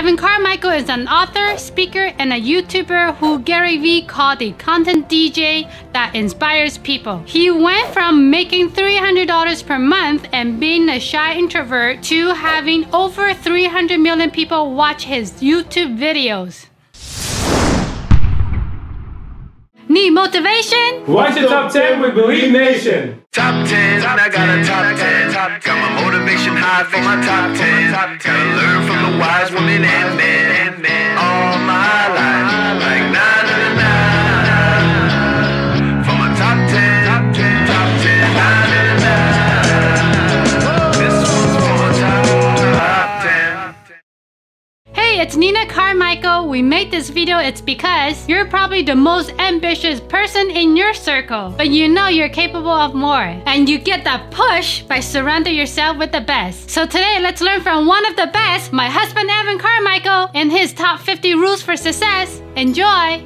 Evan Carmichael is an author, speaker, and a YouTuber who Gary Vee called a content DJ that inspires people. He went from making $300 per month and being a shy introvert to having over 300 million people watch his YouTube videos. Need motivation? Watch the Top 10 with Believe Nation. Top 10, I got a top 10. Got my motivation high for my top 10. Gotta learn from the wise women and men. All my life, like 9 and 9. For my top 10, top 10, 9 and 9. This one's for my top 10. Hey, it's Nina Carmichael. We made this video, it's because you're probably the most ambitious person in your circle, but you know you're capable of more, and you get that push by surrounding yourself with the best. So today, let's learn from one of the best, my husband Evan Carmichael, and his top 50 rules for success. Enjoy!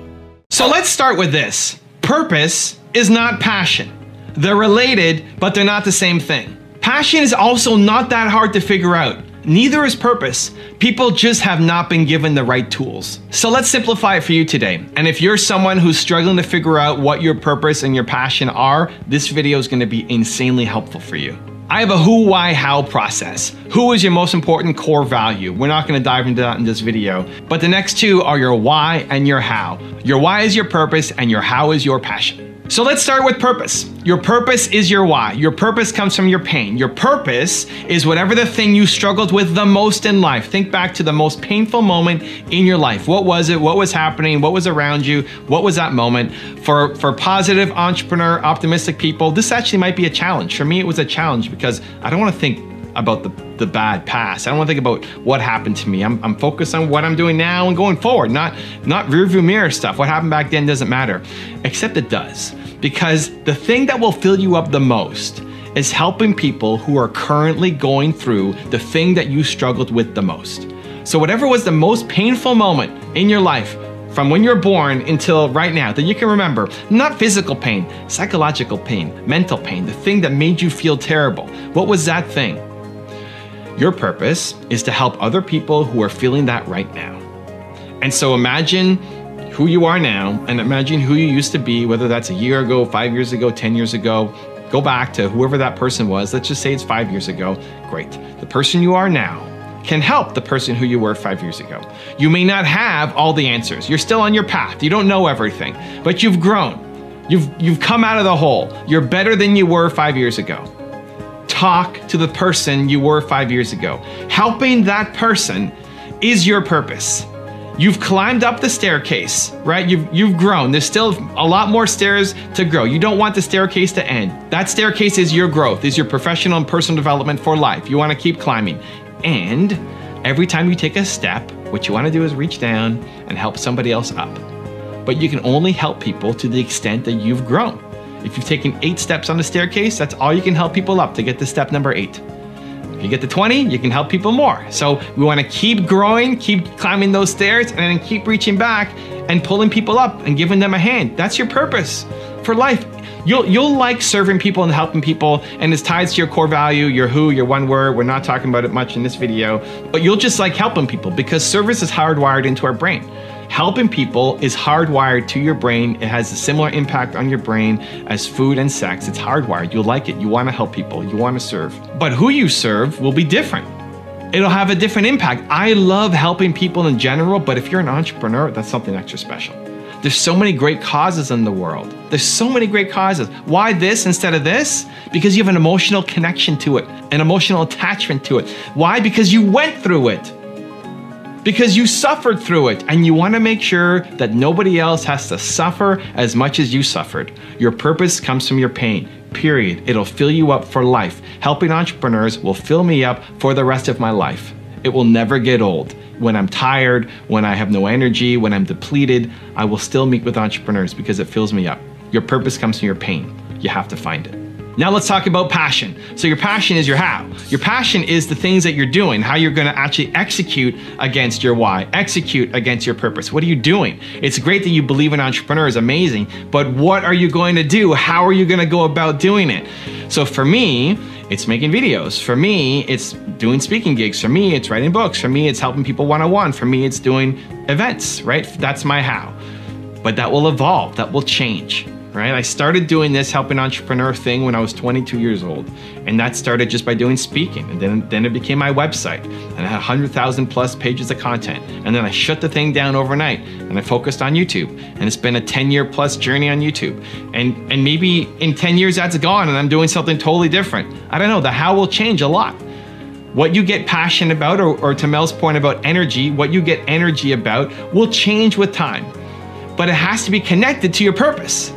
So let's start with this. Purpose is not passion. They're related, but they're not the same thing. Passion is also not that hard to figure out. Neither is purpose. People just have not been given the right tools. So let's simplify it for you today. And if you're someone who's struggling to figure out what your purpose and your passion are, this video is going to be insanely helpful for you. I have a who, why, how process. Who is your most important core value? We're not going to dive into that in this video, but the next two are your why and your how. Your why is your purpose and your how is your passion. So let's start with purpose. Your purpose is your why. Your purpose comes from your pain. Your purpose is whatever the thing you struggled with the most in life. Think back to the most painful moment in your life. What was it? What was happening? What was around you? What was that moment? For positive, entrepreneur, optimistic people, this actually might be a challenge. For me, it was a challenge because I don't want to think about the bad past. I don't want to think about what happened to me. I'm focused on what I'm doing now and going forward, not rearview mirror stuff. What happened back then doesn't matter, except it does. Because the thing that will fill you up the most is helping people who are currently going through the thing that you struggled with the most. So whatever was the most painful moment in your life, from when you're born until right now, that you can remember, not physical pain, psychological pain, mental pain, the thing that made you feel terrible. What was that thing? Your purpose is to help other people who are feeling that right now. And so imagine who you are now and imagine who you used to be, whether that's a year ago, 5 years ago, 10 years ago. Go back to whoever that person was. Let's just say it's 5 years ago. Great. The person you are now can help the person who you were 5 years ago. You may not have all the answers. You're still on your path. You don't know everything, but you've grown. You've come out of the hole. You're better than you were 5 years ago. Talk to the person you were 5 years ago. Helping that person is your purpose. You've climbed up the staircase, right? You've grown. There's still a lot more stairs to grow. You don't want the staircase to end. That staircase is your growth, is your professional and personal development for life. You want to keep climbing. And every time you take a step, what you want to do is reach down and help somebody else up. But you can only help people to the extent that you've grown. If you've taken 8 steps on the staircase, that's all you can help people up to get to step number 8. If you get to 20, you can help people more. So we want to keep growing, keep climbing those stairs, and then keep reaching back and pulling people up and giving them a hand. That's your purpose for life. You'll like serving people and helping people, and it's tied to your core value, your who, your one word. We're not talking about it much in this video, but you'll just like helping people because service is hardwired into our brain. Helping people is hardwired to your brain. It has a similar impact on your brain as food and sex. It's hardwired. You'll like it. You want to help people. You want to serve. But who you serve will be different. It'll have a different impact. I love helping people in general, but if you're an entrepreneur, that's something extra special. There's so many great causes in the world. There's so many great causes. Why this instead of this? Because you have an emotional connection to it, an emotional attachment to it. Why? Because you went through it. Because you suffered through it, and you want to make sure that nobody else has to suffer as much as you suffered. Your purpose comes from your pain, period. It'll fill you up for life. Helping entrepreneurs will fill me up for the rest of my life. It will never get old. When I'm tired, when I have no energy, when I'm depleted, I will still meet with entrepreneurs because it fills me up. Your purpose comes from your pain. You have to find it. Now let's talk about passion. So your passion is your how. Your passion is the things that you're doing, how you're gonna actually execute against your why, execute against your purpose. What are you doing? It's great that you believe in entrepreneurs, amazing, but what are you going to do? How are you gonna go about doing it? So for me, it's making videos. For me, it's doing speaking gigs. For me, it's writing books. For me, it's helping people one-on-one. For me, it's doing events, right? That's my how. But that will evolve, that will change, right? I started doing this helping entrepreneur thing when I was 22 years old. And that started just by doing speaking. And then it became my website. And I had 100,000 plus pages of content. And then I shut the thing down overnight and I focused on YouTube. And it's been a 10-year plus journey on YouTube. And maybe in 10 years that's gone and I'm doing something totally different. I don't know, the how will change a lot. What you get passionate about, or to Mel's point about energy, what you get energy about will change with time. But it has to be connected to your purpose.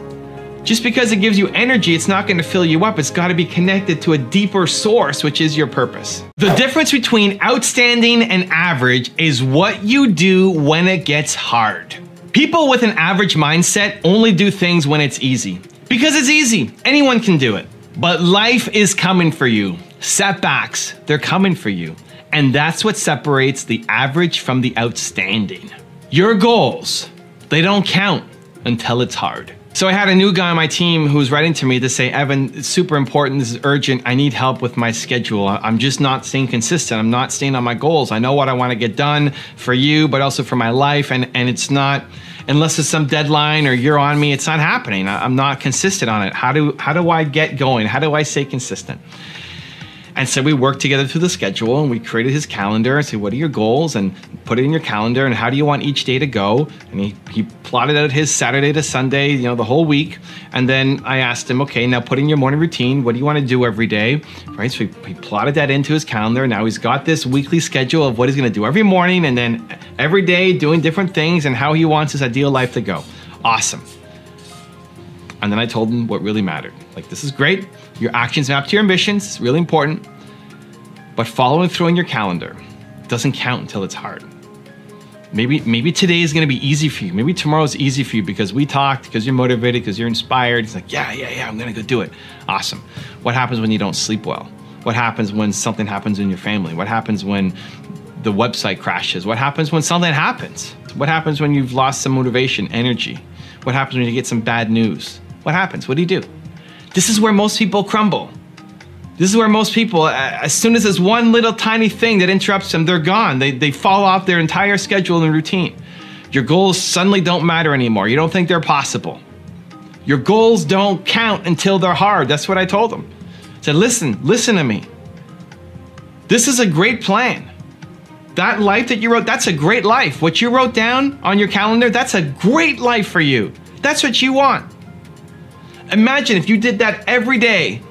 Just because it gives you energy, it's not going to fill you up. It's got to be connected to a deeper source, which is your purpose. The difference between outstanding and average is what you do when it gets hard. People with an average mindset only do things when it's easy. Because it's easy, anyone can do it. But life is coming for you. Setbacks, they're coming for you. And that's what separates the average from the outstanding. Your goals, they don't count until it's hard. So I had a new guy on my team who was writing to me to say, Evan, it's super important, this is urgent, I need help with my schedule. I'm just not staying consistent, I'm not staying on my goals. I know what I want to get done for you, but also for my life, and it's not, unless it's some deadline or you're on me, it's not happening. I'm not consistent on it. How do I get going? How do I stay consistent? And so we worked together through the schedule and we created his calendar and said, what are your goals? And put it in your calendar and how do you want each day to go? And he plotted out his Saturday to Sunday, the whole week. And then I asked him, okay, now put in your morning routine. What do you want to do every day? Right, so he plotted that into his calendar. Now he's got this weekly schedule of what he's going to do every morning and then every day doing different things and how he wants his ideal life to go. Awesome. And then I told him what really mattered. Like, this is great. Your actions map to your ambitions. It's really important. But following through on your calendar doesn't count until it's hard. Maybe today is going to be easy for you. Maybe tomorrow's easy for you because we talked, because you're motivated, because you're inspired. It's like, yeah, I'm going to go do it. Awesome. What happens when you don't sleep well? What happens when something happens in your family? What happens when the website crashes? What happens when something happens? What happens when you've lost some motivation, energy? What happens when you get some bad news? What happens? What do you do? This is where most people crumble. This is where most people, as soon as there's one little tiny thing that interrupts them, they're gone. They fall off their entire schedule and routine. Your goals suddenly don't matter anymore. You don't think they're possible. Your goals don't count until they're hard. That's what I told them. I said, listen to me. This is a great plan. That life that you wrote, that's a great life. What you wrote down on your calendar, that's a great life for you. That's what you want. Imagine if you did that every day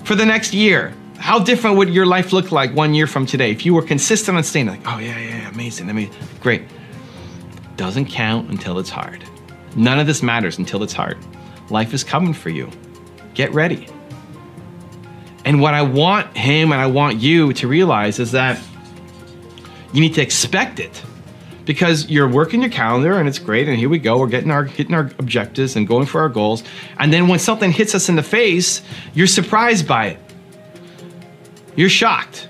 for the next year. How different would your life look like 1 year from today? If you were consistent on staying like, oh yeah, amazing, great. Doesn't count until it's hard. None of this matters until it's hard. Life is coming for you. Get ready. And what I want him and I want you to realize is that you need to expect it. Because you're working your calendar and it's great, and here we go, we're hitting our objectives and going for our goals. And then when something hits us in the face, you're surprised by it. You're shocked.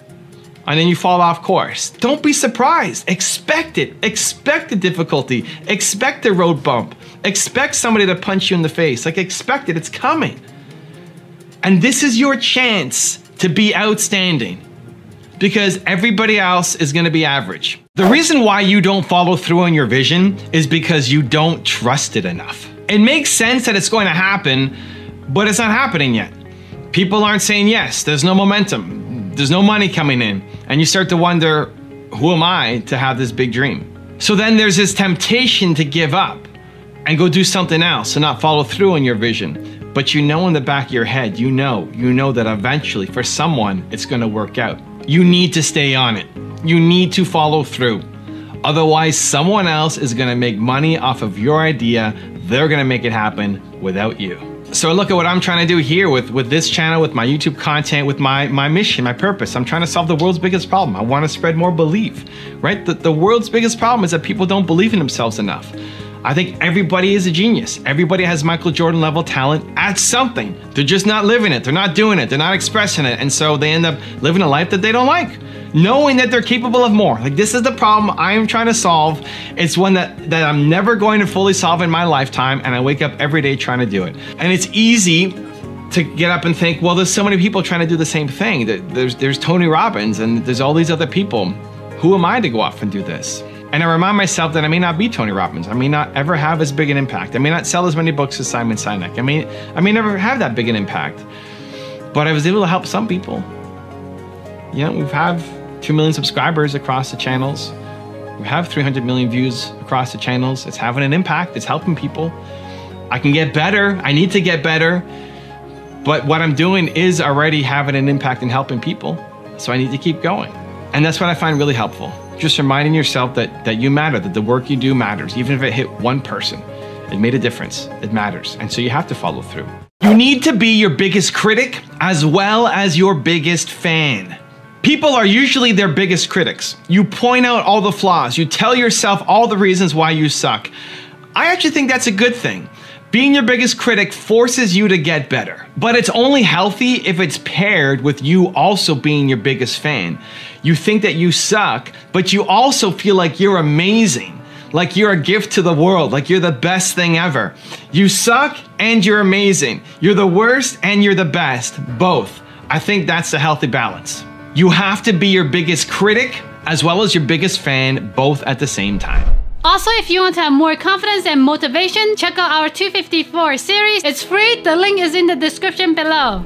And then you fall off course. Don't be surprised. Expect it. Expect the difficulty. Expect the road bump. Expect somebody to punch you in the face. Like, expect it. It's coming. And this is your chance to be outstanding. Because everybody else is going to be average. The reason why you don't follow through on your vision is because you don't trust it enough. It makes sense that it's going to happen, but it's not happening yet. People aren't saying yes. There's no momentum. There's no money coming in. And you start to wonder, who am I to have this big dream? So then there's this temptation to give up and go do something else and not follow through on your vision. But you know in the back of your head, you know that eventually for someone, it's going to work out. You need to stay on it. You need to follow through. Otherwise, someone else is going to make money off of your idea. They're going to make it happen without you. So look at what I'm trying to do here with this channel, with my YouTube content, with my mission, my purpose. I'm trying to solve the world's biggest problem. I want to spread more belief, right? The world's biggest problem is that people don't believe in themselves enough. I think everybody is a genius. Everybody has Michael Jordan level talent at something. They're just not living it. They're not doing it. They're not expressing it. And so they end up living a life that they don't like, knowing that they're capable of more. Like, this is the problem I'm trying to solve. It's one that I'm never going to fully solve in my lifetime. And I wake up every day trying to do it. And it's easy to get up and think, well, there's so many people trying to do the same thing. There's Tony Robbins and there's all these other people. Who am I to go off and do this? And I remind myself that I may not be Tony Robbins. I may not ever have as big an impact. I may not sell as many books as Simon Sinek. I may never have that big an impact. But I was able to help some people. You know, we have 2 million subscribers across the channels. We have 300 million views across the channels. It's having an impact. It's helping people. I can get better. I need to get better. But what I'm doing is already having an impact and helping people. So I need to keep going. And that's what I find really helpful. Just reminding yourself that you matter, that the work you do matters. Even if it hit one person, it made a difference. It matters. And so you have to follow through. You need to be your biggest critic as well as your biggest fan. People are usually their biggest critics. You point out all the flaws. You tell yourself all the reasons why you suck. I actually think that's a good thing. Being your biggest critic forces you to get better, but it's only healthy if it's paired with you also being your biggest fan. You think that you suck, but you also feel like you're amazing, like you're a gift to the world, like you're the best thing ever. You suck and you're amazing. You're the worst and you're the best, both. I think that's the healthy balance. You have to be your biggest critic as well as your biggest fan, both at the same time. Also, if you want to have more confidence and motivation, check out our 254 series. It's free. The link is in the description below.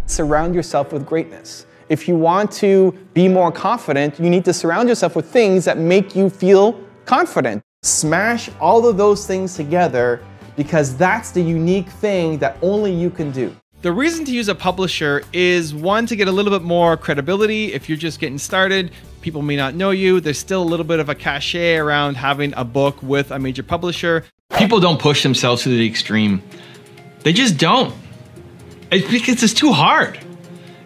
Surround yourself with greatness. If you want to be more confident, you need to surround yourself with things that make you feel confident. Smash all of those things together because that's the unique thing that only you can do. The reason to use a publisher is one, to get a little bit more credibility. If you're just getting started, people may not know you. There's still a little bit of a cachet around having a book with a major publisher. People don't push themselves to the extreme. They just don't. It's because it's too hard.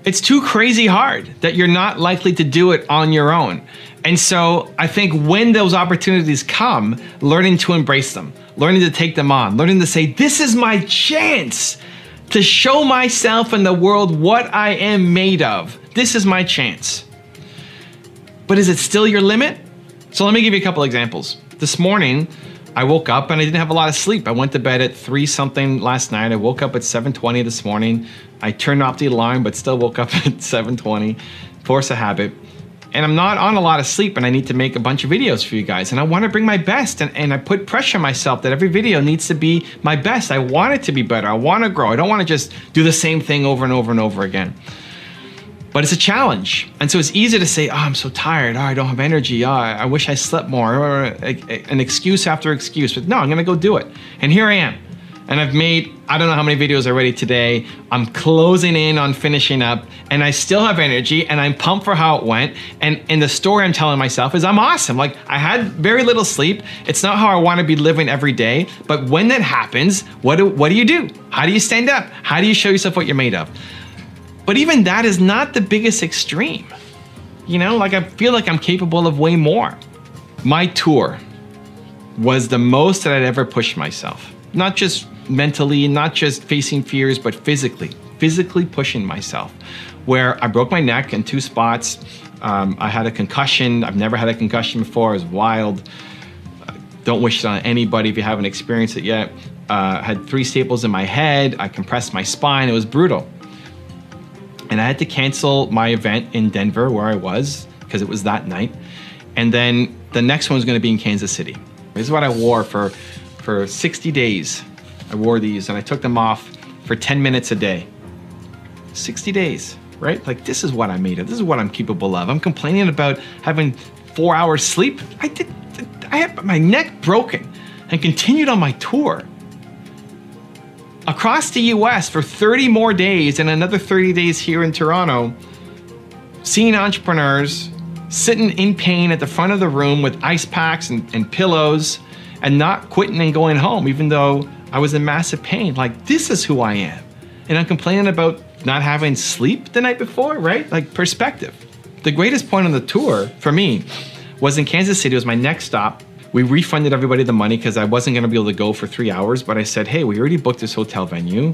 It's too crazy hard that you're not likely to do it on your own. And so I think when those opportunities come, learning to embrace them, learning to take them on, learning to say, this is my chance to show myself and the world what I am made of. This is my chance. But is it still your limit? So let me give you a couple examples. This morning, I woke up and I didn't have a lot of sleep. I went to bed at 3 something last night. I woke up at 7:20 this morning. I turned off the alarm, but still woke up at 7:20, force a habit. And I'm not on a lot of sleep and I need to make a bunch of videos for you guys. And I want to bring my best. And I put pressure on myself that every video needs to be my best. I want it to be better. I want to grow. I don't want to just do the same thing over and over and over again. But it's a challenge. And so it's easy to say, oh, I'm so tired. Oh, I don't have energy. Oh, I wish I slept more. Or an excuse after excuse. But no, I'm going to go do it. And here I am. And I've made, I don't know how many videos already today. I'm closing in on finishing up and I still have energy and I'm pumped for how it went. And the story I'm telling myself is I'm awesome. Like, I had very little sleep. It's not how I want to be living every day. But when that happens, what do you do? How do you stand up? How do you show yourself what you're made of? But even that is not the biggest extreme. You know, like, I feel like I'm capable of way more. My tour was the most that I'd ever pushed myself. Not just mentally, not just facing fears, but physically pushing myself. Where I broke my neck in 2 spots. I had a concussion. I've never had a concussion before. It was wild. Don't wish it on anybody if you haven't experienced it yet. I had 3 staples in my head. I compressed my spine. It was brutal. And I had to cancel my event in Denver where I was because it was that night. And then the next one was going to be in Kansas City. This is what I wore for 60 days. I wore these and I took them off for 10 minutes a day. 60 days, right? Like, this is what I'm made of. This is what I'm capable of. I'm complaining about having 4 hours sleep. I had my neck broken and continued on my tour across the US for 30 more days and another 30 days here in Toronto, seeing entrepreneurs sitting in pain at the front of the room with ice packs and pillows and not quitting and going home, even though I was in massive pain. Like, this is who I am. And I'm complaining about not having sleep the night before, right? Like, perspective. The greatest point on the tour for me was in Kansas City. It was my next stop. We refunded everybody the money because I wasn't going to be able to go for 3 hours, but I said, hey, we already booked this hotel venue.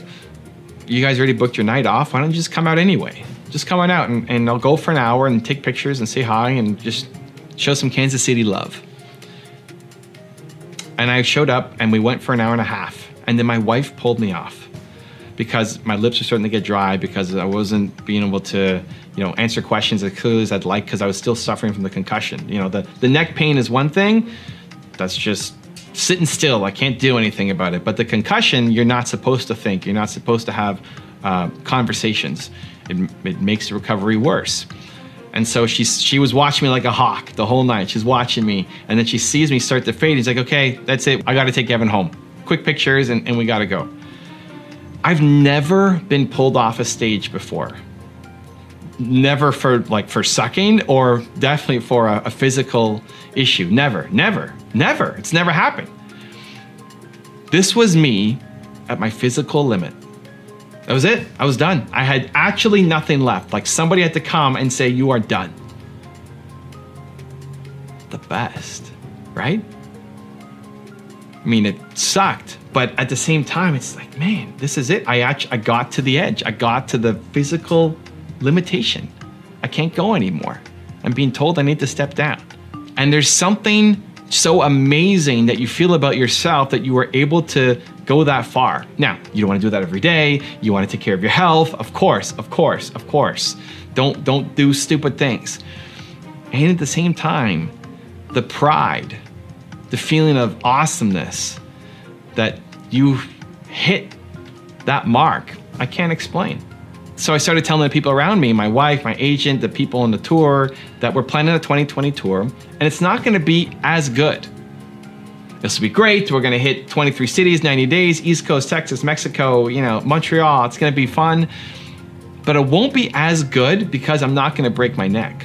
You guys already booked your night off. Why don't you just come out anyway? Just come on out and I'll go for an hour and take pictures and say hi and just show some Kansas City love. And I showed up and we went for an hour and a half. And then my wife pulled me off because my lips were starting to get dry, because I wasn't being able to, answer questions as clearly as I'd like, because I was still suffering from the concussion. The neck pain is one thing, that's just sitting still. I can't do anything about it. But the concussion, you're not supposed to think. You're not supposed to have conversations. It makes the recovery worse. And so she was watching me like a hawk the whole night. She's watching me, and then she sees me start to fade. He's like, okay, that's it. I got to take Evan home. Quick pictures, and we got to go. I've never been pulled off a stage before. Never for sucking, or definitely for a physical issue. Never. It's never happened. This was me at my physical limit. That was it. I was done. I had actually nothing left. Like somebody had to come and say, you are done. The best, right? I mean, it sucked, but at the same time, it's like, man, this is it. I got to the edge. I got to the physical limitation. I can't go anymore. I'm being told I need to step down. And there's something so amazing that you feel about yourself that you were able to go that far. Now, you don't want to do that every day. You want to take care of your health. Of course. Don't do stupid things. And at the same time, the pride, the feeling of awesomeness that you hit that mark, I can't explain. So I started telling the people around me, my wife, my agent, the people on the tour, that we're planning a 2020 tour, and it's not gonna be as good. This will be great. We're gonna hit 23 cities, 90 days, East Coast, Texas, Mexico, Montreal. It's gonna be fun, but it won't be as good because I'm not gonna break my neck,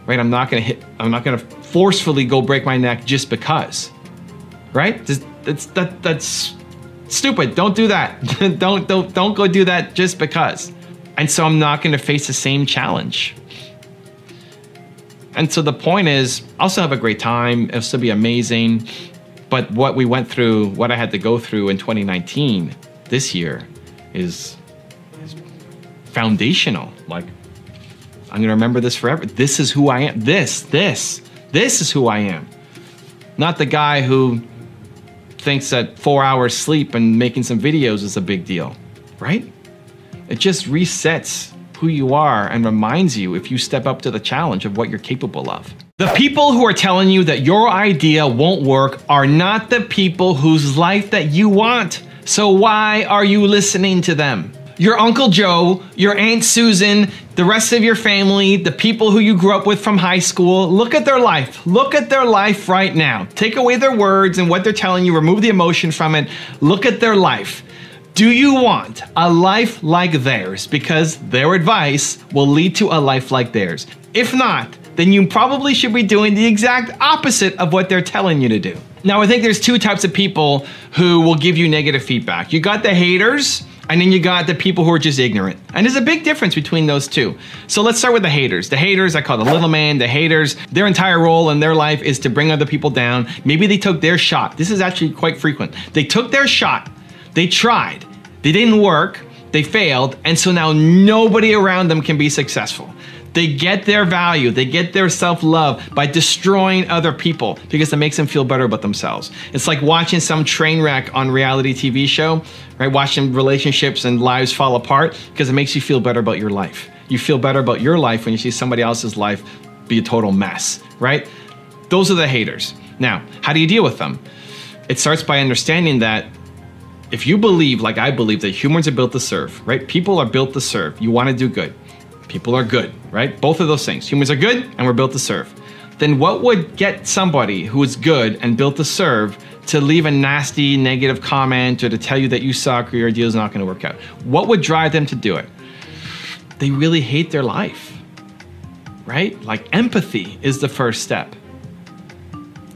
right? I'm not gonna forcefully go break my neck just because, right? That's stupid. Don't do that. don't go do that just because. And so I'm not going to face the same challenge. And so the point is, I'll still have a great time. It'll still be amazing. But what we went through, what I had to go through in 2019, this year, is foundational. Like, I'm going to remember this forever. This is who I am. This is who I am. Not the guy who thinks that 4 hours sleep and making some videos is a big deal, right? It just resets who you are and reminds you, if you step up to the challenge, of what you're capable of. The people who are telling you that your idea won't work are not the people whose life that you want. So why are you listening to them? Your Uncle Joe, your Aunt Susan, the rest of your family, the people who you grew up with from high school, look at their life. Look at their life right now. Take away their words and what they're telling you, remove the emotion from it. Look at their life. Do you want a life like theirs? Because their advice will lead to a life like theirs. If not, then you probably should be doing the exact opposite of what they're telling you to do. Now, I think there's two types of people who will give you negative feedback. You got the haters, and then you got the people who are just ignorant. And there's a big difference between those two. So let's start with the haters. The haters, I call the little man, the haters, their entire role in their life is to bring other people down. Maybe they took their shot. This is actually quite frequent. They took their shot, they tried, they didn't work, they failed, and so now nobody around them can be successful. They get their value, they get their self-love by destroying other people because it makes them feel better about themselves. It's like watching some train wreck on reality TV show, right? Watching relationships and lives fall apart because it makes you feel better about your life. You feel better about your life when you see somebody else's life be a total mess, right? Those are the haters. Now, how do you deal with them? It starts by understanding that if you believe, like I believe, that humans are built to serve, right? People are built to serve. You want to do good. People are good, right? Both of those things. Humans are good and we're built to serve. Then what would get somebody who is good and built to serve to leave a nasty, negative comment or to tell you that you suck or your idea is not going to work out? What would drive them to do it? They really hate their life, right? Like empathy is the first step.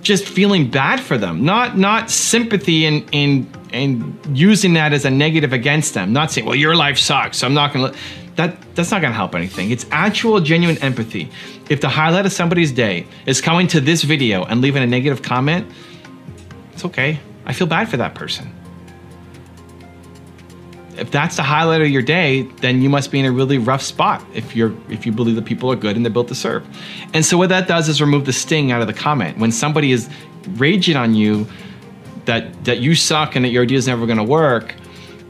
Just feeling bad for them, not sympathy and using that as a negative against them. Not saying, well, your life sucks, so I'm not going to... That's not gonna help anything. It's actual, genuine empathy. If the highlight of somebody's day is coming to this video and leaving a negative comment, it's okay. I feel bad for that person. If that's the highlight of your day, then you must be in a really rough spot if you believe that people are good and they're built to serve. And so what that does is remove the sting out of the comment. When somebody is raging on you that you suck and that your idea is never gonna work,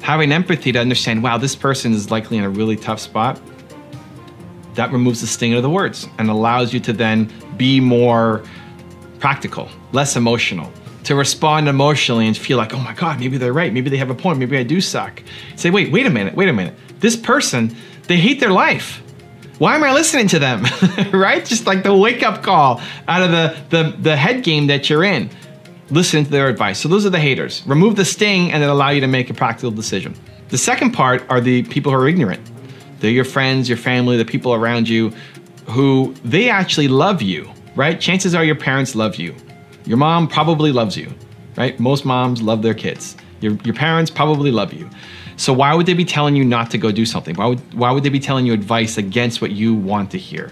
having empathy to understand, wow, this person is likely in a really tough spot, that removes the sting of the words and allows you to then be more practical, less emotional, to respond emotionally and feel like, oh my God, maybe they're right. Maybe they have a point. Maybe I do suck. Say, wait a minute. This person, they hate their life. Why am I listening to them? Right? Just like the wake up call out of the head game that you're in. Listen to their advice. So those are the haters. Remove the sting and then allow you to make a practical decision. The second part are the people who are ignorant. They're your friends, your family, the people around you who they actually love you, right? Chances are your parents love you. Your mom probably loves you, right? Most moms love their kids. Your parents probably love you. So why would they be telling you not to go do something? Why would they be telling you advice against what you want to hear?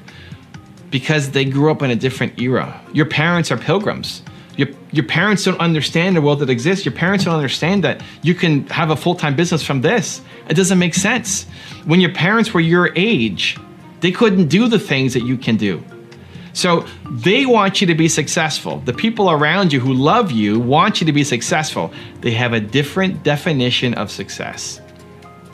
Because they grew up in a different era. Your parents are pilgrims. Your parents don't understand the world that exists. Your parents don't understand that you can have a full-time business from this. It doesn't make sense. When your parents were your age, they couldn't do the things that you can do. So they want you to be successful. The people around you who love you want you to be successful. They have a different definition of success.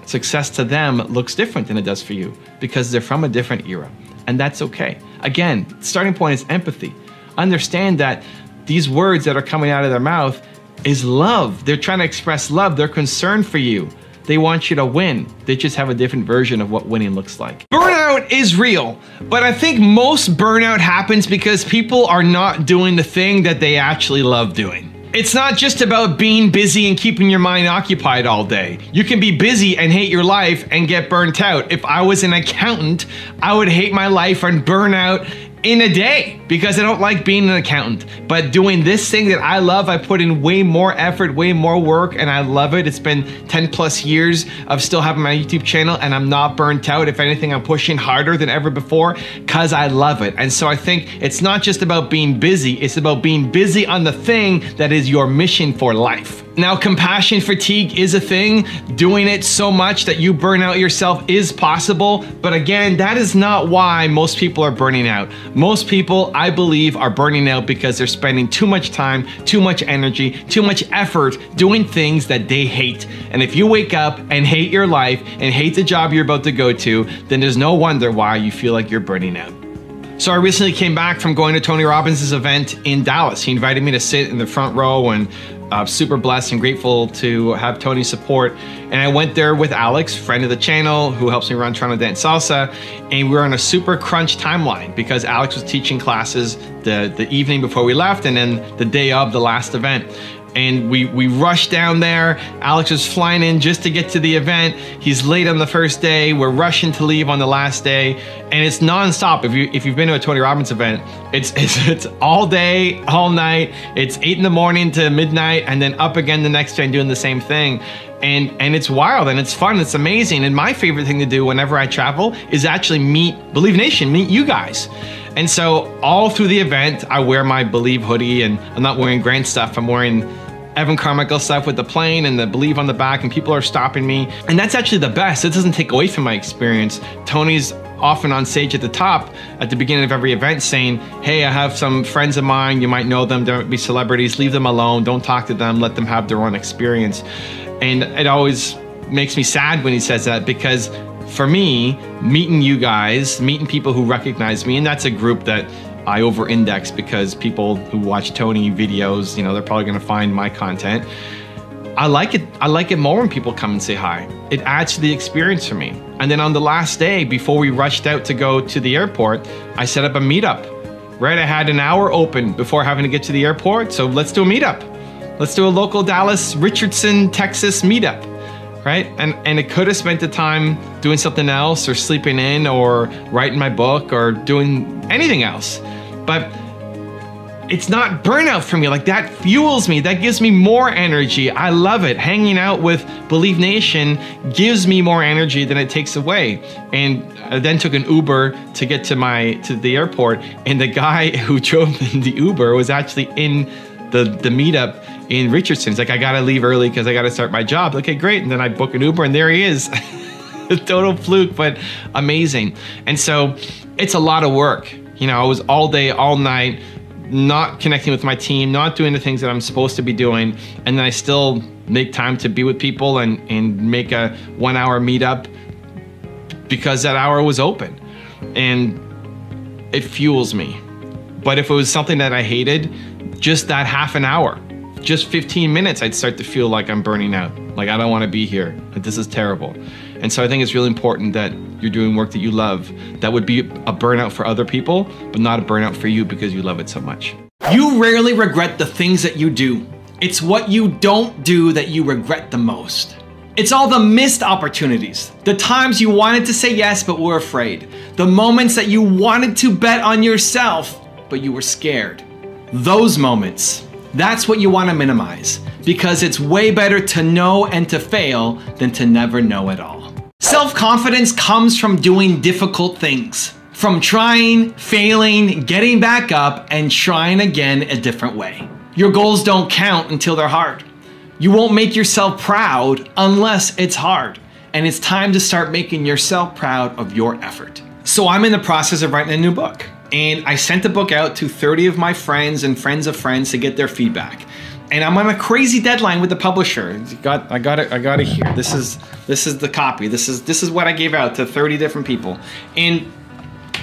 Success to them looks different than it does for you because they're from a different era, and that's okay. Again, starting point is empathy. Understand that these words that are coming out of their mouth is love. They're trying to express love. They're concerned for you. They want you to win. They just have a different version of what winning looks like. Burnout is real, but I think most burnout happens because people are not doing the thing that they actually love doing. It's not just about being busy and keeping your mind occupied all day. You can be busy and hate your life and get burnt out. If I was an accountant, I would hate my life and burn out in a day because I don't like being an accountant. But doing this thing that I love, I put in way more effort, way more work, and I love it. It's been 10 plus years of still having my YouTube channel and I'm not burnt out. If anything, I'm pushing harder than ever before because I love it. And so I think it's not just about being busy, it's about being busy on the thing that is your mission for life. Now, compassion fatigue is a thing. Doing it so much that you burn out yourself is possible. But again, that is not why most people are burning out. Most people, I believe, are burning out because they're spending too much time, too much energy, too much effort doing things that they hate. And if you wake up and hate your life and hate the job you're about to go to, then there's no wonder why you feel like you're burning out. So I recently came back from going to Tony Robbins' event in Dallas. He invited me to sit in the front row, and super blessed and grateful to have Tony's support. And I went there with Alex, friend of the channel, who helps me run Toronto Dance Salsa. And we were on a super crunch timeline because Alex was teaching classes the evening before we left and then the day of the last event. And we rushed down there. Alex was flying in just to get to the event. He's late on the first day. We're rushing to leave on the last day. And it's nonstop. If you've been to a Tony Robbins event, it's all day, all night. It's 8 in the morning to midnight and then up again the next day and doing the same thing. And it's wild and it's fun, it's amazing. And my favorite thing to do whenever I travel is actually meet Believe Nation, meet you guys. And so all through the event, I wear my Believe hoodie, and I'm not wearing Grant stuff, I'm wearing Evan Carmichael stuff with the plane and the Believe on the back, and people are stopping me. And that's actually the best. It doesn't take away from my experience. Tony's often on stage at the top at the beginning of every event saying, hey, I have some friends of mine, you might know them, they might be celebrities, leave them alone, don't talk to them, let them have their own experience. And it always makes me sad when he says that, because for me, meeting you guys, meeting people who recognize me, and that's a group that I over-index because people who watch Tony videos, you know, they're probably gonna find my content. I like it more when people come and say hi. It adds to the experience for me. And then on the last day, before we rushed out to go to the airport, I set up a meetup, right? I had an hour open before having to get to the airport, so let's do a meetup. Let's do a local Dallas, Richardson, Texas meetup, right? And it could have spent the time doing something else or sleeping in or writing my book or doing anything else. But it's not burnout for me. Like, that fuels me. That gives me more energy. I love it. Hanging out with Believe Nation gives me more energy than it takes away. And I then took an Uber to get to the airport, and the guy who drove the Uber was actually in the meetup in Richardson. He's like, I gotta leave early because I gotta start my job. Okay, great. And then I book an Uber and there he is. A total fluke, but amazing. And so it's a lot of work. You know, I was all day, all night not connecting with my team, not doing the things that I'm supposed to be doing, and then I still make time to be with people and make a 1 hour meetup because that hour was open. And it fuels me. But if it was something that I hated, just that half an hour, just 15 minutes, I'd start to feel like I'm burning out. Like, I don't want to be here. Like, this is terrible. And so I think it's really important that you're doing work that you love. That would be a burnout for other people, but not a burnout for you because you love it so much. You rarely regret the things that you do. It's what you don't do that you regret the most. It's all the missed opportunities, the times you wanted to say yes but were afraid, the moments that you wanted to bet on yourself but you were scared. Those moments, that's what you want to minimize, because it's way better to know and to fail than to never know at all. Self-confidence comes from doing difficult things, from trying, failing, getting back up, and trying again a different way. Your goals don't count until they're hard. You won't make yourself proud unless it's hard. And it's time to start making yourself proud of your effort. So I'm in the process of writing a new book. And I sent the book out to 30 of my friends and friends of friends to get their feedback. And I'm on a crazy deadline with the publisher. I got it here. This is the copy. This is what I gave out to 30 different people. And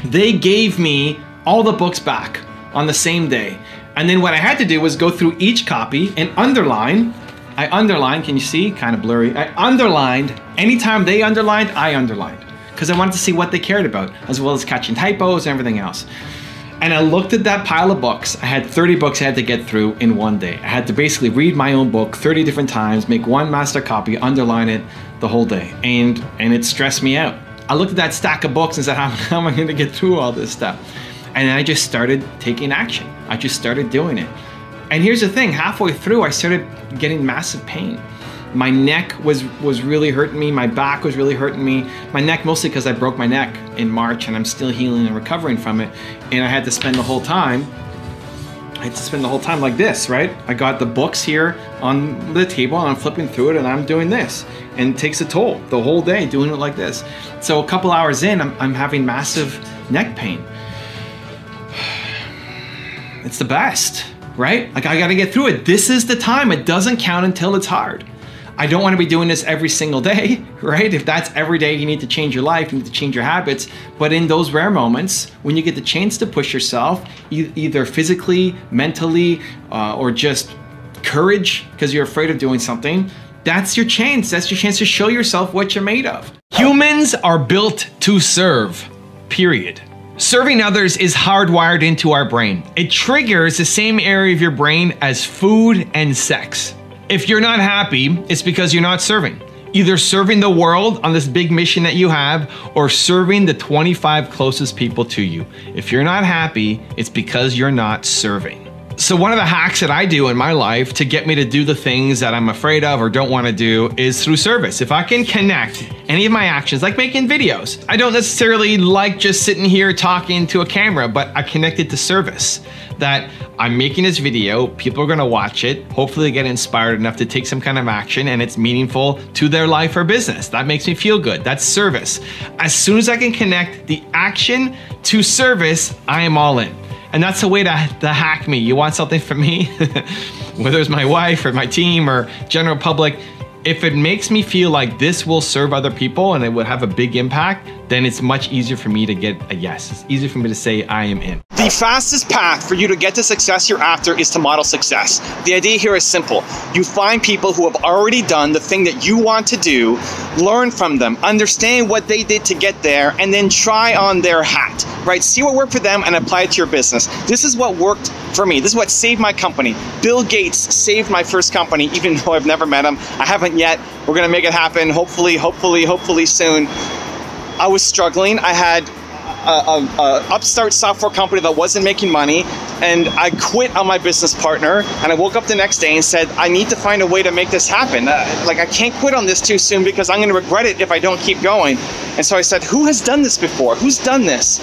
they gave me all the books back on the same day. And then what I had to do was go through each copy and underline. I underlined, can you see? Kind of blurry. I underlined, anytime they underlined, I underlined. Because I wanted to see what they cared about, as well as catching typos and everything else. And I looked at that pile of books. I had 30 books I had to get through in one day. I had to basically read my own book 30 different times, make one master copy, underline it the whole day. And it stressed me out. I looked at that stack of books and said, how am I gonna get through all this stuff? And then I just started taking action. I just started doing it. And here's the thing, halfway through, I started getting massive pain. My neck was really hurting me. My back was really hurting me. My neck mostly because I broke my neck in March and I'm still healing and recovering from it. And I had to spend the whole time, like this, right? I got the books here on the table and I'm flipping through it and I'm doing this. And it takes a toll the whole day doing it like this. So a couple hours in, I'm having massive neck pain. It's the best, right? Like, I gotta get through it. This is the time. It doesn't count until it's hard. I don't want to be doing this every single day, right? If that's every day, you need to change your life, you need to change your habits. But in those rare moments, when you get the chance to push yourself, either physically, mentally, or just courage, because you're afraid of doing something, that's your chance. That's your chance to show yourself what you're made of. Humans are built to serve, period. Serving others is hardwired into our brain. It triggers the same area of your brain as food and sex. If you're not happy, it's because you're not serving. Either serving the world on this big mission that you have, or serving the 25 closest people to you. If you're not happy, it's because you're not serving. So one of the hacks that I do in my life to get me to do the things that I'm afraid of or don't want to do is through service. If I can connect any of my actions, like making videos, I don't necessarily like just sitting here talking to a camera, but I connect it to service. That I'm making this video, people are gonna watch it, hopefully get inspired enough to take some kind of action and it's meaningful to their life or business. That makes me feel good, that's service. As soon as I can connect the action to service, I am all in. And that's the way to hack me. You want something from me, whether it's my wife or my team or general public, if it makes me feel like this will serve other people and it would have a big impact, then it's much easier for me to get a yes. It's easier for me to say I am in. The fastest path for you to get the success you're after is to model success. The idea here is simple. You find people who have already done the thing that you want to do, learn from them, understand what they did to get there, and then try on their hat, right? See what worked for them and apply it to your business. This is what worked for me. This is what saved my company. Bill Gates saved my first company, even though I've never met him. I haven't yet. We're gonna make it happen, hopefully soon. I was struggling. I had a upstart software company that wasn't making money, and I quit on my business partner, and I woke up the next day and said, I need to find a way to make this happen. Like, I can't quit on this too soon because I'm gonna regret it if I don't keep going. And so I said, who has done this before? Who's done this?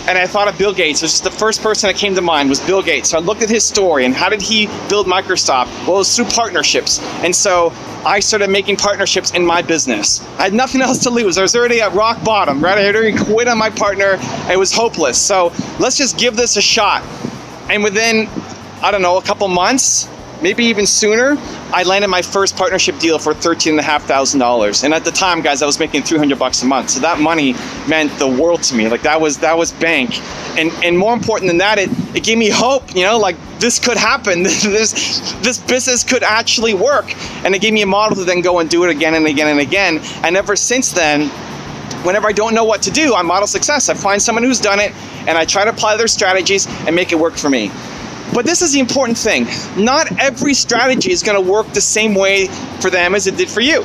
And I thought of Bill Gates. It was just the first person that came to mind was Bill Gates. So I looked at his story and how did he build Microsoft? Well, it was through partnerships. And so I started making partnerships in my business. I had nothing else to lose. I was already at rock bottom, right? I had already quit on my partner. It was hopeless. So let's just give this a shot. And within, I don't know, a couple months, maybe even sooner, I landed my first partnership deal for $13,500. And at the time, guys, I was making $300 a month. So that money meant the world to me. Like that was bank. And more important than that, it gave me hope, you know, like this could happen. This business could actually work. And it gave me a model to then go and do it again and again and again. And ever since then, whenever I don't know what to do, I model success. I find someone who's done it and I try to apply their strategies and make it work for me. But this is the important thing. Not every strategy is going to work the same way for them as it did for you.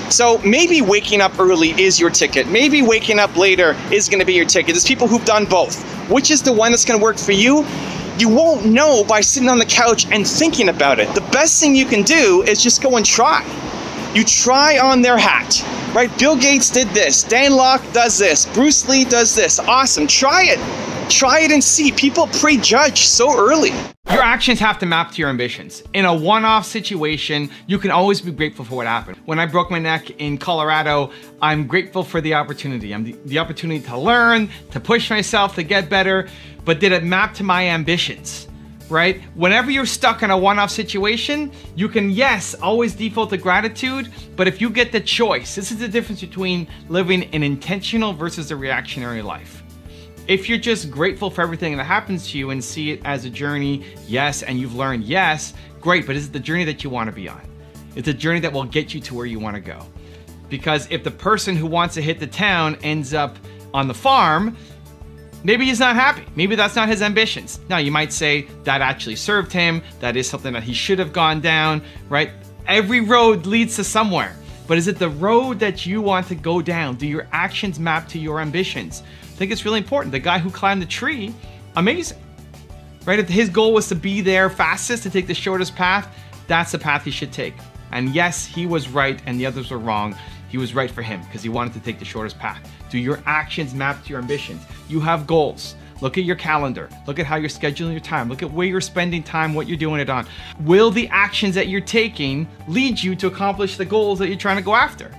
So maybe waking up early is your ticket. Maybe waking up later is going to be your ticket. There's people who've done both. Which is the one that's going to work for you? You won't know by sitting on the couch and thinking about it. The best thing you can do is just go and try. You try on their hat, right? Bill Gates did this. Dan Lok does this. Bruce Lee does this. Awesome. Try it. Try it and see. People prejudge so early. Your actions have to map to your ambitions. In a one-off situation, you can always be grateful for what happened. When I broke my neck in Colorado, I'm grateful for the opportunity. The opportunity to learn, to push myself, to get better, but did it map to my ambitions, right? Whenever you're stuck in a one-off situation, you can, yes, always default to gratitude, but if you get the choice, this is the difference between living an intentional versus a reactionary life. If you're just grateful for everything that happens to you and see it as a journey, yes, and you've learned, yes, great, but is it the journey that you want to be on? It's a journey that will get you to where you want to go. Because if the person who wants to hit the town ends up on the farm, maybe he's not happy. Maybe that's not his ambitions. Now, you might say that actually served him. That is something that he should have gone down, right? Every road leads to somewhere. But is it the road that you want to go down? Do your actions map to your ambitions? I think it's really important. The guy who climbed the tree, amazing, right? If his goal was to be there fastest, to take the shortest path, that's the path he should take. And yes, he was right and the others were wrong. He was right for him because he wanted to take the shortest path. Do your actions map to your ambitions? You have goals. Look at your calendar. Look at how you're scheduling your time. Look at where you're spending time, what you're doing it on. Will the actions that you're taking lead you to accomplish the goals that you're trying to go after?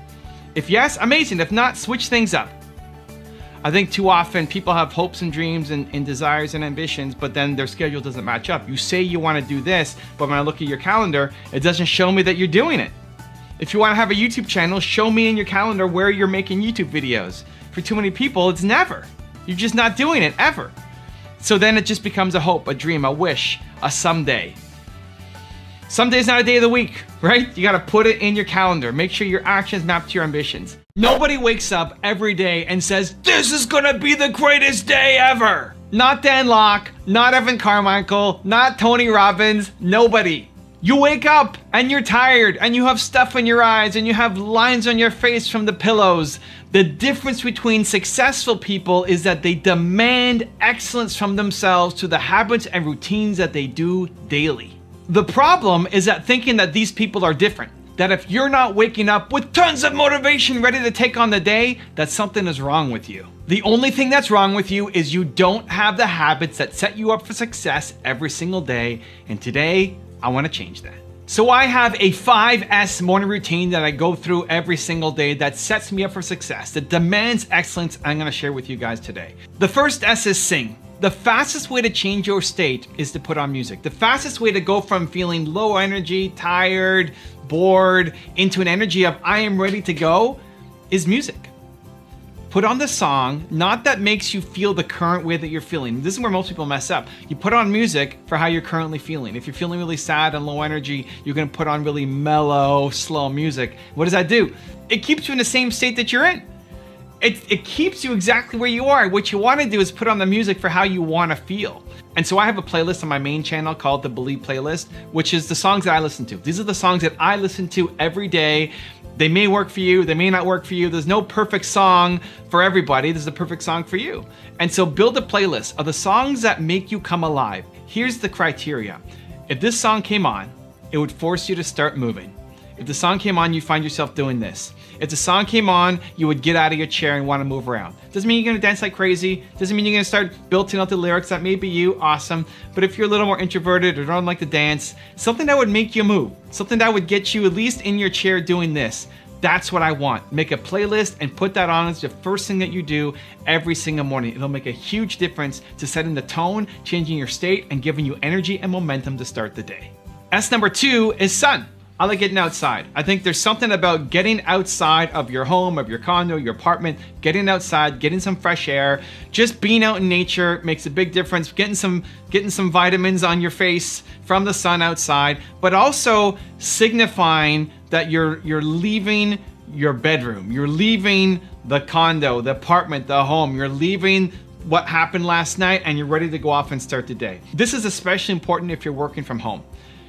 If yes, amazing. If not, switch things up. I think too often people have hopes and dreams and desires and ambitions, but then their schedule doesn't match up. You say you want to do this, but when I look at your calendar, it doesn't show me that you're doing it. If you want to have a YouTube channel, show me in your calendar where you're making YouTube videos. For too many people, it's never. You're just not doing it, ever. So then it just becomes a hope, a dream, a wish, a someday. Someday's not a day of the week, right? You gotta put it in your calendar. Make sure your actions map to your ambitions. Nobody wakes up every day and says, this is gonna be the greatest day ever. Not Dan Lok, not Evan Carmichael, not Tony Robbins, nobody. You wake up and you're tired and you have stuff in your eyes and you have lines on your face from the pillows. The difference between successful people is that they demand excellence from themselves to the habits and routines that they do daily. The problem is that thinking that these people are different, that if you're not waking up with tons of motivation ready to take on the day, that something is wrong with you. The only thing that's wrong with you is you don't have the habits that set you up for success every single day, and today, I want to change that. So I have a 5S morning routine that I go through every single day that sets me up for success, that demands excellence. I'm going to share with you guys today. The first S is sing. The fastest way to change your state is to put on music. The fastest way to go from feeling low energy, tired, bored, into an energy of I am ready to go is music. Put on the song, not that makes you feel the current way that you're feeling. This is where most people mess up. You put on music for how you're currently feeling. If you're feeling really sad and low energy, you're gonna put on really mellow, slow music. What does that do? It keeps you in the same state that you're in. It keeps you exactly where you are. What you wanna do is put on the music for how you wanna feel. And so I have a playlist on my main channel called the Believe playlist, which is the songs that I listen to. These are the songs that I listen to every day. They may work for you, they may not work for you. There's no perfect song for everybody. There's a perfect song for you. And so build a playlist of the songs that make you come alive. Here's the criteria. If this song came on, it would force you to start moving. If the song came on, you find yourself doing this. If the song came on, you would get out of your chair and want to move around. Doesn't mean you're gonna dance like crazy. Doesn't mean you're gonna start belting out the lyrics. That may be you, awesome. But if you're a little more introverted or don't like to dance, something that would make you move, something that would get you at least in your chair doing this. That's what I want. Make a playlist and put that on as the first thing that you do every single morning. It'll make a huge difference to setting the tone, changing your state, and giving you energy and momentum to start the day. S number 2 is sun. I like getting outside. I think there's something about getting outside of your home, of your condo, your apartment, getting outside, getting some fresh air, just being out in nature makes a big difference. Getting some vitamins on your face from the sun outside, but also signifying that you're leaving your bedroom, you're leaving the condo, the apartment, the home, you're leaving what happened last night, and you're ready to go off and start the day. This is especially important if you're working from home,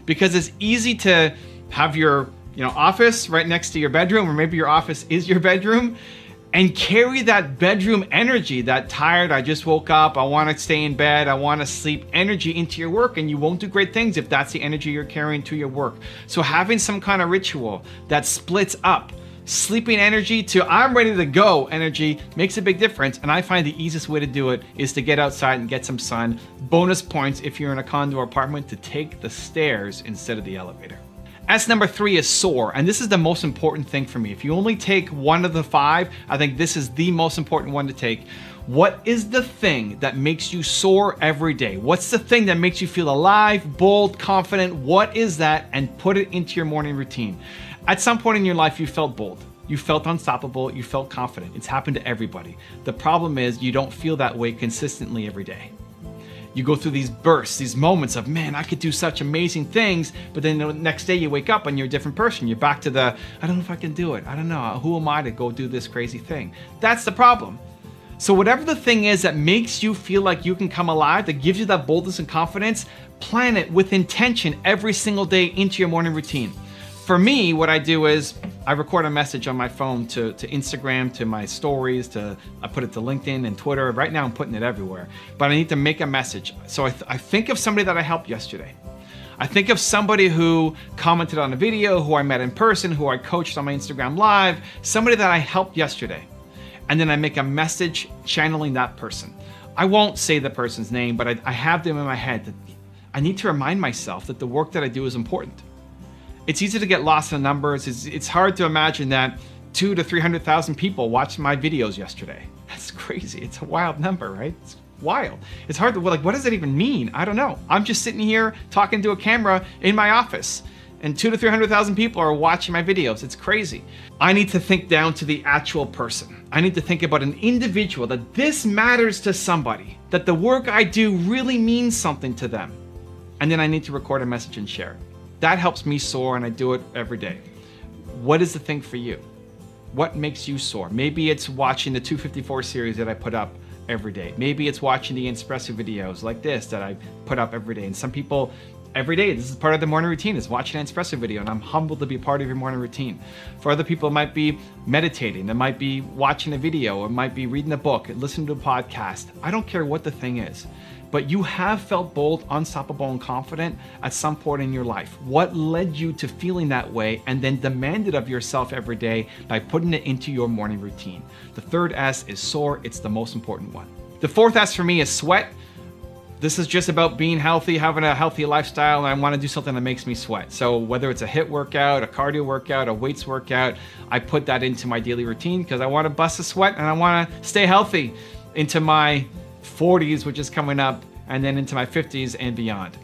because it's easy to have your office right next to your bedroom, or maybe your office is your bedroom, and carry that bedroom energy, that tired, I just woke up, I want to stay in bed, I want to sleep energy into your work, and you won't do great things if that's the energy you're carrying to your work. So having some kind of ritual that splits up sleeping energy to I'm ready to go energy makes a big difference, and I find the easiest way to do it is to get outside and get some sun. Bonus points if you're in a condo or apartment to take the stairs instead of the elevator. S number 3 is soar, and this is the most important thing for me. If you only take one of the 5, I think this is the most important one to take. What is the thing that makes you soar every day? What's the thing that makes you feel alive, bold, confident? What is that? And put it into your morning routine. At some point in your life, you felt bold. You felt unstoppable. You felt confident. It's happened to everybody. The problem is you don't feel that way consistently every day. You go through these bursts, these moments of, man, I could do such amazing things, but then the next day you wake up and you're a different person. You're back to the, I don't know if I can do it. I don't know. Who am I to go do this crazy thing? That's the problem. So whatever the thing is that makes you feel like you can come alive, that gives you that boldness and confidence, plan it with intention every single day into your morning routine. For me, what I do is I record a message on my phone to Instagram, to my stories, I put it to LinkedIn and Twitter. Right now I'm putting it everywhere, but I need to make a message. So I think of somebody that I helped yesterday. I think of somebody who commented on a video, who I met in person, who I coached on my Instagram Live, somebody that I helped yesterday. And then I make a message channeling that person. I won't say the person's name, but I have them in my head that I need to remind myself that the work that I do is important. It's easy to get lost in the numbers. It's hard to imagine that 200,000 to 300,000 people watched my videos yesterday. That's crazy. It's a wild number, right? It's wild. It's hard to, like, what does it even mean? I don't know. I'm just sitting here talking to a camera in my office, and 200,000 to 300,000 people are watching my videos. It's crazy. I need to think down to the actual person. I need to think about an individual, that this matters to somebody, that the work I do really means something to them. And then I need to record a message and share it. That helps me soar, and I do it every day. What is the thing for you? What makes you soar? Maybe it's watching the 254 series that I put up every day. Maybe it's watching the espresso videos like this that I put up every day. And some people, every day, this is part of their morning routine, is watching an espresso video, and I'm humbled to be part of your morning routine. For other people, it might be meditating, it might be watching a video, it might be reading a book, listening to a podcast. I don't care what the thing is. But you have felt bold, unstoppable, and confident at some point in your life. What led you to feeling that way, and then demand it of yourself every day by putting it into your morning routine? The third S is soar. It's the most important one. The fourth S for me is sweat. This is just about being healthy, having a healthy lifestyle, and I want to do something that makes me sweat. So whether it's a HIIT workout, a cardio workout, a weights workout, I put that into my daily routine because I want to bust a sweat and I want to stay healthy into my 40s, which is coming up, and then into my 50s and beyond.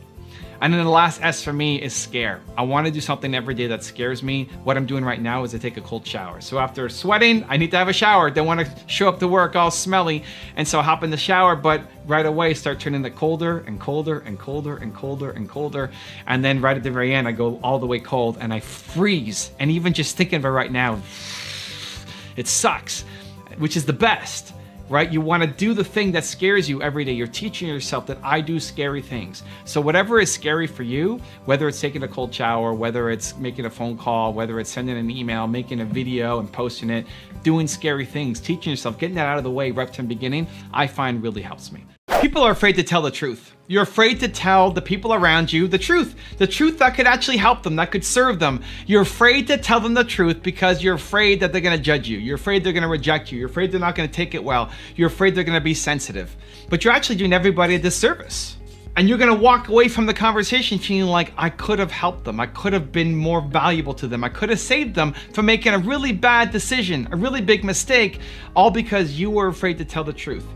And then the last S for me is scare. I want to do something every day that scares me. What I'm doing right now is I take a cold shower. So after sweating, I need to have a shower. Don't want to show up to work all smelly. And so I hop in the shower, but right away start turning it colder and colder and colder and colder and colder. And then right at the very end, I go all the way cold and I freeze. And even just thinking of it right now, it sucks, which is the best. Right? You want to do the thing that scares you every day. You're teaching yourself that I do scary things. So whatever is scary for you, whether it's taking a cold shower, whether it's making a phone call, whether it's sending an email, making a video and posting it, doing scary things, teaching yourself, getting that out of the way right from the beginning, I find really helps me. People are afraid to tell the truth. You're afraid to tell the people around you the truth that could actually help them, that could serve them. You're afraid to tell them the truth because you're afraid that they're gonna judge you. You're afraid they're gonna reject you. You're afraid they're not gonna take it well. You're afraid they're gonna be sensitive. But you're actually doing everybody a disservice. And you're gonna walk away from the conversation feeling like, I could have helped them. I could have been more valuable to them. I could have saved them from making a really bad decision, a really big mistake, all because you were afraid to tell the truth.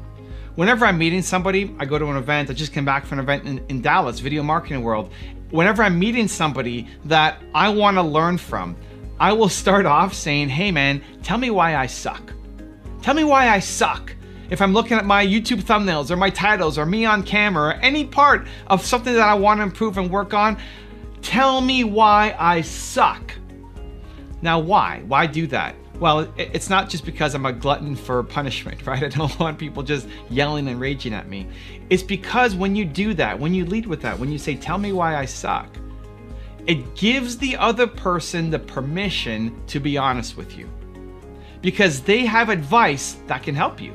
Whenever I'm meeting somebody, I go to an event, I just came back from an event in Dallas, Video Marketing World. Whenever I'm meeting somebody that I wanna learn from, I will start off saying, hey man, tell me why I suck. Tell me why I suck. If I'm looking at my YouTube thumbnails or my titles or me on camera or any part of something that I want to improve and work on, tell me why I suck. Now why? Why do that? Well, it's not just because I'm a glutton for punishment, right? I don't want people just yelling and raging at me. It's because when you do that, when you lead with that, when you say, tell me why I suck, it gives the other person the permission to be honest with you. Because they have advice that can help you.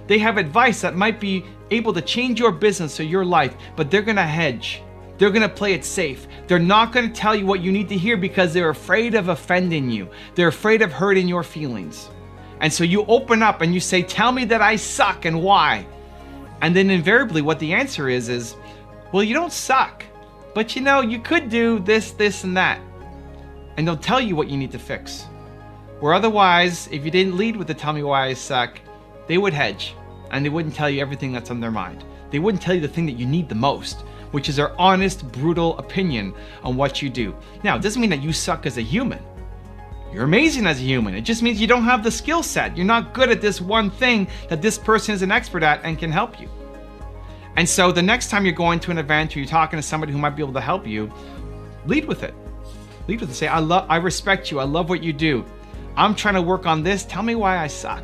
They have advice that might be able to change your business or your life, but they're gonna hedge. They're gonna play it safe. They're not gonna tell you what you need to hear because they're afraid of offending you. They're afraid of hurting your feelings. And so you open up and you say, tell me that I suck and why. And then invariably what the answer is, well, you don't suck, but you know, you could do this, this, and that. And they'll tell you what you need to fix. Where otherwise, if you didn't lead with the tell me why I suck, they would hedge. And they wouldn't tell you everything that's on their mind. They wouldn't tell you the thing that you need the most, which is their honest, brutal opinion on what you do. Now, it doesn't mean that you suck as a human. You're amazing as a human. It just means you don't have the skill set. You're not good at this one thing that this person is an expert at and can help you. And so the next time you're going to an event or you're talking to somebody who might be able to help you, lead with it. Lead with it. Say, I respect you. I love what you do. I'm trying to work on this. Tell me why I suck.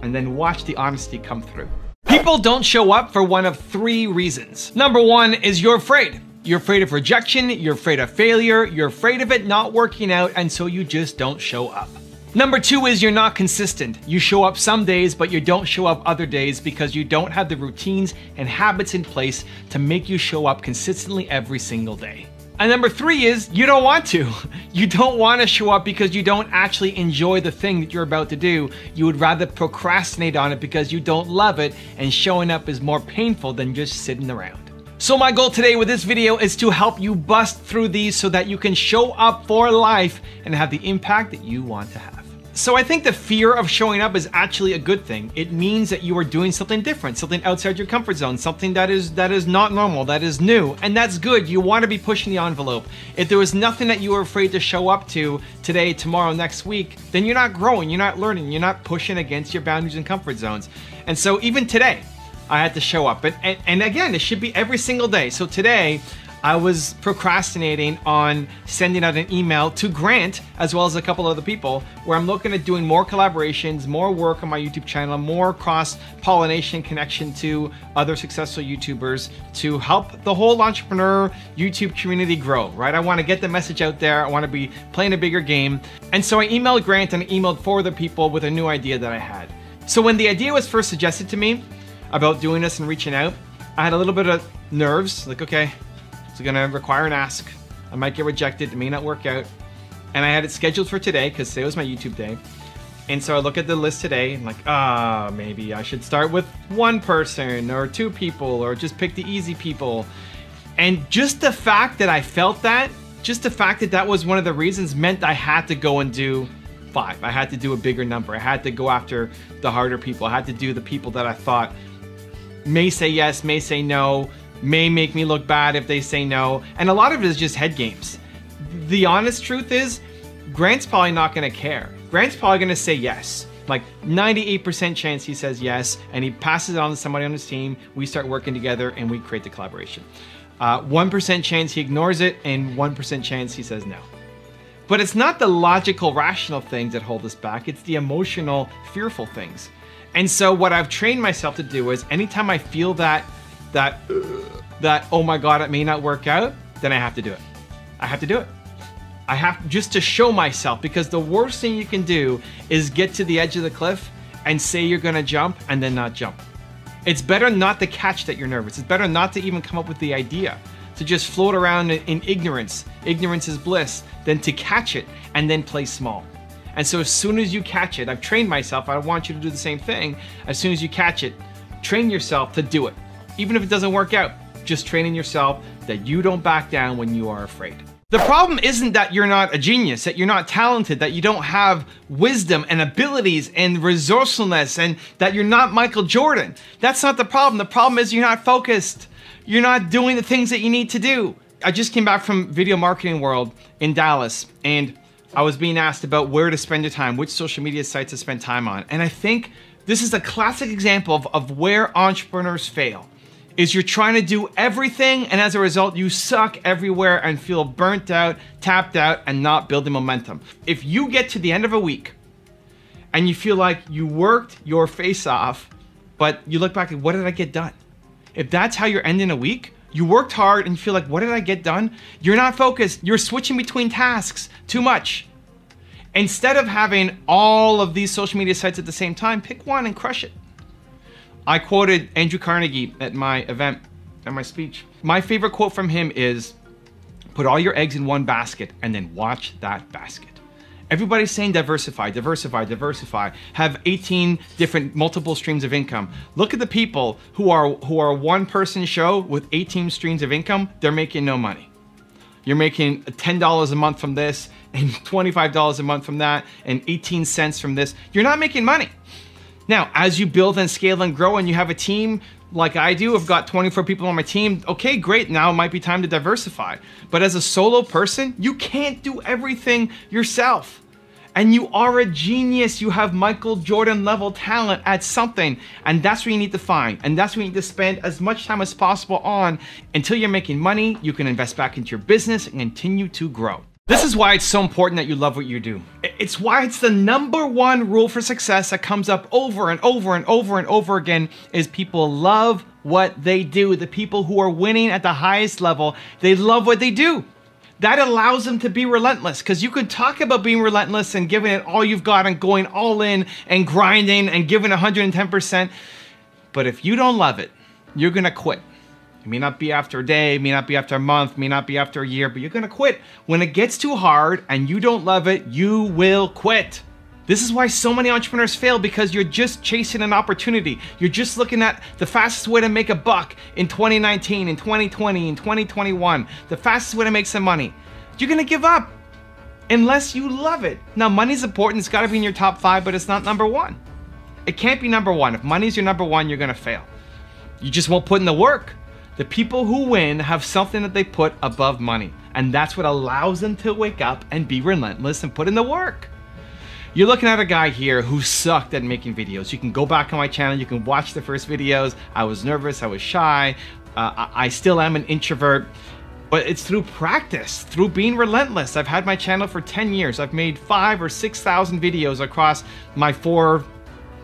And then watch the honesty come through. People don't show up for one of three reasons. Number one is you're afraid. You're afraid of rejection, you're afraid of failure, you're afraid of it not working out, and so you just don't show up. Number two is you're not consistent. You show up some days, but you don't show up other days because you don't have the routines and habits in place to make you show up consistently every single day. And number three is you don't want to. You don't want to show up because you don't actually enjoy the thing that you're about to do. You would rather procrastinate on it because you don't love it, and showing up is more painful than just sitting around. So my goal today with this video is to help you bust through these so that you can show up for life and have the impact that you want to have. So I think the fear of showing up is actually a good thing. It means that you are doing something different, something outside your comfort zone, something that is not normal, that is new, and that's good. You want to be pushing the envelope. If there was nothing that you were afraid to show up to today, tomorrow, next week, then you're not growing, you're not learning, you're not pushing against your boundaries and comfort zones. And so even today, I had to show up. And again, it should be every single day. So today, I was procrastinating on sending out an email to Grant, as well as a couple other people, where I'm looking at doing more collaborations, more work on my YouTube channel, more cross-pollination connection to other successful YouTubers to help the whole entrepreneur YouTube community grow, right? I want to get the message out there. I want to be playing a bigger game. And so I emailed Grant and I emailed 4 other people with a new idea that I had. So when the idea was first suggested to me about doing this and reaching out, I had a little bit of nerves, like, okay, it's gonna require an ask. I might get rejected, it may not work out. And I had it scheduled for today, because today was my YouTube day. And so I look at the list today, and like, maybe I should start with 1 person, or 2 people, or just pick the easy people. And just the fact that I felt that, just the fact that that was one of the reasons meant I had to go and do 5. I had to do a bigger number. I had to go after the harder people. I had to do the people that I thought may say yes, may say no, may make me look bad if they say no. And a lot of it is just head games. The honest truth is, Grant's probably not gonna care. Grant's probably gonna say yes. Like 98% chance he says yes, and he passes it on to somebody on his team, we start working together, and we create the collaboration. 1% chance he ignores it, and 1% chance he says no. But it's not the logical, rational things that hold us back, it's the emotional, fearful things. And so what I've trained myself to do is anytime I feel that oh my God, it may not work out, then I have to do it. I have to do it. I have just to show myself, because the worst thing you can do is get to the edge of the cliff and say you're gonna jump and then not jump. It's better not to catch that you're nervous. It's better not to even come up with the idea, to just float around in ignorance. Ignorance is bliss, than to catch it and then play small. And so as soon as you catch it, I've trained myself, I want you to do the same thing. As soon as you catch it, train yourself to do it. even if it doesn't work out. Just training yourself that you don't back down when you are afraid. The problem isn't that you're not a genius, that you're not talented, that you don't have wisdom and abilities and resourcefulness, and that you're not Michael Jordan. That's not the problem. The problem is you're not focused. You're not doing the things that you need to do. I just came back from Video Marketing World in Dallas, and I was being asked about where to spend your time, which social media sites to spend time on. And I think this is a classic example of where entrepreneurs fail. Is you're trying to do everything, and as a result, you suck everywhere and feel burnt out, tapped out, and not building momentum. If you get to the end of a week and you feel like you worked your face off, but you look back and what did I get done? If that's how you're ending a week, you worked hard and you feel like, what did I get done? You're not focused. You're switching between tasks too much. Instead of having all of these social media sites at the same time, pick one and crush it. I quoted Andrew Carnegie at my event, at my speech. My favorite quote from him is, put all your eggs in one basket and then watch that basket. Everybody's saying diversify, diversify, diversify. Have 18 different multiple streams of income. Look at the people who are one person show with 18 streams of income, they're making no money. You're making $10 a month from this and $25 a month from that and 18 cents from this. You're not making money. Now, as you build and scale and grow and you have a team like I do, I've got 24 people on my team, okay, great, now it might be time to diversify. But as a solo person, you can't do everything yourself. And you are a genius, you have Michael Jordan level talent at something, and that's what you need to find. And that's what you need to spend as much time as possible on until you're making money, you can invest back into your business and continue to grow. This is why it's so important that you love what you do. It's why it's the #1 rule for success that comes up over and over and over and over again is people love what they do. The people who are winning at the highest level, they love what they do. That allows them to be relentless, because you could talk about being relentless and giving it all you've got and going all in and grinding and giving 110%. But if you don't love it, you're gonna quit. It may not be after a day, it may not be after a month, it may not be after a year, but you're gonna quit. When it gets too hard and you don't love it, you will quit. This is why so many entrepreneurs fail, because you're just chasing an opportunity. You're just looking at the fastest way to make a buck in 2019, in 2020, in 2021, the fastest way to make some money. You're gonna give up unless you love it. Now, money's important, it's gotta be in your top 5, but it's not #1. It can't be #1. If money's your #1, you're gonna fail. You just won't put in the work. The people who win have something that they put above money, and that's what allows them to wake up and be relentless and put in the work. You're looking at a guy here who sucked at making videos. You can go back on my channel, you can watch the first videos. I was nervous, I was shy, I still am an introvert, but it's through practice, through being relentless. I've had my channel for 10 years. I've made 5,000 or 6,000 videos across my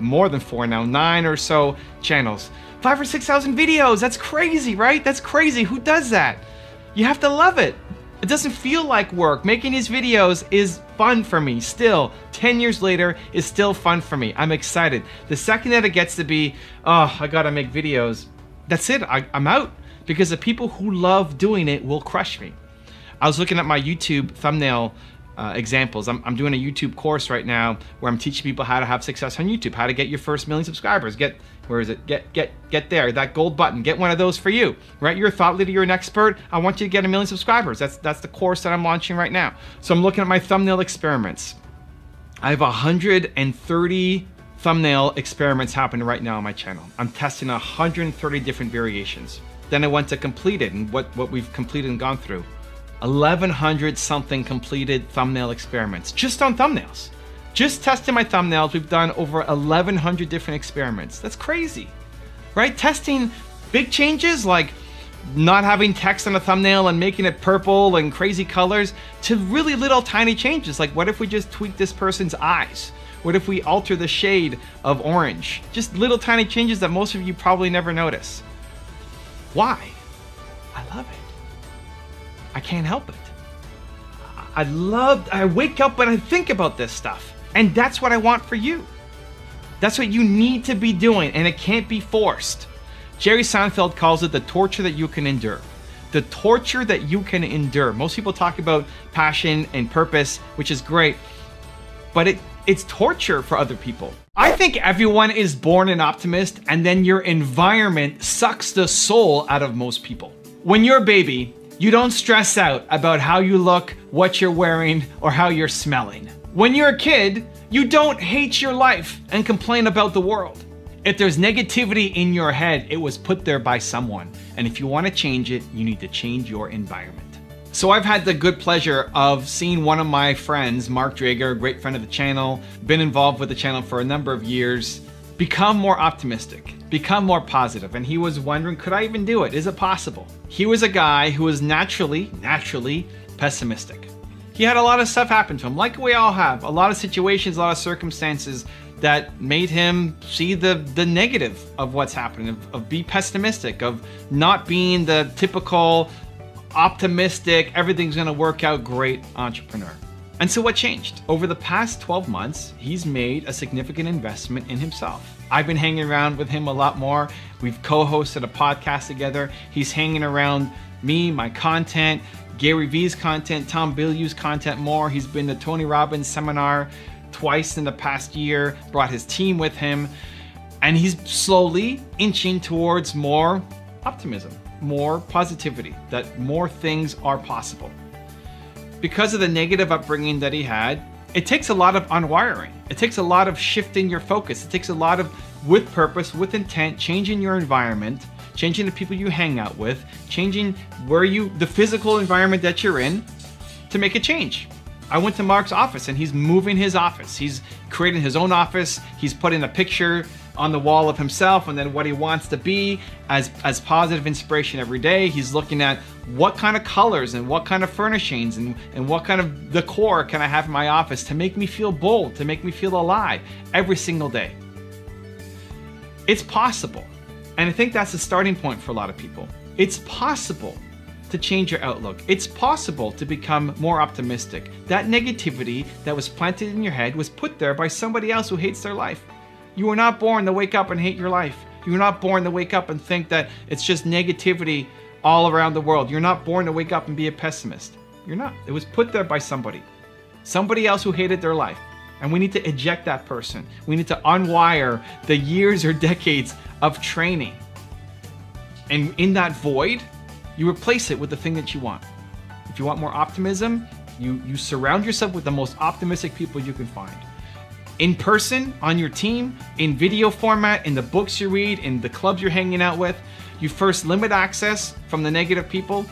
more than 4 now, 9 or so channels. 5,000 or 6,000 videos, that's crazy, right? That's crazy, who does that? You have to love it. It doesn't feel like work. Making these videos is fun for me still. 10 years later, it's still fun for me. I'm excited. The second that it gets to be, oh, I gotta make videos, that's it, I'm out. Because the people who love doing it will crush me. I was looking at my YouTube thumbnail examples. I'm doing a YouTube course right now where I'm teaching people how to have success on YouTube, how to get your first 1,000,000 subscribers. Where is it? Get there, that gold button, get one of those for you, right? You're a thought leader, you're an expert. I want you to get 1,000,000 subscribers. That's the course that I'm launching right now. So I'm looking at my thumbnail experiments. I have 130 thumbnail experiments happening right now on my channel. I'm testing 130 different variations. Then I went to completed and what we've completed and gone through. 1,100 something completed thumbnail experiments, just on thumbnails. Just testing my thumbnails, we've done over 1,100 different experiments. That's crazy, right? Testing big changes like not having text on a thumbnail and making it purple and crazy colors, to really little tiny changes. Like, what if we just tweak this person's eyes? What if we alter the shade of orange? Just little tiny changes that most of you probably never notice. Why? I love it. I can't help it. I wake up and I think about this stuff, and that's what I want for you. That's what you need to be doing, and it can't be forced. Jerry Seinfeld calls it the torture that you can endure. The torture that you can endure. Most people talk about passion and purpose, which is great, but It's torture for other people. I think everyone is born an optimist, and then your environment sucks the soul out of most people. When you're a baby, you don't stress out about how you look, what you're wearing, or how you're smelling. When you're a kid, you don't hate your life and complain about the world. If there's negativity in your head, it was put there by someone. And if you want to change it, you need to change your environment. So I've had the good pleasure of seeing one of my friends, Mark Drager, a great friend of the channel, been involved with the channel for a number of years, become more optimistic, become more positive. And he was wondering, could I even do it? Is it possible? He was a guy who was naturally pessimistic. He had a lot of stuff happen to him, like we all have. A lot of situations, a lot of circumstances that made him see the negative of what's happening, of be pessimistic, of not being the typical optimistic, everything's gonna work out great entrepreneur. And so what changed? Over the past 12 months, he's made a significant investment in himself. I've been hanging around with him a lot more. We've co-hosted a podcast together. He's hanging around me, my content, Gary Vee's content, Tom Bilyeu's content more. He's been to Tony Robbins' seminar twice in the past year, brought his team with him, and he's slowly inching towards more optimism, more positivity, that more things are possible. Because of the negative upbringing that he had, it takes a lot of unwiring. It takes a lot of shifting your focus. It takes a lot of, with purpose, with intent, changing your environment, changing the people you hang out with, changing the physical environment that you're in to make a change. I went to Mark's office and he's moving his office. He's creating his own office. He's putting a picture on the wall of himself and then what he wants to be as positive inspiration every day. He's looking at what kind of colors and what kind of furnishings and what kind of decor can I have in my office to make me feel bold, to make me feel alive every single day. It's possible. And I think that's the starting point for a lot of people. It's possible to change your outlook. It's possible to become more optimistic. That negativity that was planted in your head was put there by somebody else who hates their life. You were not born to wake up and hate your life. You were not born to wake up and think that it's just negativity all around the world. You're not born to wake up and be a pessimist. You're not. It was put there by somebody else who hated their life. And we need to eject that person. We need to unwire the years or decades of training. And in that void, you replace it with the thing that you want. If you want more optimism, you surround yourself with the most optimistic people you can find. In person, on your team, in video format, in the books you read, in the clubs you're hanging out with. You first limit access from the negative people,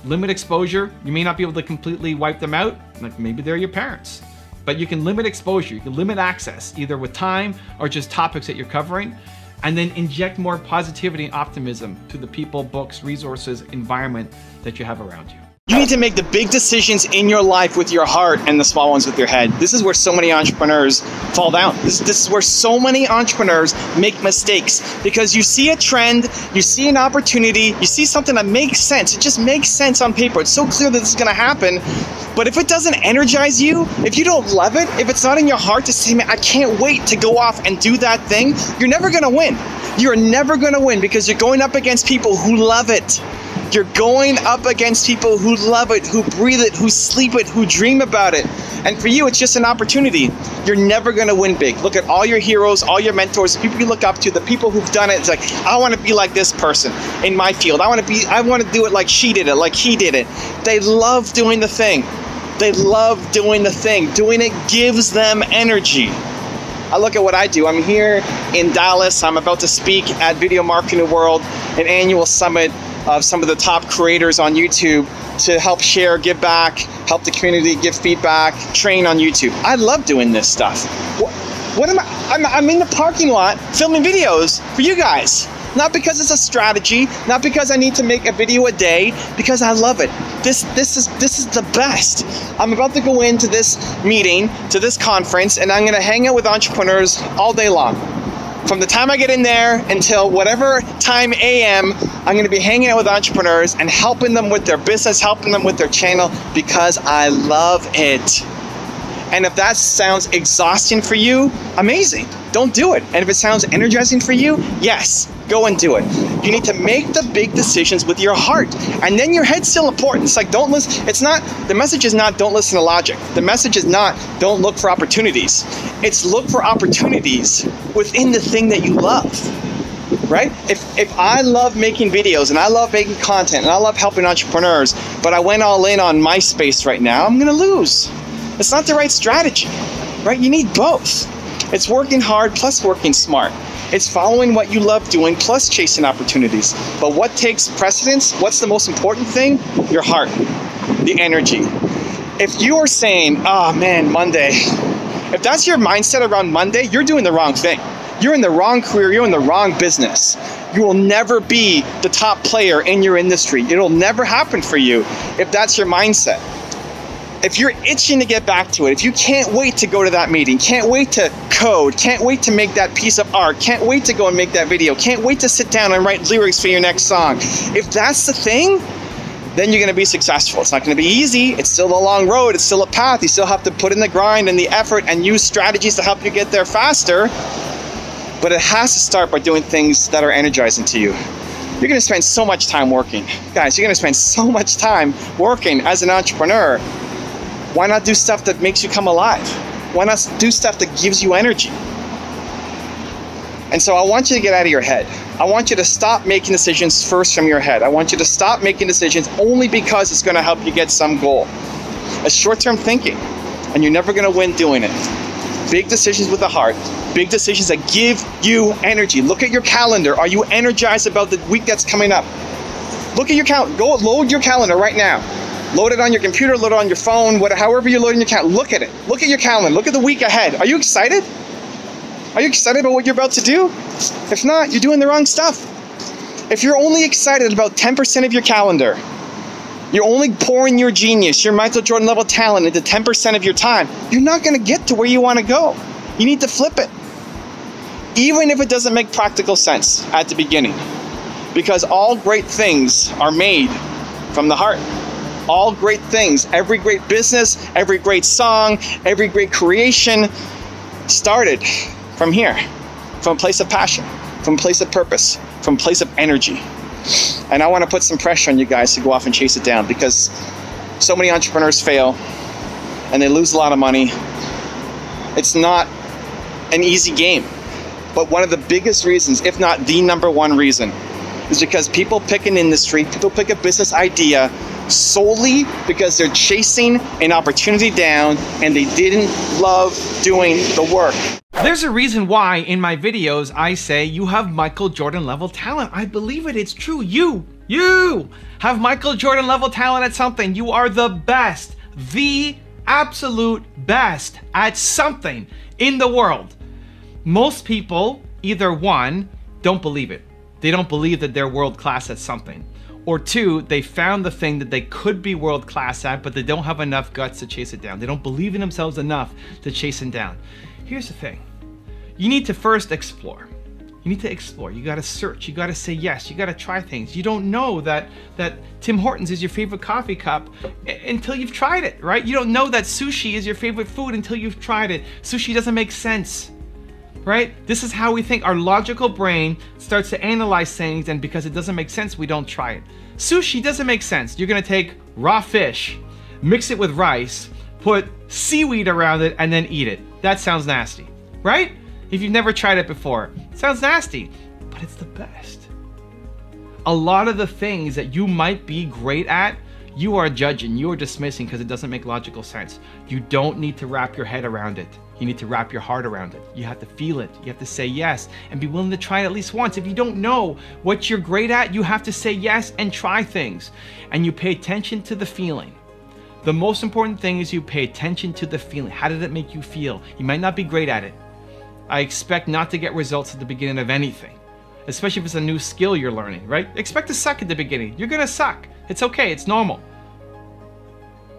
limit exposure. You may not be able to completely wipe them out, like maybe they're your parents. But you can limit exposure, you can limit access, either with time or just topics that you're covering, and then inject more positivity and optimism to the people, books, resources, environment that you have around you. You need to make the big decisions in your life with your heart and the small ones with your head. This is where so many entrepreneurs fall down. This is where so many entrepreneurs make mistakes, because you see a trend, you see an opportunity, you see something that makes sense. It just makes sense on paper. It's so clear that this is going to happen. But if it doesn't energize you, if you don't love it, if it's not in your heart to say, man, I can't wait to go off and do that thing, you're never going to win. You're never going to win because you're going up against people who love it. You're going up against people who love it, who breathe it, who sleep it, who dream about it. And for you, it's just an opportunity. You're never going to win big. Look at all your heroes, all your mentors, the people you look up to, the people who've done it. It's like, I want to be like this person in my field. I want to do it like she did it, like he did it. They love doing the thing. They love doing the thing. Doing it gives them energy. I look at what I do. I'm here in Dallas. I'm about to speak at Video Marketing World, an annual summit of some of the top creators on YouTube to help share, give back, help the community, give feedback, train on YouTube. I love doing this stuff. What am I? I'm in the parking lot filming videos for you guys. Not because it's a strategy, not because I need to make a video a day, because I love it. This is the best. I'm about to go into this meeting, to this conference, and I'm gonna hang out with entrepreneurs all day long. From the time I get in there until whatever time AM, I'm gonna be hanging out with entrepreneurs and helping them with their business, helping them with their channel, because I love it. And if that sounds exhausting for you, amazing. Don't do it. And if it sounds energizing for you, yes, go and do it. You need to make the big decisions with your heart. And then your head's still important. It's like, don't listen. It's not, the message is not don't listen to logic. The message is not don't look for opportunities. It's look for opportunities within the thing that you love. Right? If I love making videos and I love making content and I love helping entrepreneurs, but I went all in on MySpace right now, I'm going to lose. It's not the right strategy, right? You need both. It's working hard plus working smart. It's following what you love doing plus chasing opportunities. But what takes precedence? What's the most important thing? Your heart, the energy. If you are saying, oh man, Monday, if that's your mindset around Monday, you're doing the wrong thing. You're in the wrong career, you're in the wrong business. You will never be the top player in your industry. It'll never happen for you if that's your mindset. If you're itching to get back to it, if you can't wait to go to that meeting, can't wait to code, can't wait to make that piece of art, can't wait to go and make that video, can't wait to sit down and write lyrics for your next song, if that's the thing, then you're going to be successful. It's not going to be easy. It's still a long road. It's still a path. You still have to put in the grind and the effort and use strategies to help you get there faster. But it has to start by doing things that are energizing to you. You're going to spend so much time working. Guys, you're going to spend so much time working as an entrepreneur. Why not do stuff that makes you come alive? Why not do stuff that gives you energy? And so I want you to get out of your head. I want you to stop making decisions first from your head. I want you to stop making decisions only because it's going to help you get some goal. It's short-term thinking, and you're never going to win doing it. Big decisions with the heart. Big decisions that give you energy. Look at your calendar. Are you energized about the week that's coming up? Look at your calendar. Go load your calendar right now. Load it on your computer, load it on your phone, however you're loading your calendar. Look at it. Look at your calendar. Look at the week ahead. Are you excited? Are you excited about what you're about to do? If not, you're doing the wrong stuff. If you're only excited about 10% of your calendar, you're only pouring your genius, your Michael Jordan level talent into 10% of your time, you're not going to get to where you want to go. You need to flip it. Even if it doesn't make practical sense at the beginning. Because all great things are made from the heart. All great things, every great business, every great song, every great creation started from here. From a place of passion, from a place of purpose, from a place of energy. And I want to put some pressure on you guys to go off and chase it down, because so many entrepreneurs fail and they lose a lot of money. It's not an easy game. But one of the biggest reasons, if not the number one reason, is because people pick an industry, people pick a business idea solely because they're chasing an opportunity down and they didn't love doing the work. There's a reason why in my videos I say you have Michael Jordan level talent. I believe it, it's true. You have Michael Jordan level talent at something. You are the best, the absolute best at something in the world. Most people, either one, don't believe it. They don't believe that they're world class at something. Or two, they found the thing that they could be world class at, but they don't have enough guts to chase it down. They don't believe in themselves enough to chase it down. Here's the thing. You need to first explore. You need to explore. You gotta search. You gotta say yes. You gotta try things. You don't know that Tim Hortons is your favorite coffee cup until you've tried it, right? You don't know that sushi is your favorite food until you've tried it. Sushi doesn't make sense. Right? This is how we think. Our logical brain starts to analyze things, and because it doesn't make sense, we don't try it. Sushi doesn't make sense. You're gonna take raw fish, mix it with rice, put seaweed around it, and then eat it. That sounds nasty, right? If you've never tried it before, it sounds nasty, but it's the best. A lot of the things that you might be great at, you are judging, you are dismissing because it doesn't make logical sense. You don't need to wrap your head around it. You need to wrap your heart around it. You have to feel it. You have to say yes and be willing to try it at least once. If you don't know what you're great at, you have to say yes and try things. And you pay attention to the feeling. The most important thing is you pay attention to the feeling. How did it make you feel? You might not be great at it. I expect not to get results at the beginning of anything, especially if it's a new skill you're learning, right? Expect to suck at the beginning. You're gonna suck. It's okay, it's normal.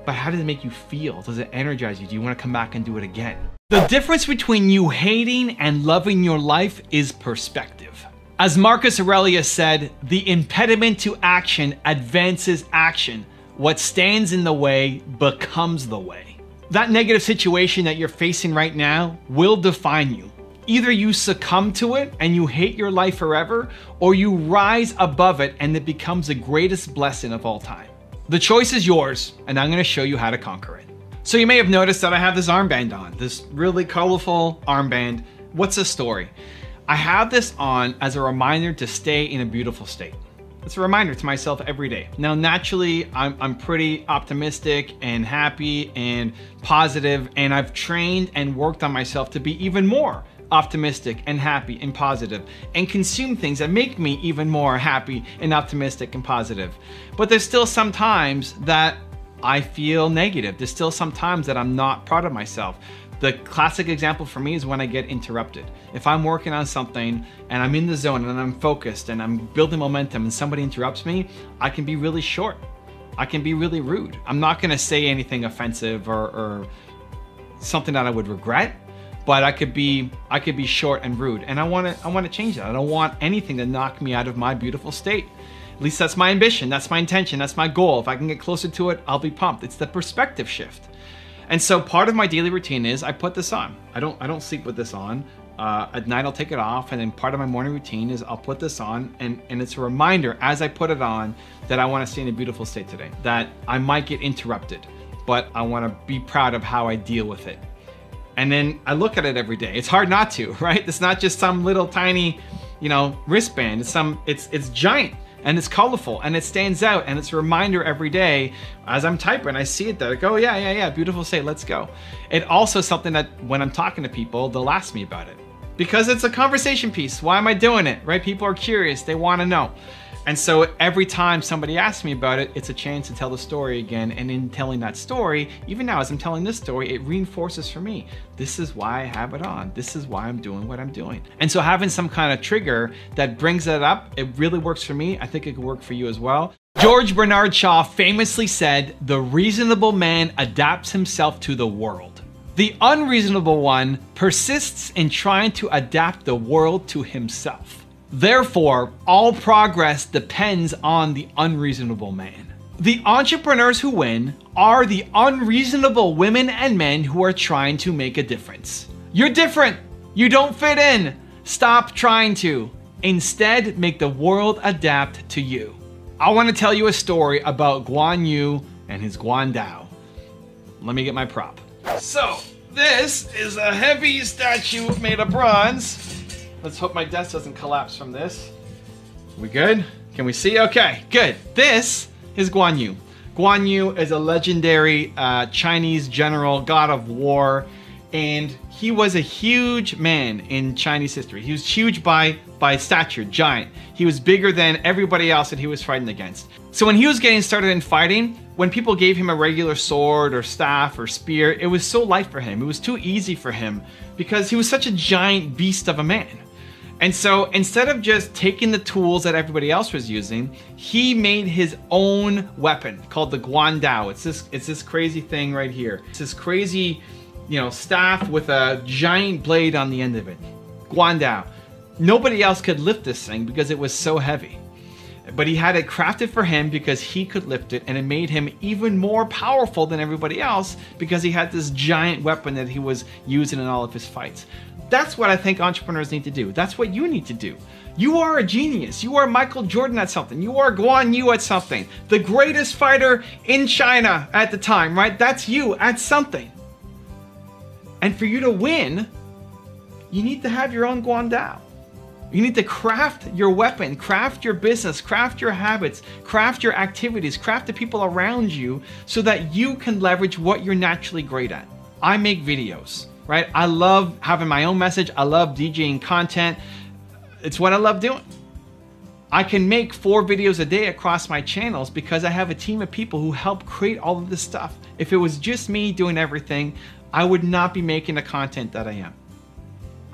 But how does it make you feel? Does it energize you? Do you wanna come back and do it again? The difference between you hating and loving your life is perspective. As Marcus Aurelius said, the impediment to action advances action. What stands in the way becomes the way. That negative situation that you're facing right now will define you. Either you succumb to it and you hate your life forever, or you rise above it and it becomes the greatest blessing of all time. The choice is yours, and I'm gonna show you how to conquer it. So you may have noticed that I have this armband on, this really colorful armband. What's the story? I have this on as a reminder to stay in a beautiful state. It's a reminder to myself every day. Now, naturally, I'm pretty optimistic and happy and positive, and I've trained and worked on myself to be even more optimistic and happy and positive, and consume things that make me even more happy and optimistic and positive. But there's still some times that I feel negative. There's still some times that I'm not proud of myself. The classic example for me is when I get interrupted. If I'm working on something and I'm in the zone and I'm focused and I'm building momentum and somebody interrupts me, I can be really short. I can be really rude. I'm not gonna say anything offensive or something that I would regret, but I could be short and rude, and I wanna change that. I don't want anything to knock me out of my beautiful state. At least that's my ambition, that's my intention, that's my goal. If I can get closer to it, I'll be pumped. It's the perspective shift. And so part of my daily routine is I put this on. I don't sleep with this on. At night I'll take it off, and then part of my morning routine is I'll put this on, and it's a reminder as I put it on that I wanna stay in a beautiful state today, that I might get interrupted, but I wanna be proud of how I deal with it. And then I look at it every day. It's hard not to, right? It's not just some little tiny, wristband. It's giant and it's colorful and it stands out, and it's a reminder every day as I'm typing. I see it there. I go, oh, yeah, beautiful state, let's go. It also something that when I'm talking to people, they'll ask me about it because it's a conversation piece. Why am I doing it, right? People are curious, they want to know. And so every time somebody asks me about it, it's a chance to tell the story again. And in telling that story, even now as I'm telling this story, it reinforces for me, this is why I have it on. This is why I'm doing what I'm doing. And so having some kind of trigger that brings that up, it really works for me. I think it could work for you as well. George Bernard Shaw famously said, "The reasonable man adapts himself to the world. The unreasonable one persists in trying to adapt the world to himself. Therefore, all progress depends on the unreasonable man." The entrepreneurs who win are the unreasonable women and men who are trying to make a difference. You're different. You don't fit in. Stop trying to. Instead, make the world adapt to you. I want to tell you a story about Guan Yu and his Guan Dao. Let me get my prop. So, this is a heavy statue made of bronze. Let's hope my desk doesn't collapse from this. We good? Can we see? Okay, good. This is Guan Yu. Guan Yu is a legendary Chinese general, god of war, and he was a huge man in Chinese history. He was huge by stature, giant. He was bigger than everybody else that he was fighting against. So when he was getting started in fighting, when people gave him a regular sword or staff or spear, it was so light for him. It was too easy for him because he was such a giant beast of a man. And so instead of just taking the tools that everybody else was using, he made his own weapon called the Guan Dao. It's this crazy thing right here. It's this crazy, staff with a giant blade on the end of it. Guan Dao. Nobody else could lift this thing because it was so heavy. But he had it crafted for him because he could lift it, and it made him even more powerful than everybody else because he had this giant weapon that he was using in all of his fights. That's what I think entrepreneurs need to do. That's what you need to do. You are a genius. You are Michael Jordan at something. You are Guan Yu at something. The greatest fighter in China at the time, right? That's you at something. And for you to win, you need to have your own Guan Dao. You need to craft your weapon, craft your business, craft your habits, craft your activities, craft the people around you so that you can leverage what you're naturally great at. I make videos. Right? I love having my own message. I love DJing content. It's what I love doing. I can make 4 videos a day across my channels because I have a team of people who help create all of this stuff. If it was just me doing everything, I would not be making the content that I am.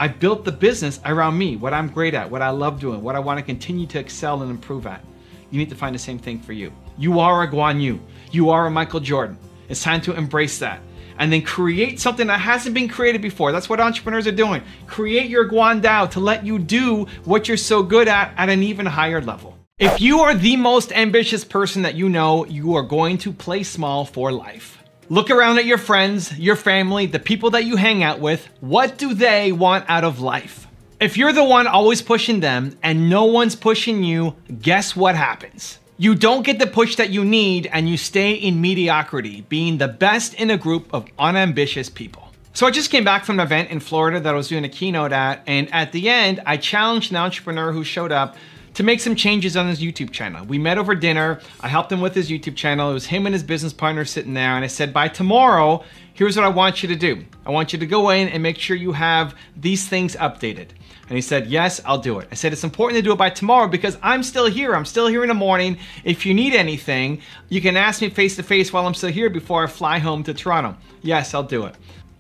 I built the business around me, what I'm great at, what I love doing, what I want to continue to excel and improve at. You need to find the same thing for you. You are a Guan Yu. You are a Michael Jordan. It's time to embrace that. And then create something that hasn't been created before. That's what entrepreneurs are doing. Create your Guan Dao to let you do what you're so good at an even higher level. If you are the most ambitious person that you know, you are going to play small for life. Look around at your friends, your family, the people that you hang out with. What do they want out of life? If you're the one always pushing them and no one's pushing you, guess what happens? You don't get the push that you need and you stay in mediocrity, being the best in a group of unambitious people. So I just came back from an event in Florida that I was doing a keynote at, and at the end, I challenged an entrepreneur who showed up to make some changes on his YouTube channel. We met over dinner, I helped him with his YouTube channel, it was him and his business partner sitting there, and I said, by tomorrow, here's what I want you to do. I want you to go in and make sure you have these things updated. And he said, yes, I'll do it. I said, it's important to do it by tomorrow because I'm still here. I'm still here in the morning. If you need anything, you can ask me face to face while I'm still here before I fly home to Toronto. Yes, I'll do it.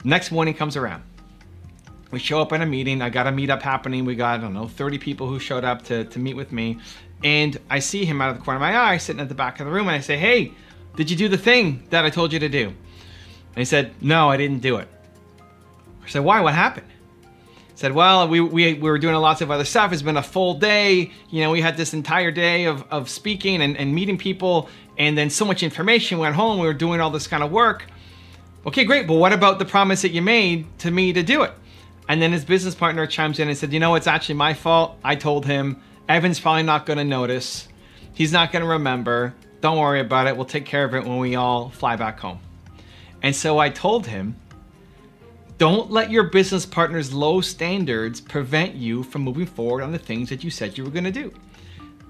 Next morning comes around. We show up in a meeting. I got a meetup happening. We got, I don't know, 30 people who showed up to meet with me. And I see him out of the corner of my eye sitting at the back of the room. And I say, hey, did you do the thing that I told you to do? And he said, no, I didn't do it. I said, why? What happened? He said, well, we were doing lots of other stuff. It's been a full day. You know, we had this entire day of speaking and meeting people. And then so much information went home. We were doing all this kind of work. Okay, great. But what about the promise that you made to me to do it? And then his business partner chimes in and said, you know, it's actually my fault. I told him. Evan's probably not going to notice. He's not going to remember. Don't worry about it. We'll take care of it when we all fly back home. And so I told him, don't let your business partner's low standards prevent you from moving forward on the things that you said you were going to do.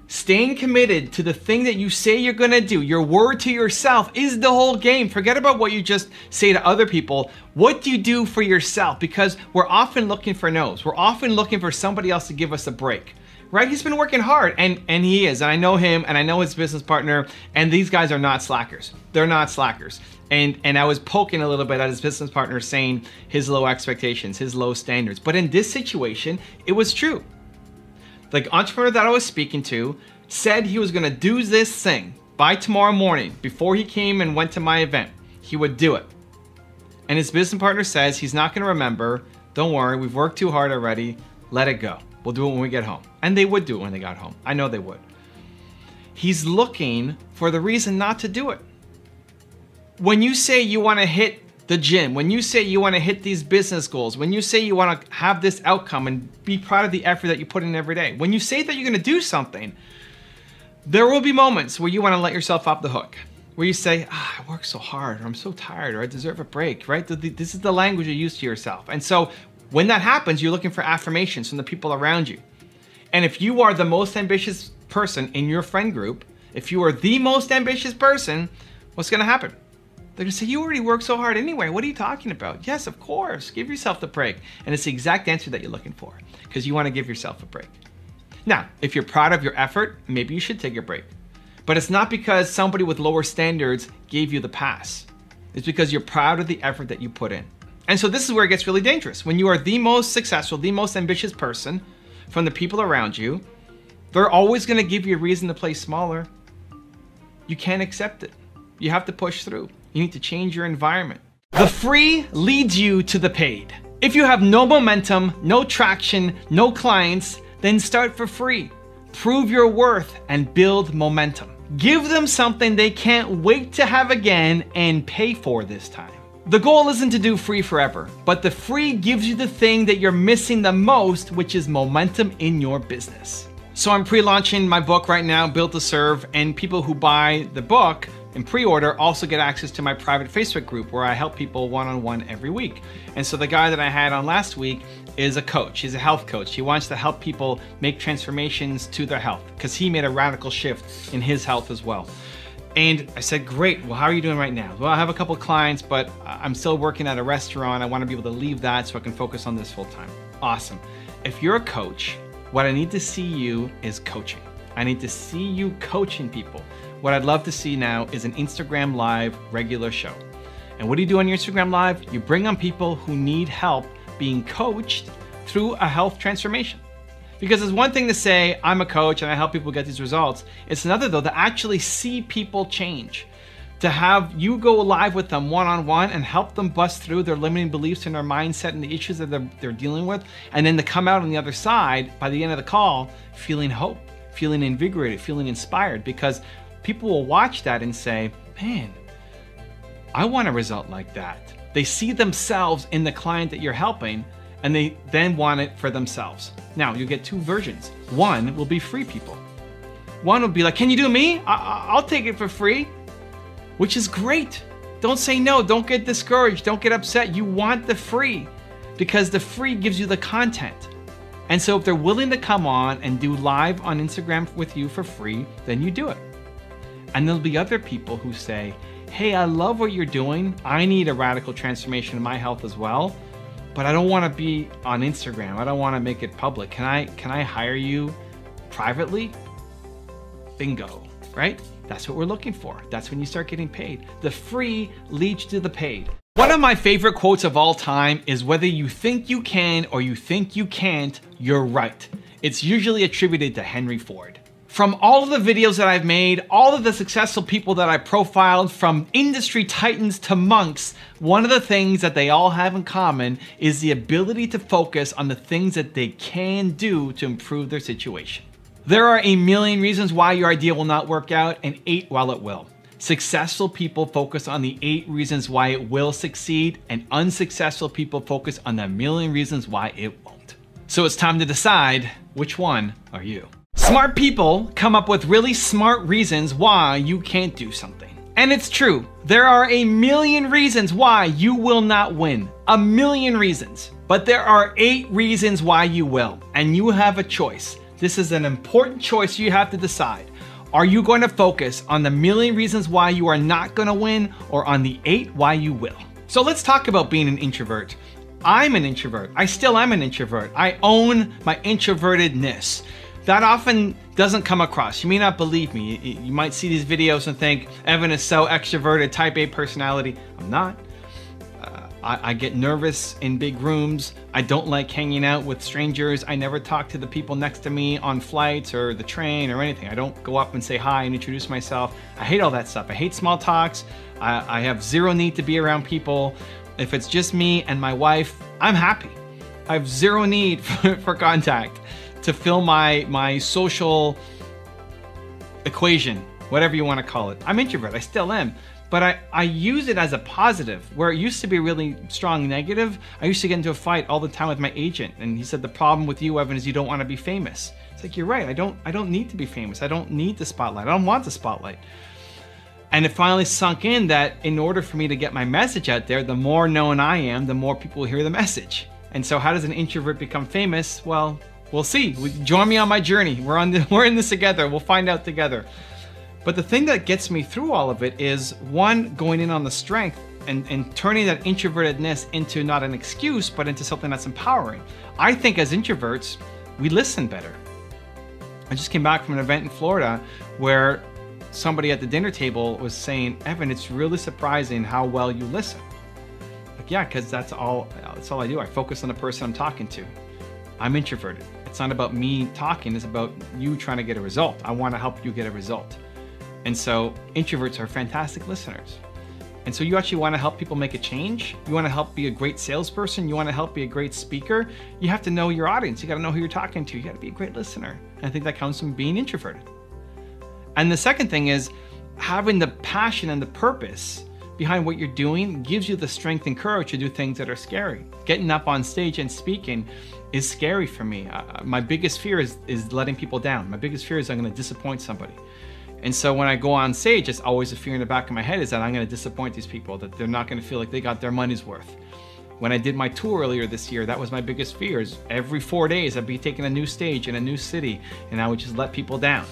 Staying committed to the thing that you say you're going to do, your word to yourself, is the whole game. Forget about what you just say to other people. What do you do for yourself? Because we're often looking for no's. We're often looking for somebody else to give us a break. Right? He's been working hard, and he is. And I know him, and I know his business partner, and these guys are not slackers. They're not slackers. And I was poking a little bit at his business partner, saying his low expectations, his low standards. But in this situation, it was true. The entrepreneur that I was speaking to said he was gonna do this thing by tomorrow morning before he came and went to my event. He would do it. And his business partner says he's not gonna remember. Don't worry, we've worked too hard already. Let it go. We'll do it when we get home. And they would do it when they got home. I know they would. He's looking for the reason not to do it. When you say you want to hit the gym, when you say you want to hit these business goals, when you say you want to have this outcome and be proud of the effort that you put in every day, when you say that you're going to do something, there will be moments where you want to let yourself off the hook, where you say, I work so hard, or I'm so tired, or I deserve a break, right? This is the language you use to yourself. And so when that happens, you're looking for affirmations from the people around you. And if you are the most ambitious person in your friend group, if you are the most ambitious person, what's going to happen? They're gonna say, you already work so hard anyway. What are you talking about? Yes, of course. Give yourself the break. And it's the exact answer that you're looking for, because you want to give yourself a break. Now, if you're proud of your effort, maybe you should take a break. But it's not because somebody with lower standards gave you the pass. It's because you're proud of the effort that you put in. And so this is where it gets really dangerous. When you are the most successful, the most ambitious person from the people around you, they're always gonna give you a reason to play smaller. You can't accept it. You have to push through. You need to change your environment. The free leads you to the paid. If you have no momentum, no traction, no clients, then start for free. Prove your worth and build momentum. Give them something they can't wait to have again and pay for this time. The goal isn't to do free forever, but the free gives you the thing that you're missing the most, which is momentum in your business. So I'm pre-launching my book right now, Built to Serve, and people who buy the book in pre-order also get access to my private Facebook group where I help people one-on-one every week. And so the guy that I had on last week is a coach. He's a health coach. He wants to help people make transformations to their health because he made a radical shift in his health as well. And I said, great, well, how are you doing right now? Well, I have a couple of clients, but I'm still working at a restaurant. I want to be able to leave that so I can focus on this full time. Awesome. If you're a coach, what I need to see you is coaching. I need to see you coaching people. What I'd love to see now is an Instagram Live regular show. And what do you do on your Instagram Live? You bring on people who need help being coached through a health transformation. Because it's one thing to say, I'm a coach and I help people get these results. It's another though, to actually see people change. To have you go live with them one-on-one and help them bust through their limiting beliefs and their mindset and the issues that they're dealing with. And then to come out on the other side, by the end of the call, feeling hope, feeling invigorated, feeling inspired, because people will watch that and say, man, I want a result like that. They see themselves in the client that you're helping, and they then want it for themselves. Now, you get two versions. One will be free people. One will be like, can you do me? I'll take it for free, which is great. Don't say no, don't get discouraged, don't get upset. You want the free because the free gives you the content. And so if they're willing to come on and do live on Instagram with you for free, then you do it. And there'll be other people who say, hey, I love what you're doing. I need a radical transformation in my health as well, but I don't want to be on Instagram. I don't want to make it public. Can I hire you privately? Bingo, right? That's what we're looking for. That's when you start getting paid. The free leads to the paid. One of my favorite quotes of all time is, whether you think you can or you think you can't, you're right. It's usually attributed to Henry Ford. From all of the videos that I've made, all of the successful people that I profiled, from industry titans to monks, one of the things that they all have in common is the ability to focus on the things that they can do to improve their situation. There are a million reasons why your idea will not work out, and 8 while it will. Successful people focus on the 8 reasons why it will succeed, and unsuccessful people focus on the million reasons why it won't. So it's time to decide, which one are you? Smart people come up with really smart reasons why you can't do something. And it's true, there are a million reasons why you will not win. A million reasons. But there are 8 reasons why you will, and you have a choice. This is an important choice you have to decide. Are you going to focus on the million reasons why you are not going to win, or on the 8 why you will? So let's talk about being an introvert. I'm an introvert. I still am an introvert. I own my introvertedness. That often doesn't come across. You may not believe me. You might see these videos and think, Evan is so extroverted, type A personality. I'm not. I get nervous in big rooms. I don't like hanging out with strangers. I never talk to the people next to me on flights or the train or anything. I don't go up and say hi and introduce myself. I hate all that stuff. I hate small talks. I have zero need to be around people. If it's just me and my wife, I'm happy. I have zero need for contact to fill my social equation, whatever you want to call it. I'm introvert, I still am. But I use it as a positive. Where it used to be a really strong negative, I used to get into a fight all the time with my agent, and he said, the problem with you, Evan, is you don't want to be famous. It's like, you're right, I don't need to be famous. I don't need the spotlight. I don't want the spotlight. And it finally sunk in that in order for me to get my message out there, the more known I am, the more people will hear the message. And so how does an introvert become famous? Well, we'll see. Join me on my journey. We're in this together. We'll find out together. But the thing that gets me through all of it is, one, going in on the strength and turning that introvertedness into not an excuse, but into something that's empowering. I think as introverts, we listen better. I just came back from an event in Florida where somebody at the dinner table was saying, Evan, it's really surprising how well you listen. Like, yeah, because that's all I do. I focus on the person I'm talking to. I'm introverted. It's not about me talking, it's about you trying to get a result. I want to help you get a result. And so introverts are fantastic listeners. And so you actually want to help people make a change. You want to help be a great salesperson. You want to help be a great speaker. You have to know your audience. You got to know who you're talking to. You got to be a great listener. And I think that comes from being introverted. And the second thing is, having the passion and the purpose behind what you're doing gives you the strength and courage to do things that are scary. Getting up on stage and speaking is scary for me. My biggest fear is letting people down. My biggest fear is I'm going to disappoint somebody. And so when I go on stage, it's always a fear in the back of my head is that I'm going to disappoint these people, that they're not going to feel like they got their money's worth. When I did my tour earlier this year, that was my biggest fear. Is every 4 days I'd be taking a new stage in a new city, and I would just let people down.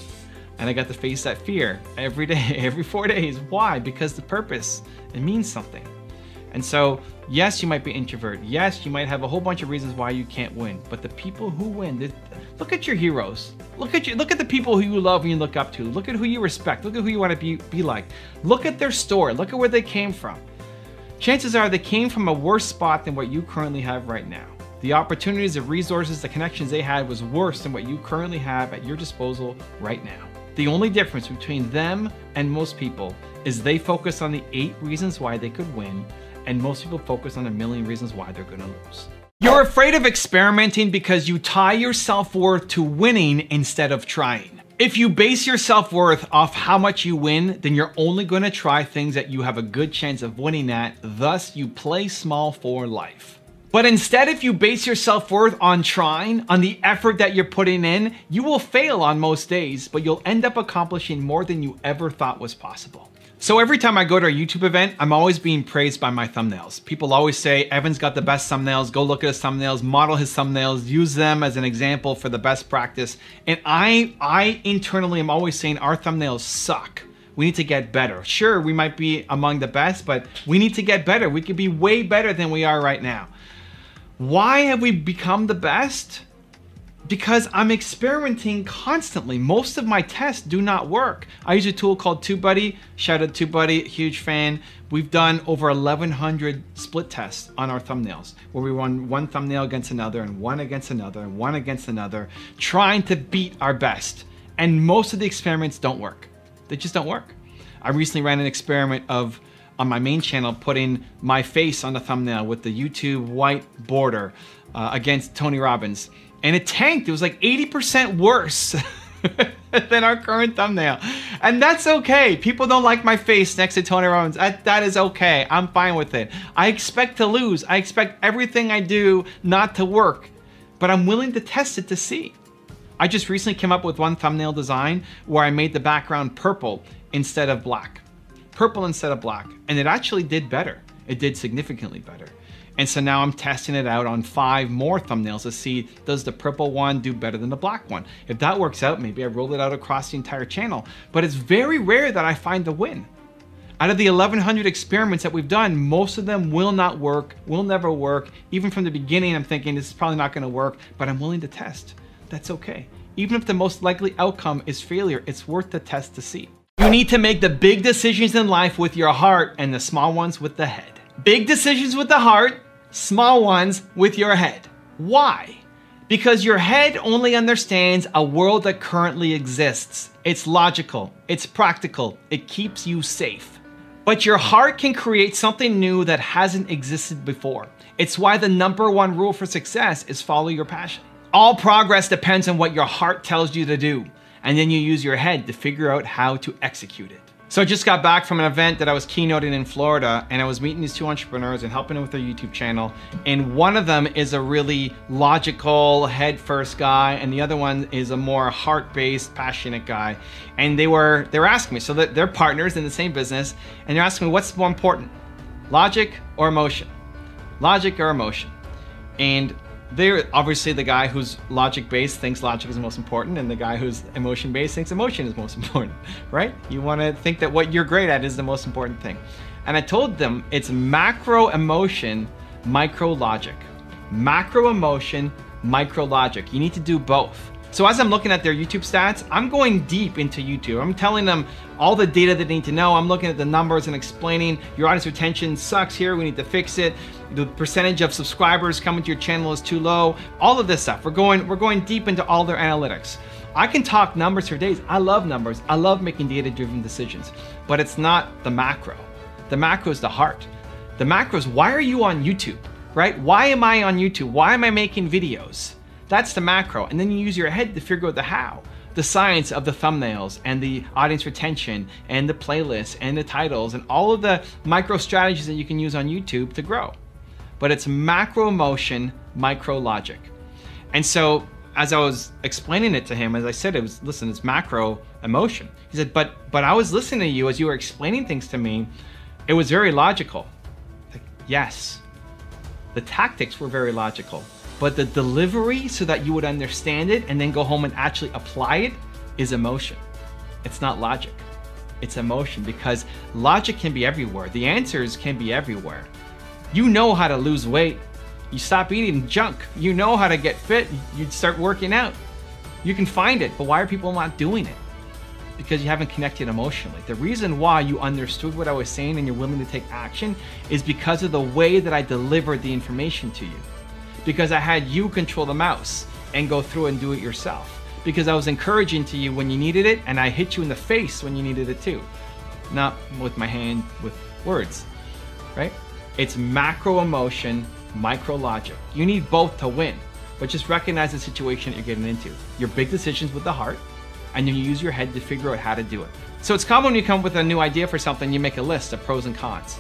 And I got to face that fear every day, every 4 days. Why? Because the purpose, it means something. And so, yes, you might be introvert. Yes, you might have a whole bunch of reasons why you can't win. But the people who win, look at your heroes. Look at the people who you love and you look up to. Look at who you respect. Look at who you want to be like. Look at their story. Look at where they came from. Chances are they came from a worse spot than what you currently have right now. The opportunities, the resources, the connections they had was worse than what you currently have at your disposal right now. The only difference between them and most people is they focus on the 8 reasons why they could win, and most people focus on a million reasons why they're going to lose. You're afraid of experimenting because you tie your self-worth to winning instead of trying. If you base your self-worth off how much you win, then you're only going to try things that you have a good chance of winning at. Thus, you play small for life. But instead, if you base your self-worth on trying, on the effort that you're putting in, you will fail on most days, but you'll end up accomplishing more than you ever thought was possible. So every time I go to a YouTube event, I'm always being praised by my thumbnails. People always say, Evan's got the best thumbnails, go look at his thumbnails, model his thumbnails, use them as an example for the best practice. And I internally am always saying our thumbnails suck. We need to get better. Sure, we might be among the best, but we need to get better. We could be way better than we are right now. Why have we become the best? Because I'm experimenting constantly. Most of my tests do not work. I use a tool called TubeBuddy. Shout out TubeBuddy, huge fan. We've done over 1,100 split tests on our thumbnails, where we run one thumbnail against another and one against another and one against another, trying to beat our best. And most of the experiments don't work. They just don't work. I recently ran an experiment of, on my main channel, putting my face on the thumbnail with the YouTube white border against Tony Robbins. And it tanked. It was like 80% worse than our current thumbnail. And that's okay. People don't like my face next to Tony Robbins. That is okay. I'm fine with it. I expect to lose. I expect everything I do not to work. But I'm willing to test it to see. I just recently came up with one thumbnail design where I made the background purple instead of black. Purple instead of black. And it actually did better. It did significantly better. And so now I'm testing it out on 5 more thumbnails to see, does the purple one do better than the black one? If that works out, maybe I roll it out across the entire channel. But it's very rare that I find the win. Out of the 1,100 experiments that we've done, most of them will not work, will never work. Even from the beginning, I'm thinking this is probably not gonna work, but I'm willing to test. That's okay. Even if the most likely outcome is failure, it's worth the test to see. You need to make the big decisions in life with your heart and the small ones with the head. Big decisions with the heart, small ones with your head. Why? Because your head only understands a world that currently exists. It's logical, it's practical, it keeps you safe. But your heart can create something new that hasn't existed before. It's why the #1 rule for success is follow your passion. All progress depends on what your heart tells you to do, and then you use your head to figure out how to execute it. So I just got back from an event that I was keynoting in Florida, and I was meeting these 2 entrepreneurs and helping them with their YouTube channel. And one of them is a really logical, head-first guy, and the other one is a more heart-based, passionate guy. And they were asking me, so that they're partners in the same business, and they're asking me, what's more important, logic or emotion? Logic or emotion? And they're obviously the guy who's logic-based thinks logic is most important, and the guy who's emotion-based thinks emotion is most important, right? You want to think that what you're great at is the most important thing. And I told them it's macro emotion, micro logic. Macro emotion, micro logic. You need to do both. So as I'm looking at their YouTube stats, I'm going deep into YouTube. I'm telling them all the data they need to know. I'm looking at the numbers and explaining your audience retention sucks here, we need to fix it. The percentage of subscribers coming to your channel is too low. All of this stuff. We're going deep into all their analytics. I can talk numbers for days. I love numbers. I love making data-driven decisions. But it's not the macro. The macro is the heart. The macro is, why are you on YouTube, right? Why am I on YouTube? Why am I making videos? That's the macro. And then you use your head to figure out the how. The science of the thumbnails and the audience retention and the playlists and the titles and all of the micro strategies that you can use on YouTube to grow. But it's macro emotion, micro logic. And so as I was explaining it to him, as I said, it was, listen, it's macro emotion. He said, but I was listening to you as you were explaining things to me. It was very logical. Like, yes, the tactics were very logical. But the delivery so that you would understand it and then go home and actually apply it is emotion. It's not logic. It's emotion, because logic can be everywhere. The answers can be everywhere. You know how to lose weight. You stop eating junk. You know how to get fit. You start working out. You can find it, but why are people not doing it? Because you haven't connected emotionally. The reason why you understood what I was saying and you're willing to take action is because of the way that I delivered the information to you. Because I had you control the mouse and go through and do it yourself. Because I was encouraging to you when you needed it, and I hit you in the face when you needed it too. Not with my hand, with words, right? It's macro emotion, micro logic. You need both to win, but just recognize the situation that you're getting into. Your big decisions with the heart and then you use your head to figure out how to do it. So it's common when you come up with a new idea for something, you make a list of pros and cons,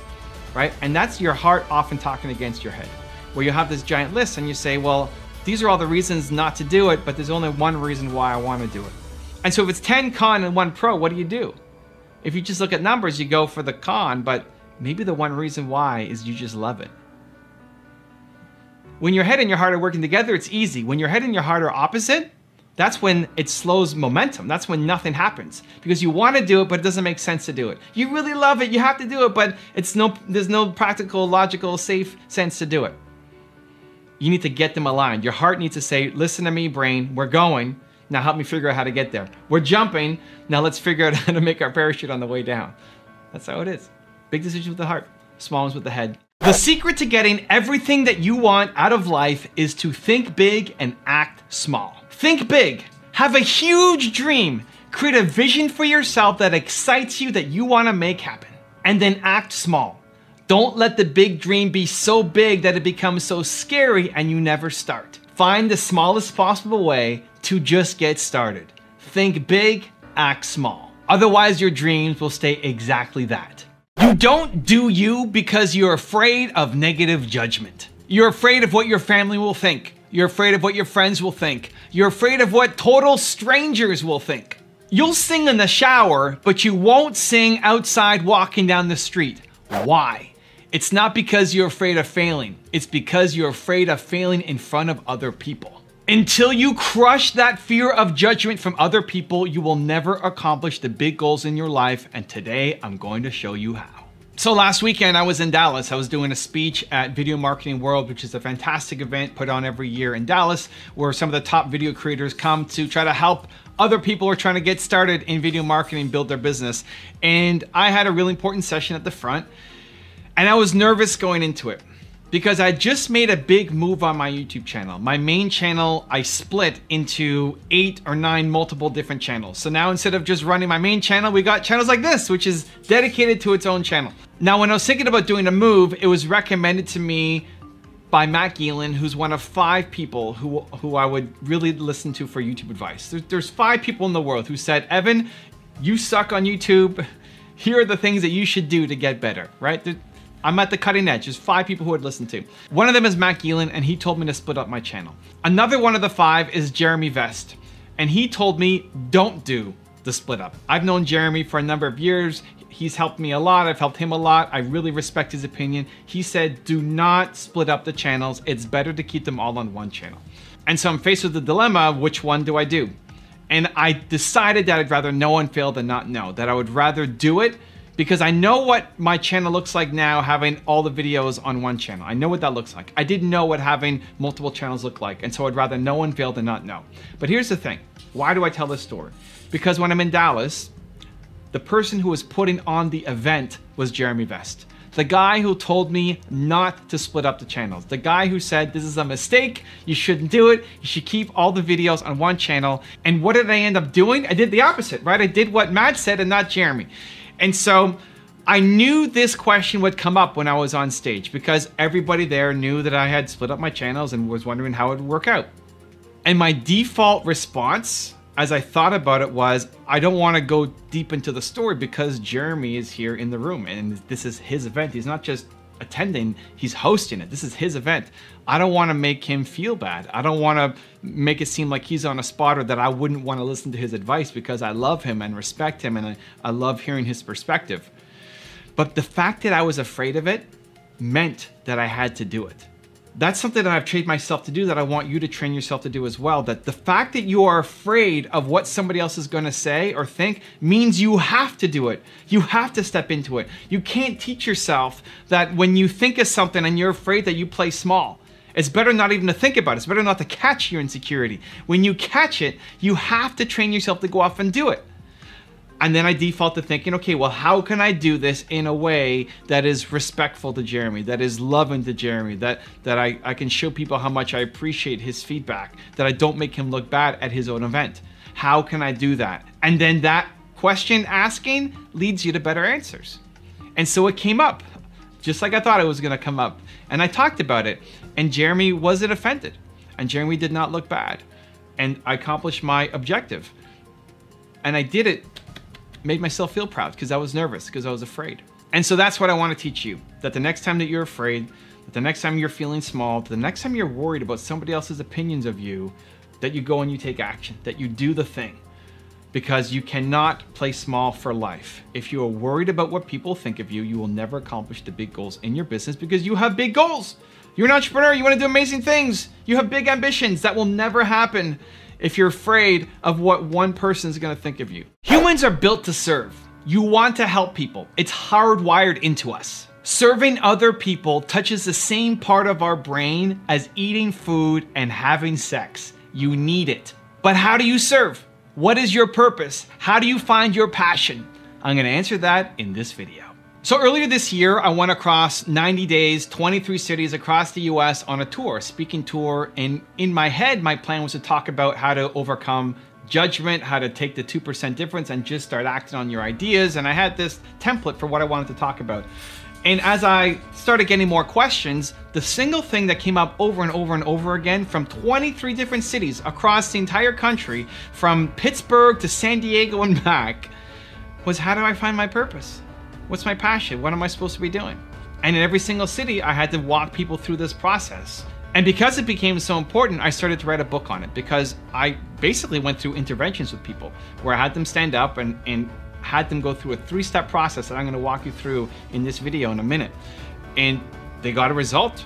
right? And that's your heart often talking against your head, where you have this giant list and you say, well, these are all the reasons not to do it, but there's only one reason why I want to do it. And so if it's 10 con and 1 pro, what do? If you just look at numbers, you go for the con, but maybe the one reason why is you just love it. When your head and your heart are working together, it's easy. When your head and your heart are opposite, that's when it slows momentum. That's when nothing happens, because you want to do it, but it doesn't make sense to do it. You really love it, you have to do it, but there's no practical, logical, safe sense to do it. You need to get them aligned. Your heart needs to say, listen to me, brain, we're going. Now help me figure out how to get there. We're jumping. Now let's figure out how to make our parachute on the way down. That's how it is. Big decisions with the heart, small ones with the head. The secret to getting everything that you want out of life is to think big and act small. Think big. Have a huge dream. Create a vision for yourself that excites you, that you want to make happen. And then act small. Don't let the big dream be so big that it becomes so scary and you never start. Find the smallest possible way to just get started. Think big, act small. Otherwise, your dreams will stay exactly that. You don't do you because you're afraid of negative judgment. You're afraid of what your family will think. You're afraid of what your friends will think. You're afraid of what total strangers will think. You'll sing in the shower, but you won't sing outside walking down the street. Why? It's not because you're afraid of failing. It's because you're afraid of failing in front of other people. Until you crush that fear of judgment from other people, you will never accomplish the big goals in your life, and today I'm going to show you how. So last weekend I was in Dallas. I was doing a speech at Video Marketing World, which is a fantastic event put on every year in Dallas, where some of the top video creators come to try to help other people who are trying to get started in video marketing, build their business. And I had a really important session at the front, and I was nervous going into it, because I just made a big move on my YouTube channel. My main channel, I split into 8 or 9 multiple different channels. So now instead of just running my main channel, we got channels like this, which is dedicated to its own channel. Now, when I was thinking about doing a move, it was recommended to me by Matt Gielan, who's one of 5 people who I would really listen to for YouTube advice. There's 5 people in the world who said, Evan, you suck on YouTube. Here are the things that you should do to get better, right? I'm at the cutting edge. There's 5 people who I'd listen to. One of them is Matt Gielan, and he told me to split up my channel. Another one of the 5 is Jeremy Vest, and he told me don't do the split up. I've known Jeremy for a number of years. He's helped me a lot. I've helped him a lot. I really respect his opinion. He said, do not split up the channels. It's better to keep them all on one channel. And so I'm faced with the dilemma of which one do I do? And I decided that I'd rather know and fail than not know, that I would rather do it because I know what my channel looks like now, having all the videos on one channel. I know what that looks like. I didn't know what having multiple channels look like, and so I'd rather know and fail than not know. But here's the thing. Why do I tell this story? Because when I'm in Dallas, the person who was putting on the event was Jeremy Vest. The guy who told me not to split up the channels. The guy who said, this is a mistake, you shouldn't do it, you should keep all the videos on one channel. And what did I end up doing? I did the opposite, right? I did what Matt said and not Jeremy. And so I knew this question would come up when I was on stage, because everybody there knew that I had split up my channels and was wondering how it would work out. And my default response, as I thought about it, was I don't want to go deep into the story because Jeremy is here in the room and this is his event. He's not just attending, he's hosting it. This is his event. I don't want to make him feel bad. I don't want to make it seem like he's on a spot or that I wouldn't want to listen to his advice, because I love him and respect him and I love hearing his perspective. But the fact that I was afraid of it meant that I had to do it. That's something that I've trained myself to do, that I want you to train yourself to do as well. That the fact that you are afraid of what somebody else is going to say or think means you have to do it. You have to step into it. You can't teach yourself that when you think of something and you're afraid that you play small. It's better not even to think about it. It's better not to catch your insecurity. When you catch it, you have to train yourself to go off and do it. And then I default to thinking, okay, well, how can I do this in a way that is respectful to Jeremy, that is loving to Jeremy, that I can show people how much I appreciate his feedback, that I don't make him look bad at his own event. How can I do that? And then that question asking leads you to better answers. And so it came up, just like I thought it was gonna come up. And I talked about it, and Jeremy wasn't offended, and Jeremy did not look bad. And I accomplished my objective. And I did it, made myself feel proud because I was nervous, because I was afraid. And so that's what I want to teach you, that the next time that you're afraid, that the next time you're feeling small, the next time you're worried about somebody else's opinions of you, that you go and you take action, that you do the thing. Because you cannot play small for life. If you are worried about what people think of you, you will never accomplish the big goals in your business because you have big goals. You're an entrepreneur, you want to do amazing things. You have big ambitions. That will never happen if you're afraid of what one person is going to think of you. Humans are built to serve. You want to help people. It's hardwired into us. Serving other people touches the same part of our brain as eating food and having sex. You need it. But how do you serve? What is your purpose? How do you find your passion? I'm going to answer that in this video. So earlier this year, I went across 90 days, 23 cities across the US on a tour, a speaking tour. And in my head, my plan was to talk about how to overcome judgment, how to take the 2% difference and just start acting on your ideas. And I had this template for what I wanted to talk about. And as I started getting more questions, the single thing that came up over and over and over again from 23 different cities across the entire country, from Pittsburgh to San Diego and back, was how do I find my purpose? What's my passion? What am I supposed to be doing? And in every single city, I had to walk people through this process. And because it became so important, I started to write a book on it because I basically went through interventions with people where I had them stand up and had them go through a 3-step process that I'm going to walk you through in this video in a minute. And they got a result.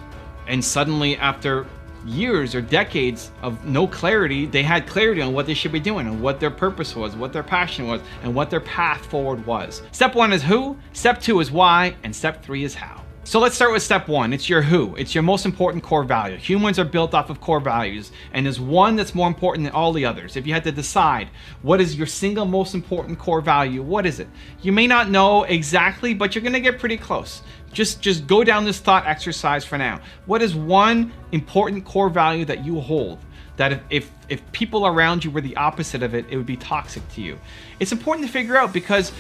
And suddenly, after years or decades of no clarity, they had clarity on what they should be doing and what their purpose was, what their passion was, and what their path forward was. Step 1 is who, step 2 is why, and step 3 is how. So let's start with step 1. It's your who. It's your most important core value. Humans are built off of core values, and there's one that's more important than all the others. If you had to decide what is your single most important core value, what is it? You may not know exactly, but you're going to get pretty close. Just go down this thought exercise for now. What is one important core value that you hold? That if people around you were the opposite of it, it would be toxic to you. It's important to figure out because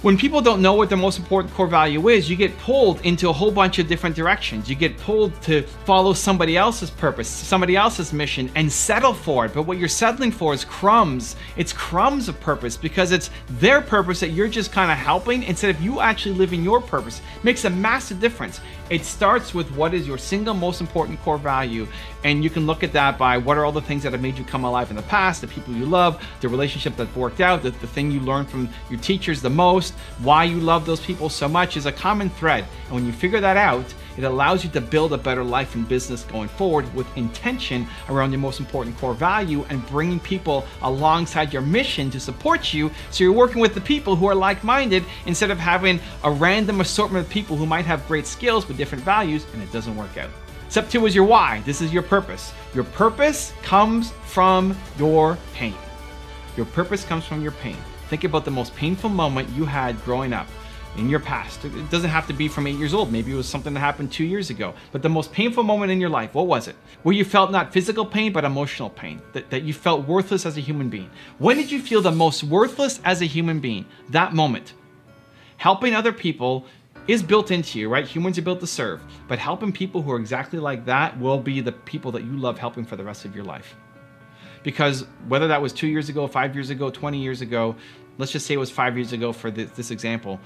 when people don't know what their most important core value is, you get pulled into a whole bunch of different directions. You get pulled to follow somebody else's purpose, somebody else's mission, and settle for it. But what you're settling for is crumbs. It's crumbs of purpose because it's their purpose that you're just kind of helping instead of you actually living your purpose. It makes a massive difference. It starts with what is your single most important core value, and you can look at that by what are all the things that have made you come alive in the past, the people you love, the relationship that worked out, the thing you learned from your teachers the most, why you love those people so much is a common thread. And when you figure that out, it allows you to build a better life and business going forward with intention around your most important core value and bringing people alongside your mission to support you. So you're working with the people who are like-minded instead of having a random assortment of people who might have great skills with different values and it doesn't work out. Step 2 is your why. This is your purpose. Your purpose comes from your pain. Your purpose comes from your pain. Think about the most painful moment you had growing up in your past. It doesn't have to be from 8 years old. Maybe it was something that happened 2 years ago. But the most painful moment in your life, what was it? Where you felt not physical pain, but emotional pain. That you felt worthless as a human being. When did you feel the most worthless as a human being? That moment. Helping other people is built into you, right? Humans are built to serve. But helping people who are exactly like that will be the people that you love helping for the rest of your life. Because whether that was 2 years ago, 5 years ago, 20 years ago, let's just say it was 5 years ago for this example,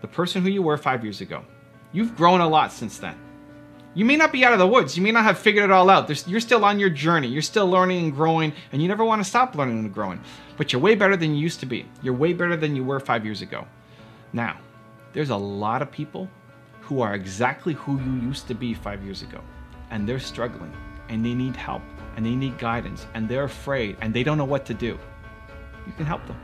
the person who you were 5 years ago, you've grown a lot since then. You may not be out of the woods. You may not have figured it all out. You're still on your journey. You're still learning and growing, and you never want to stop learning and growing. But you're way better than you used to be. You're way better than you were 5 years ago. Now, there's a lot of people who are exactly who you used to be 5 years ago, and they're struggling, and they need help, and they need guidance, and they're afraid, and they don't know what to do. You can help them.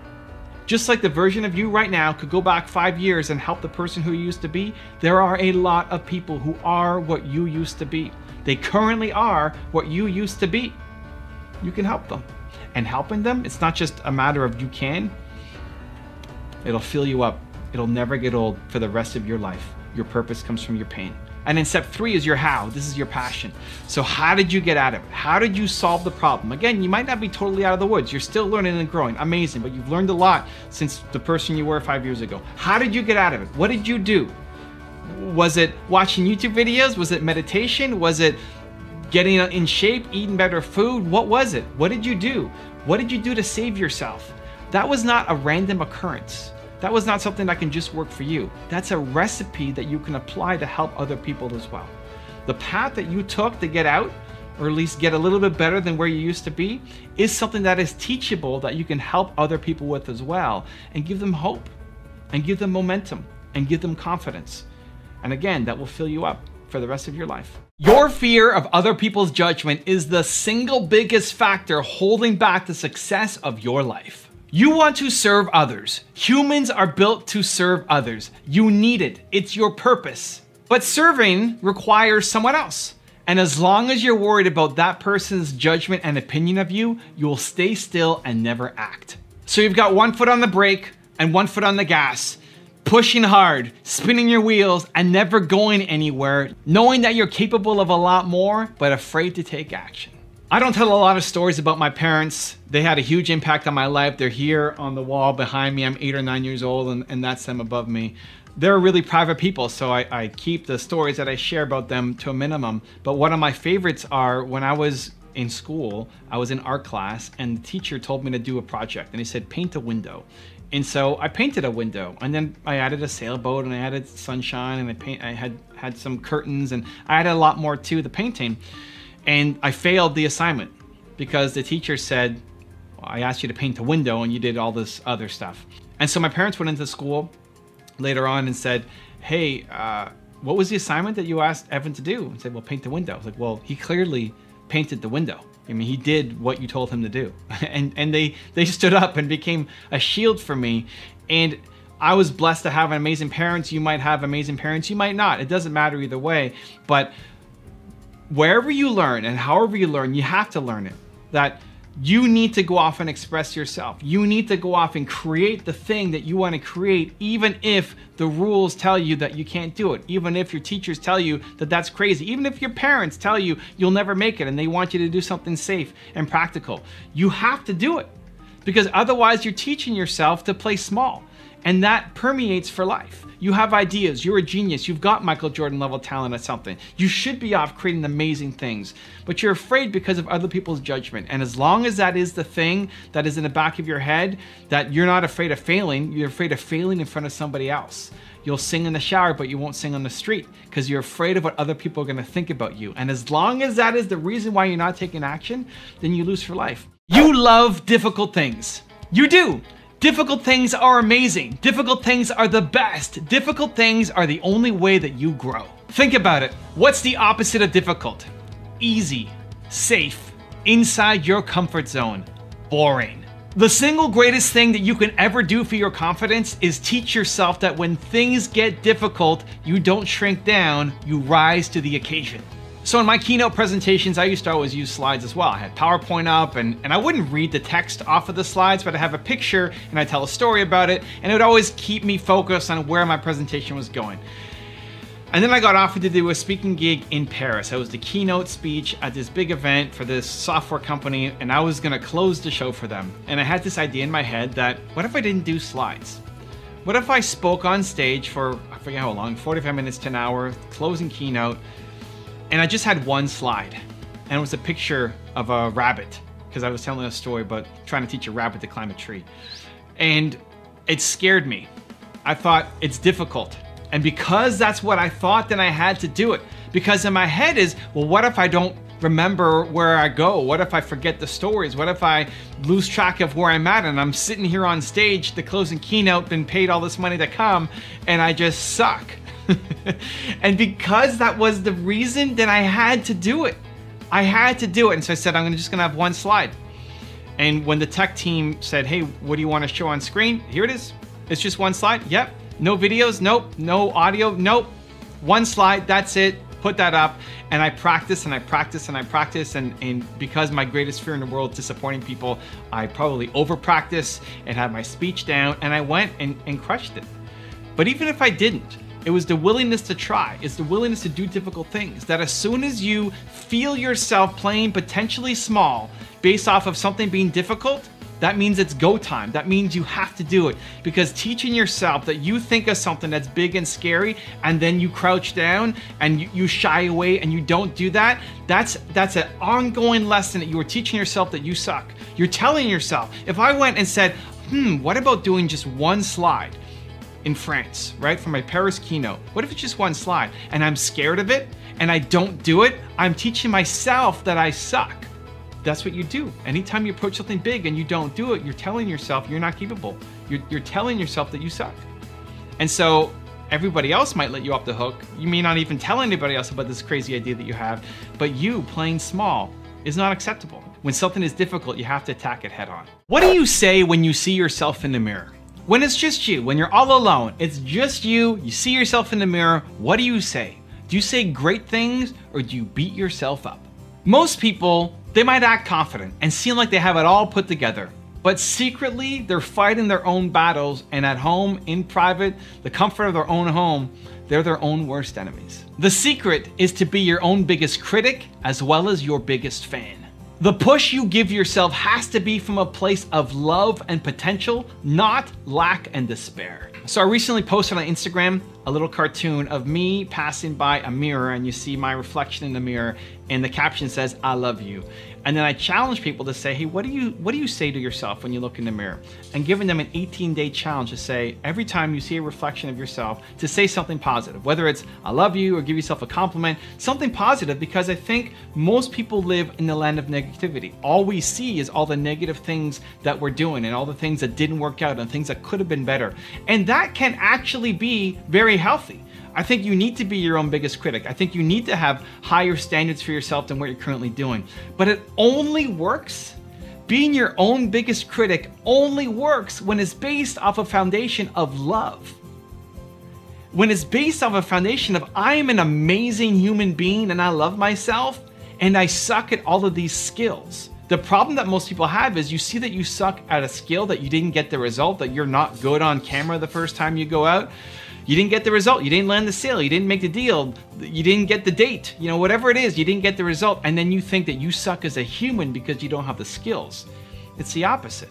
Just like the version of you right now could go back 5 years and help the person who you used to be, there are a lot of people who are what you used to be. They currently are what you used to be. You can help them. And helping them, it's not just a matter of you can. It'll fill you up. It'll never get old for the rest of your life. Your purpose comes from your pain. And then step 3 is your how. This is your passion. So how did you get out of it? How did you solve the problem? Again, you might not be totally out of the woods. You're still learning and growing. Amazing. But you've learned a lot since the person you were 5 years ago. How did you get out of it? What did you do? Was it watching YouTube videos? Was it meditation? Was it getting in shape, eating better food? What was it? What did you do? What did you do to save yourself? That was not a random occurrence. That was not something that can just work for you. That's a recipe that you can apply to help other people as well. The path that you took to get out, or at least get a little bit better than where you used to be, is something that is teachable that you can help other people with as well, and give them hope, and give them momentum, and give them confidence. And again, that will fill you up for the rest of your life. Your fear of other people's judgment is the single biggest factor holding back the success of your life. You want to serve others. Humans are built to serve others. You need it. It's your purpose. But serving requires someone else. And as long as you're worried about that person's judgment and opinion of you, you'll stay still and never act. So you've got one foot on the brake and one foot on the gas, pushing hard, spinning your wheels, and never going anywhere, knowing that you're capable of a lot more, but afraid to take action. I don't tell a lot of stories about my parents. They had a huge impact on my life. They're here on the wall behind me. I'm 8 or 9 years old, and that's them above me. They're really private people, so I keep the stories that I share about them to a minimum. But one of my favorites are when I was in school, I was in art class, and the teacher told me to do a project, and he said, paint a window. And so I painted a window, and then I added a sailboat, and I added sunshine, and I had some curtains, and I added a lot more to the painting. And I failed the assignment because the teacher said, well, I asked you to paint a window and you did all this other stuff. And so my parents went into school later on and said, hey, what was the assignment that you asked Evan to do? And said, well, paint the window. I was like, well, he clearly painted the window. I mean, he did what you told him to do. and they stood up and became a shield for me. And I was blessed to have amazing parents. You might have amazing parents, you might not. It doesn't matter either way. But wherever you learn and however you learn, you have to learn it. That you need to go off and express yourself. You need to go off and create the thing that you want to create, even if the rules tell you that you can't do it. Even if your teachers tell you that that's crazy. Even if your parents tell you you'll never make it and they want you to do something safe and practical. You have to do it, because otherwise you're teaching yourself to play small. And that permeates for life. You have ideas, you're a genius, you've got Michael Jordan level talent at something. You should be off creating amazing things, but you're afraid because of other people's judgment. And as long as that is the thing that is in the back of your head, that you're not afraid of failing, you're afraid of failing in front of somebody else. You'll sing in the shower, but you won't sing on the street because you're afraid of what other people are gonna think about you. And as long as that is the reason why you're not taking action, then you lose for life. You love difficult things. You do. Difficult things are amazing. Difficult things are the best. Difficult things are the only way that you grow. Think about it. What's the opposite of difficult? Easy, safe, inside your comfort zone, boring. The single greatest thing that you can ever do for your confidence is teach yourself that when things get difficult, you don't shrink down, you rise to the occasion. So in my keynote presentations, I used to always use slides as well. I had PowerPoint up and I wouldn't read the text off of the slides, but I have a picture and I tell a story about it, and it would always keep me focused on where my presentation was going. And then I got offered to do a speaking gig in Paris. I was the keynote speech at this big event for this software company, and I was gonna close the show for them. And I had this idea in my head that, what if I didn't do slides? What if I spoke on stage for, I forget how long, 45 minutes to an hour, closing keynote, and I just had one slide, and it was a picture of a rabbit, because I was telling a story about trying to teach a rabbit to climb a tree. And it scared me. I thought, it's difficult. And because that's what I thought, then I had to do it. Because in my head is, well, what if I don't remember where I go? What if I forget the stories? What if I lose track of where I'm at and I'm sitting here on stage, the closing keynote, been paid all this money to come, and I just suck? And because that was the reason, then I had to do it. I had to do it. And so I said, I'm just gonna have one slide. And when the tech team said, hey, what do you want to show on screen? Here it is. It's just one slide. Yep. No videos. Nope. No audio. Nope. One slide. That's it. Put that up. And I practice and I practice and I practice. And because my greatest fear in the world is disappointing people, I probably over practice and had my speech down, and I went and crushed it. But even if I didn't, it was the willingness to try. It's the willingness to do difficult things. That as soon as you feel yourself playing potentially small based off of something being difficult, that means it's go time. That means you have to do it. Because teaching yourself that you think of something that's big and scary and then you crouch down and you shy away and you don't do that, that's an ongoing lesson that you are teaching yourself that you suck. You're telling yourself, if I went and said, what about doing just one slide in France, right? For my Paris keynote. What if it's just one slide and I'm scared of it and I don't do it? I'm teaching myself that I suck. That's what you do. Anytime you approach something big and you don't do it, you're telling yourself you're not capable. You're telling yourself that you suck. And so everybody else might let you off the hook. You may not even tell anybody else about this crazy idea that you have, but you playing small is not acceptable. When something is difficult, you have to attack it head on. What do you say when you see yourself in the mirror? When it's just you, when you're all alone, it's just you, you see yourself in the mirror, what do you say? Do you say great things or do you beat yourself up? Most people, they might act confident and seem like they have it all put together, but secretly they're fighting their own battles, and at home, in private, the comfort of their own home, they're their own worst enemies. The secret is to be your own biggest critic as well as your biggest fan. The push you give yourself has to be from a place of love and potential, not lack and despair. So I recently posted on Instagram a little cartoon of me passing by a mirror, and you see my reflection in the mirror, and the caption says, "I love you." And then I challenge people to say, hey, what do you say to yourself when you look in the mirror? And giving them an 18-day challenge to say, every time you see a reflection of yourself, to say something positive, whether it's I love you or give yourself a compliment, something positive, because I think most people live in the land of negativity. All we see is all the negative things that we're doing and all the things that didn't work out and things that could have been better. And that can actually be very healthy. I think you need to be your own biggest critic. I think you need to have higher standards for yourself than what you're currently doing. But it only works, being your own biggest critic only works when it's based off a foundation of love. When it's based off a foundation of I am an amazing human being and I love myself and I suck at all of these skills. The problem that most people have is you see that you suck at a skill, that you didn't get the result, that you're not good on camera the first time you go out. You didn't get the result, you didn't land the sale, you didn't make the deal, you didn't get the date, you know, whatever it is, you didn't get the result, and then you think that you suck as a human because you don't have the skills. It's the opposite.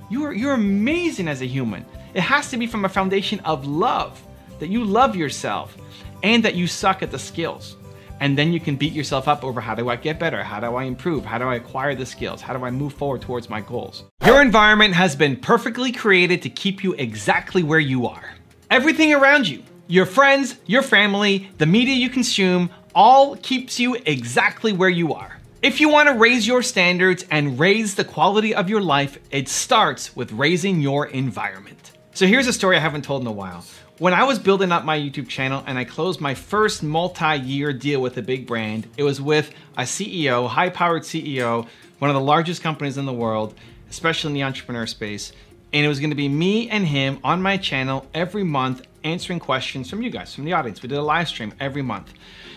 You're amazing as a human. It has to be from a foundation of love, that you love yourself and that you suck at the skills. And then you can beat yourself up over how do I get better? How do I improve? How do I acquire the skills? How do I move forward towards my goals? Your environment has been perfectly created to keep you exactly where you are. Everything around you, your friends, your family, the media you consume, all keeps you exactly where you are. If you want to raise your standards and raise the quality of your life, it starts with raising your environment. So here's a story I haven't told in a while. When I was building up my YouTube channel and I closed my first multi-year deal with a big brand, it was with a CEO, high-powered CEO, one of the largest companies in the world, especially in the entrepreneur space. And it was gonna be me and him on my channel every month answering questions from you guys, from the audience. We did a live stream every month.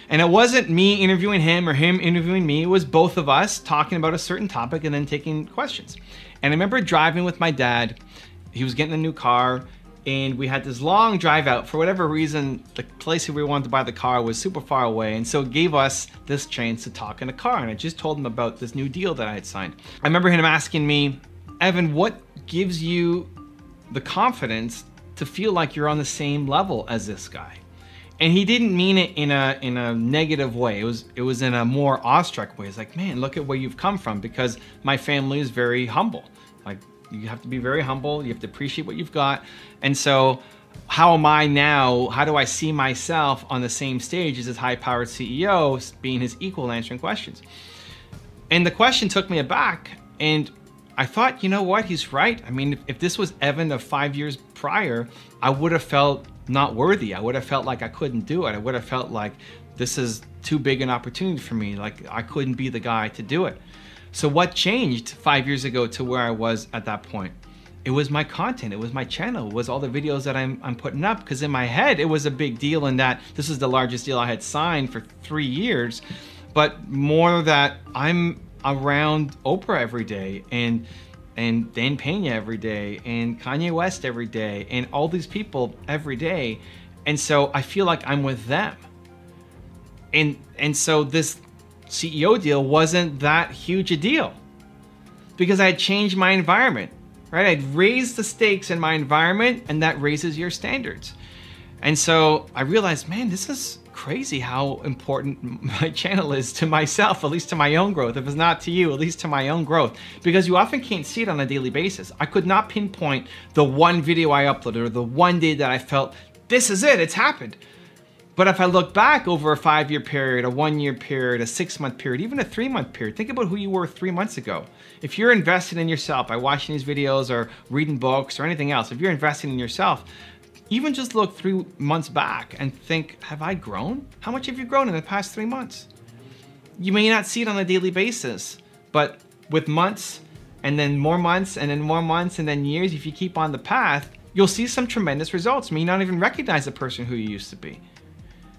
And it wasn't me interviewing him or him interviewing me, it was both of us talking about a certain topic and then taking questions. And I remember driving with my dad, he was getting a new car, and we had this long drive out. For whatever reason, the place where we wanted to buy the car was super far away, and so it gave us this chance to talk in a car, and I just told him about this new deal that I had signed. I remember him asking me, Evan, what gives you the confidence to feel like you're on the same level as this guy? And he didn't mean it in a negative way. It was in a more awestruck way. It's like, man, look at where you've come from, because my family is very humble. Like, you have to be very humble. You have to appreciate what you've got. And so how am I now? How do I see myself on the same stage as this high-powered CEO, being his equal, answering questions? And the question took me aback, and I thought, you know what, he's right. I mean, if this was Evan of 5 years prior, I would have felt not worthy. I would have felt like I couldn't do it. I would have felt like this is too big an opportunity for me. Like I couldn't be the guy to do it. So what changed 5 years ago to where I was at that point? It was my content, it was my channel, it was all the videos that I'm putting up, because in my head, it was a big deal in that this is the largest deal I had signed for 3 years, but more that I'm around Oprah every day and Dan Pena every day and Kanye West every day and all these people every day. And so I feel like I'm with them. And so this CEO deal wasn't that huge a deal because I had changed my environment, right? I'd raised the stakes in my environment, and that raises your standards. And so I realized, man, this is crazy how important my channel is to myself, at least to my own growth. If it's not to you, at least to my own growth, because you often can't see it on a daily basis. I could not pinpoint the one video I uploaded or the one day that I felt, this is it, it's happened. But if I look back over a 5-year period, a 1-year period, a 6-month period, even a 3-month period, think about who you were 3 months ago. If you're invested in yourself by watching these videos or reading books or anything else, if you're investing in yourself, even just look 3 months back and think, have I grown? How much have you grown in the past 3 months? You may not see it on a daily basis, but with months and then more months and then more months and then years, if you keep on the path, you'll see some tremendous results. You may not even recognize the person who you used to be.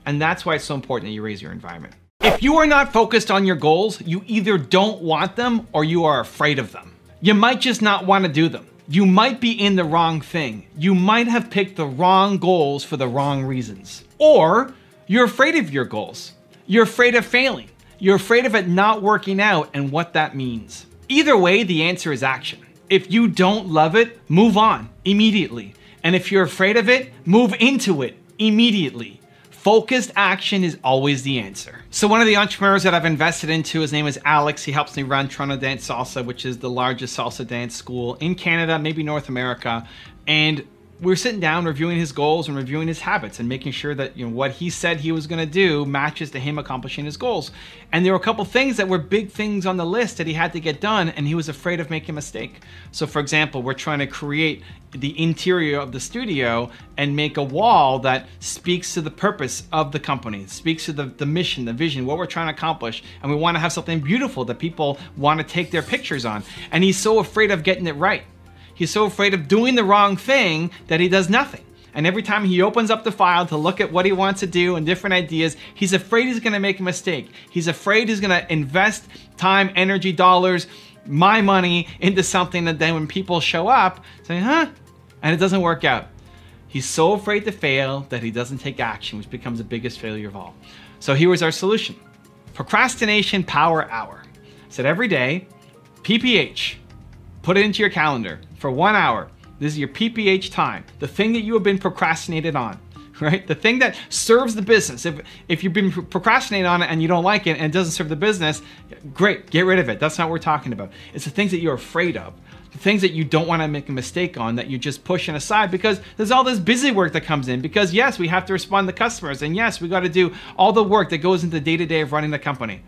And that's why it's so important that you raise your environment. If you are not focused on your goals, you either don't want them or you are afraid of them. You might just not want to do them. You might be in the wrong thing. You might have picked the wrong goals for the wrong reasons. Or you're afraid of your goals. You're afraid of failing. You're afraid of it not working out and what that means. Either way, the answer is action. If you don't love it, move on immediately. And if you're afraid of it, move into it immediately. Focused action is always the answer. So one of the entrepreneurs that I've invested into, his name is Alex. He helps me run Toronto Dance Salsa, which is the largest salsa dance school in Canada, maybe North America. And we're sitting down reviewing his goals and reviewing his habits and making sure that what he said he was going to do matches to him accomplishing his goals. And there were a couple things that were big things on the list that he had to get done, and he was afraid of making a mistake. So for example, we're trying to create the interior of the studio and make a wall that speaks to the purpose of the company, speaks to the mission, the vision, what we're trying to accomplish. And we want to have something beautiful that people want to take their pictures on. And he's so afraid of getting it right. He's so afraid of doing the wrong thing that he does nothing. And every time he opens up the file to look at what he wants to do and different ideas, he's afraid he's gonna make a mistake. He's afraid he's gonna invest time, energy, dollars, my money into something that then when people show up, say, huh? And it doesn't work out. He's so afraid to fail that he doesn't take action, which becomes the biggest failure of all. So here was our solution. Procrastination Power Hour. Said every day, PPH, put it into your calendar for 1 hour. This is your PPH time, the thing that you have been procrastinated on, right? The thing that serves the business. If you've been procrastinating on it and you don't like it and it doesn't serve the business, great, get rid of it. That's not what we're talking about. It's the things that you're afraid of, the things that you don't want to make a mistake on, that you're just pushing aside because there's all this busy work that comes in. Because yes, we have to respond to customers, and yes, we got to do all the work that goes into the day-to-day of running the company.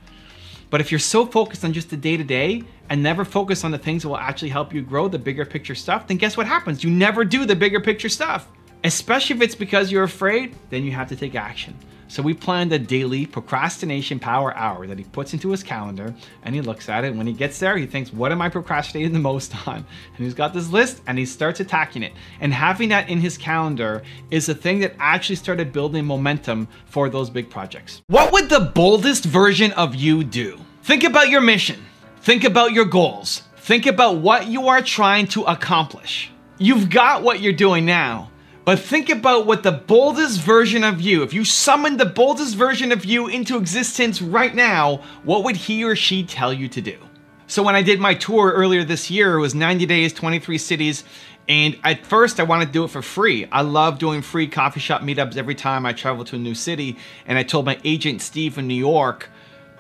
But if you're so focused on just the day-to-day and never focus on the things that will actually help you grow, the bigger picture stuff, then guess what happens? You never do the bigger picture stuff. Especially if it's because you're afraid, then you have to take action. So we planned a daily procrastination power hour that he puts into his calendar, and he looks at it. When he gets there, he thinks, what am I procrastinating the most on? And he's got this list and he starts attacking it. And having that in his calendar is the thing that actually started building momentum for those big projects. What would the boldest version of you do? Think about your mission. Think about your goals. Think about what you are trying to accomplish. You've got what you're doing now. But think about what the boldest version of you, if you summoned the boldest version of you into existence right now, what would he or she tell you to do? So when I did my tour earlier this year, it was 90 days, 23 cities. And at first I wanted to do it for free. I love doing free coffee shop meetups every time I travel to a new city. And I told my agent, Steve, in New York,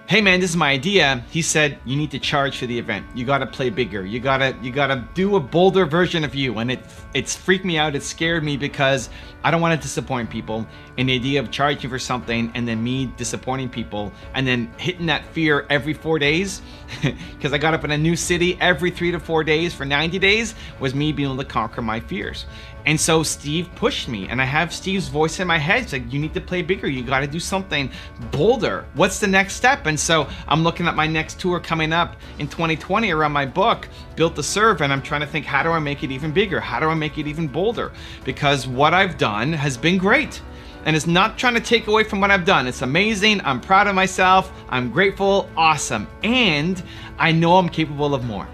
hey man, this is my idea. He said, you need to charge for the event. You gotta play bigger. You gotta do a bolder version of you. And it's freaked me out. It scared me because I don't want to disappoint people. And the idea of charging for something and then me disappointing people and then hitting that fear every 4 days, because I got up in a new city every 3 to 4 days for 90 days, was me being able to conquer my fears. And so Steve pushed me, and I have Steve's voice in my head. It's like, you need to play bigger. You got to do something bolder. What's the next step? And so I'm looking at my next tour coming up in 2020 around my book, Built to Serve, and I'm trying to think, how do I make it even bigger? How do I make it even bolder? Because what I've done has been great. And it's not trying to take away from what I've done. It's amazing. I'm proud of myself. I'm grateful. Awesome. And I know I'm capable of more.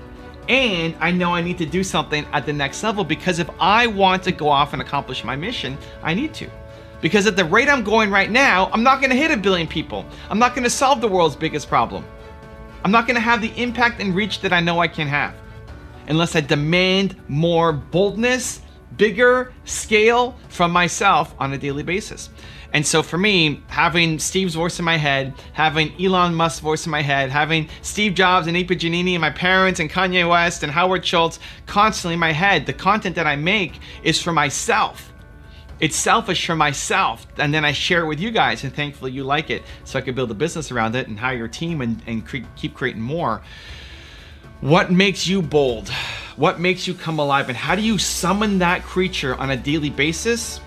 And I know I need to do something at the next level, because if I want to go off and accomplish my mission, I need to. Because at the rate I'm going right now, I'm not gonna hit 1 billion people. I'm not gonna solve the world's biggest problem. I'm not gonna have the impact and reach that I know I can have unless I demand more boldness, bigger scale from myself on a daily basis. And so for me, having Steve's voice in my head, having Elon Musk's voice in my head, having Steve Jobs and Ipa Giannini and my parents and Kanye West and Howard Schultz constantly in my head, the content that I make is for myself. It's selfish for myself, and then I share it with you guys, and thankfully you like it, so I can build a business around it and hire a team and keep creating more. What makes you bold? What makes you come alive? And how do you summon that creature on a daily basis?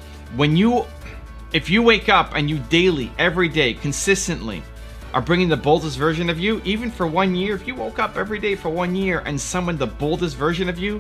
If you wake up and you daily, every day, consistently are bringing the boldest version of you, even for 1 year, if you woke up every day for 1 year and summoned the boldest version of you,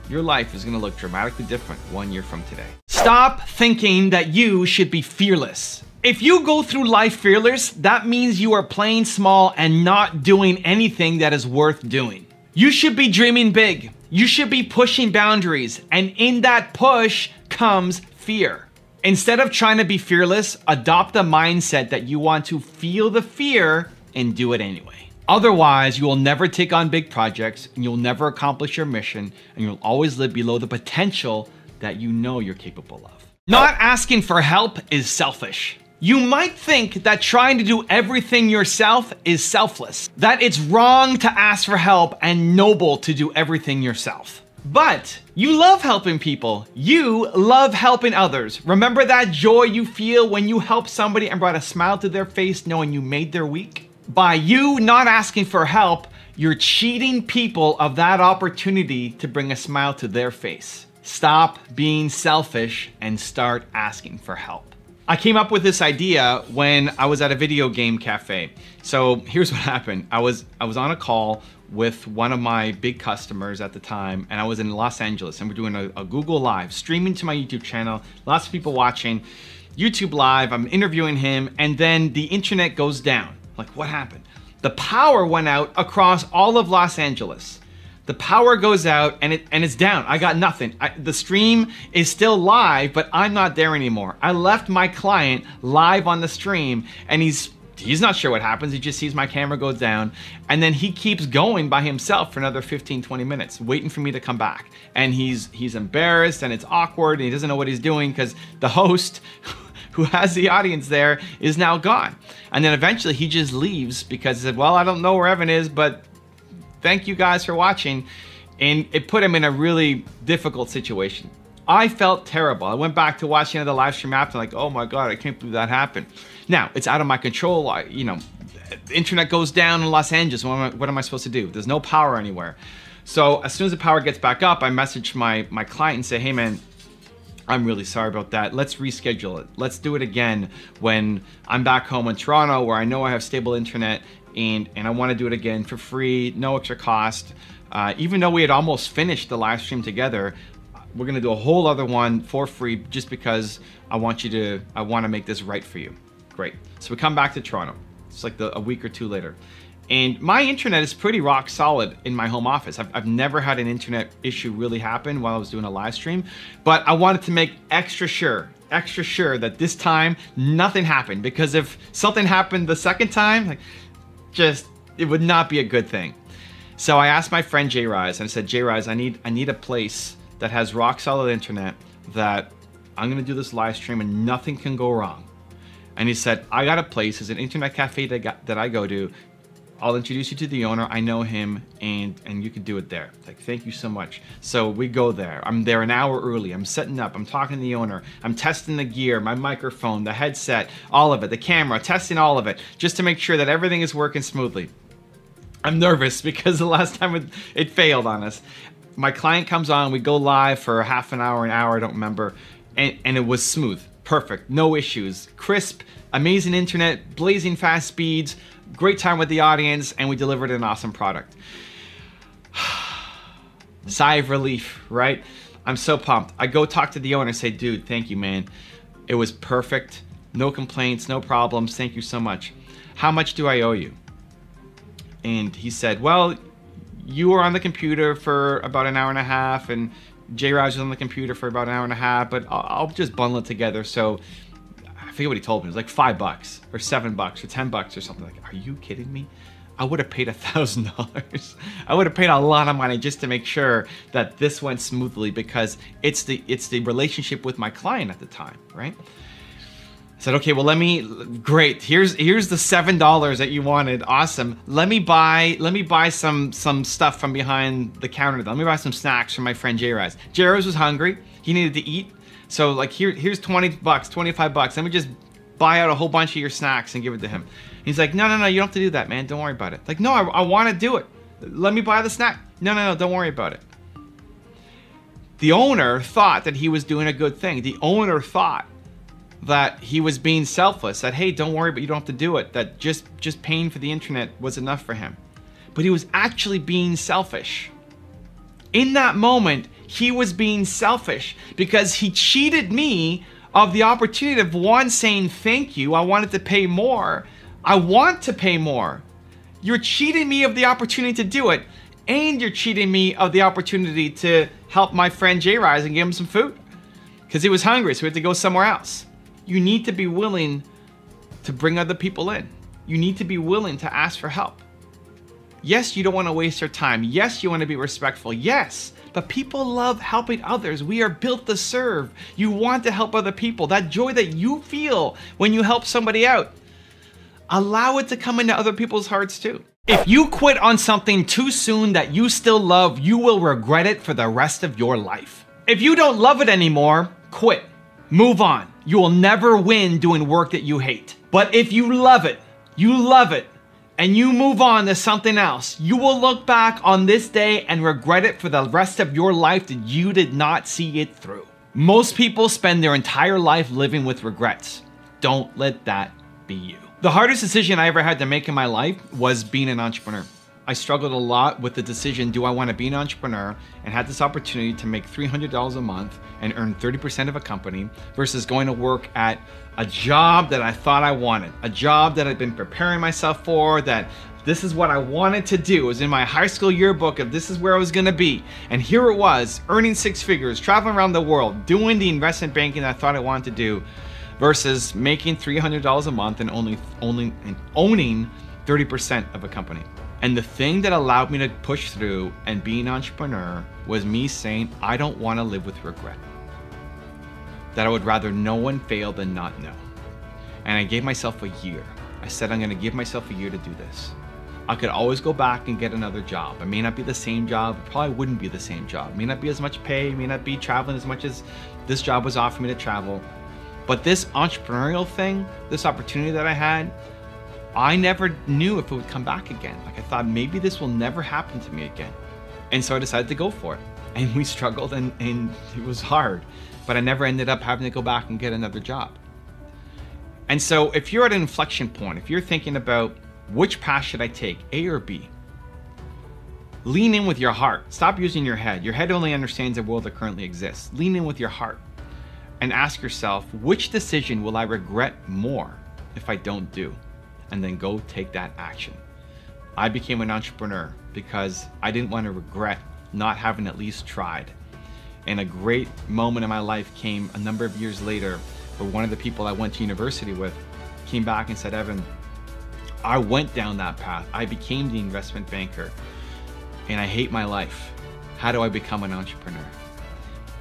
your life is gonna look dramatically different 1 year from today. Stop thinking that you should be fearless. If you go through life fearless, that means you are playing small and not doing anything that is worth doing. You should be dreaming big. You should be pushing boundaries, and in that push comes fear. Instead of trying to be fearless, adopt a mindset that you want to feel the fear and do it anyway. Otherwise, you will never take on big projects, and you'll never accomplish your mission, and you'll always live below the potential that you know you're capable of. Not asking for help is selfish. You might think that trying to do everything yourself is selfless, that it's wrong to ask for help and noble to do everything yourself. But you love helping people. You love helping others. Remember that joy you feel when you help somebody and brought a smile to their face knowing you made their week? By you not asking for help, you're cheating people of that opportunity to bring a smile to their face. Stop being selfish and start asking for help. I came up with this idea when I was at a video game cafe. So here's what happened. I was on a call with one of my big customers at the time, and I was in Los Angeles, and we're doing a Google Live, streaming to my YouTube channel, lots of people watching, YouTube Live, I'm interviewing him, and then the internet goes down. Like, what happened? The power went out across all of Los Angeles. The power goes out and it's down. I got nothing. The stream is still live, but I'm not there anymore. I left my client live on the stream, and he's not sure what happens. He just sees my camera go down, and then he keeps going by himself for another 15, 20 minutes, waiting for me to come back. And he's embarrassed, and it's awkward, and he doesn't know what he's doing because the host who has the audience there is now gone. And then eventually he just leaves because he said, well, I don't know where Evan is, but thank you guys for watching. And it put him in a really difficult situation. I felt terrible. I went back to watching the live stream after, like, oh my God, I can't believe that happened. Now, it's out of my control. The internet goes down in Los Angeles. What am I supposed to do? There's no power anywhere. So as soon as the power gets back up, I message my client and say, hey man, I'm really sorry about that. Let's reschedule it. Let's do it again when I'm back home in Toronto, where I know I have stable internet, and I want to do it again for free, no extra cost. Even though we had almost finished the live stream together, we're gonna do a whole other one for free just because I want to make this right for you. Great. So we come back to Toronto. It's like a week or two later. And my internet is pretty rock solid in my home office. I've never had an internet issue really happen while I was doing a live stream, but I wanted to make extra sure that this time nothing happened, because if something happened the second time, it would not be a good thing. So I asked my friend Jay Rise, and I said, Jay Rise, I need a place that has rock solid internet that I'm gonna do this live stream and nothing can go wrong. And he said, I got a place, it's an internet cafe that I go to. I'll introduce you to the owner, I know him, and you can do it there. Like, thank you so much. So we go there. I'm there an hour early. I'm setting up, I'm talking to the owner. I'm testing the gear, my microphone, the headset, all of it, the camera, testing all of it, just to make sure that everything is working smoothly. I'm nervous because the last time it failed on us. My client comes on, we go live for half an hour, I don't remember, and it was smooth, perfect, no issues, crisp, amazing internet, blazing fast speeds, great time with the audience, and we delivered an awesome product. Sigh of relief, right? I'm so pumped. I go talk to the owner and say, dude, thank you, man. It was perfect, no complaints, no problems, thank you so much. How much do I owe you? And he said, well, you were on the computer for about an hour and a half, and Jay Rise was on the computer for about an hour and a half, but I'll just bundle it together. So I forget what he told me. It was like $5 or $7 or $10 or something. Like, are you kidding me? I would have paid $1,000. I would have paid a lot of money just to make sure that this went smoothly, because it's the relationship with my client at the time, right? I said, okay, well, great. Here's the $7 that you wanted. Awesome. Let me buy some stuff from behind the counter. Let me buy some snacks from my friend J-Raz. J-Raz was hungry. He needed to eat. So like, here's 20 bucks, 25 bucks. Let me just buy out a whole bunch of your snacks and give it to him. He's like, no, you don't have to do that, man. Don't worry about it. Like, no, I want to do it. Let me buy the snack. No, don't worry about it. The owner thought that he was doing a good thing. The owner thought that he was being selfless, that, hey, don't worry, but you don't have to do it, that just paying for the internet was enough for him. But he was actually being selfish. In that moment, he was being selfish because he cheated me of the opportunity of, one, saying thank you, I wanted to pay more. I want to pay more. You're cheating me of the opportunity to do it, and you're cheating me of the opportunity to help my friend J-Rise and give him some food because he was hungry, so we had to go somewhere else. You need to be willing to bring other people in. You need to be willing to ask for help. Yes, you don't want to waste your time. Yes, you want to be respectful. Yes, but people love helping others. We are built to serve. You want to help other people. That joy that you feel when you help somebody out, allow it to come into other people's hearts too. If you quit on something too soon that you still love, you will regret it for the rest of your life. If you don't love it anymore, quit. Move on. You will never win doing work that you hate. But if you love it, and you move on to something else, you will look back on this day and regret it for the rest of your life that you did not see it through. Most people spend their entire life living with regrets. Don't let that be you. The hardest decision I ever had to make in my life was being an entrepreneur. I struggled a lot with the decision, do I want to be an entrepreneur, and had this opportunity to make $300 a month and earn 30% of a company versus going to work at a job that I thought I wanted, a job that I'd been preparing myself for, that this is what I wanted to do. It was in my high school yearbook of this is where I was going to be. And here it was, earning 6 figures, traveling around the world, doing the investment banking that I thought I wanted to do, versus making $300 a month and owning 30% of a company. And the thing that allowed me to push through and be an entrepreneur was me saying, I don't want to live with regret. That I would rather know one fail than not know. And I gave myself a year. I said, I'm going to give myself a year to do this. I could always go back and get another job. It may not be the same job. It probably wouldn't be the same job. It may not be as much pay. It may not be traveling as much as this job was offering me to travel. But this entrepreneurial thing, this opportunity that I had, I never knew if it would come back again. Like, I thought maybe this will never happen to me again. And so I decided to go for it. And we struggled and it was hard, but I never ended up having to go back and get another job. And so if you're at an inflection point, if you're thinking about which path should I take, A or B, lean in with your heart. Stop using your head. Your head only understands the world that currently exists. Lean in with your heart and ask yourself, which decision will I regret more if I don't do? And then go take that action. I became an entrepreneur because I didn't want to regret not having at least tried. And a great moment in my life came a number of years later where one of the people I went to university with came back and said, Evan, I went down that path. I became the investment banker and I hate my life. How do I become an entrepreneur?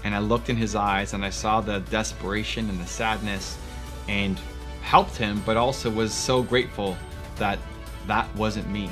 And I looked in his eyes and I saw the desperation and the sadness and helped him, but also was so grateful that that wasn't me,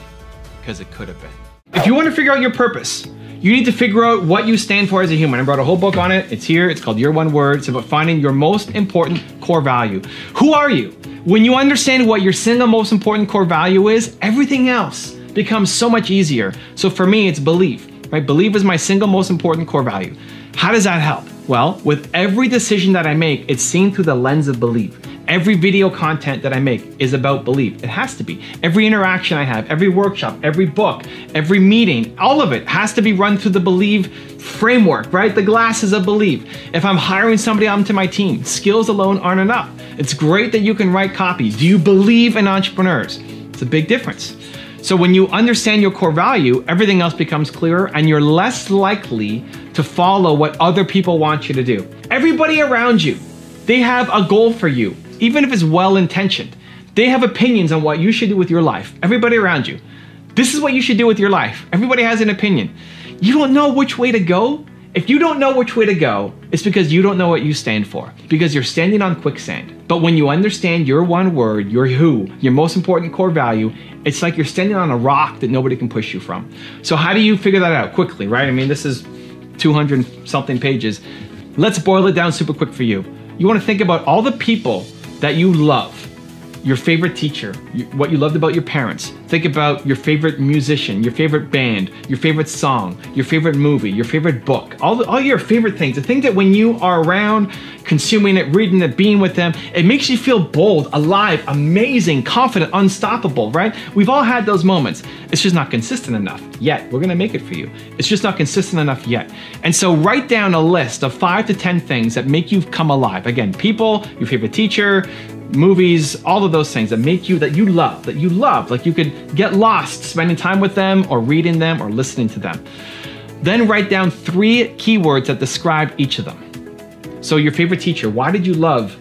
because it could have been. If you want to figure out your purpose, you need to figure out what you stand for as a human. I brought a whole book on it. It's here. It's called Your One Word. It's about finding your most important core value. Who are you? When you understand what your single most important core value is, everything else becomes so much easier. So for me, it's belief, right? Belief is my single most important core value. How does that help? Well, with every decision that I make, it's seen through the lens of belief. Every video content that I make is about belief. It has to be. Every interaction I have, every workshop, every book, every meeting, all of it has to be run through the belief framework, right? The glasses of belief. If I'm hiring somebody onto my team, skills alone aren't enough. It's great that you can write copy. Do you believe in entrepreneurs? It's a big difference. So when you understand your core value, everything else becomes clearer and you're less likely to follow what other people want you to do. Everybody around you, they have a goal for you. Even if it's well-intentioned, they have opinions on what you should do with your life. Everybody around you. This is what you should do with your life. Everybody has an opinion. You don't know which way to go? If you don't know which way to go, it's because you don't know what you stand for, because you're standing on quicksand. But when you understand your one word, your who, your most important core value, it's like you're standing on a rock that nobody can push you from. So how do you figure that out quickly, right? I mean, this is 200 something pages. Let's boil it down super quick for you. You want to think about all the people that you love. Your favorite teacher, what you loved about your parents. Think about your favorite musician, your favorite band, your favorite song, your favorite movie, your favorite book, all your favorite things. The things that when you are around, consuming it, reading it, being with them, it makes you feel bold, alive, amazing, confident, unstoppable, right? We've all had those moments. It's just not consistent enough yet. We're gonna make it for you. It's just not consistent enough yet. And so write down a list of 5 to 10 things that make you come alive. Again, people, your favorite teacher, movies, all of those things that make you, that you love, like you could get lost spending time with them or reading them or listening to them. Then write down 3 keywords that describe each of them. So your favorite teacher, why did you love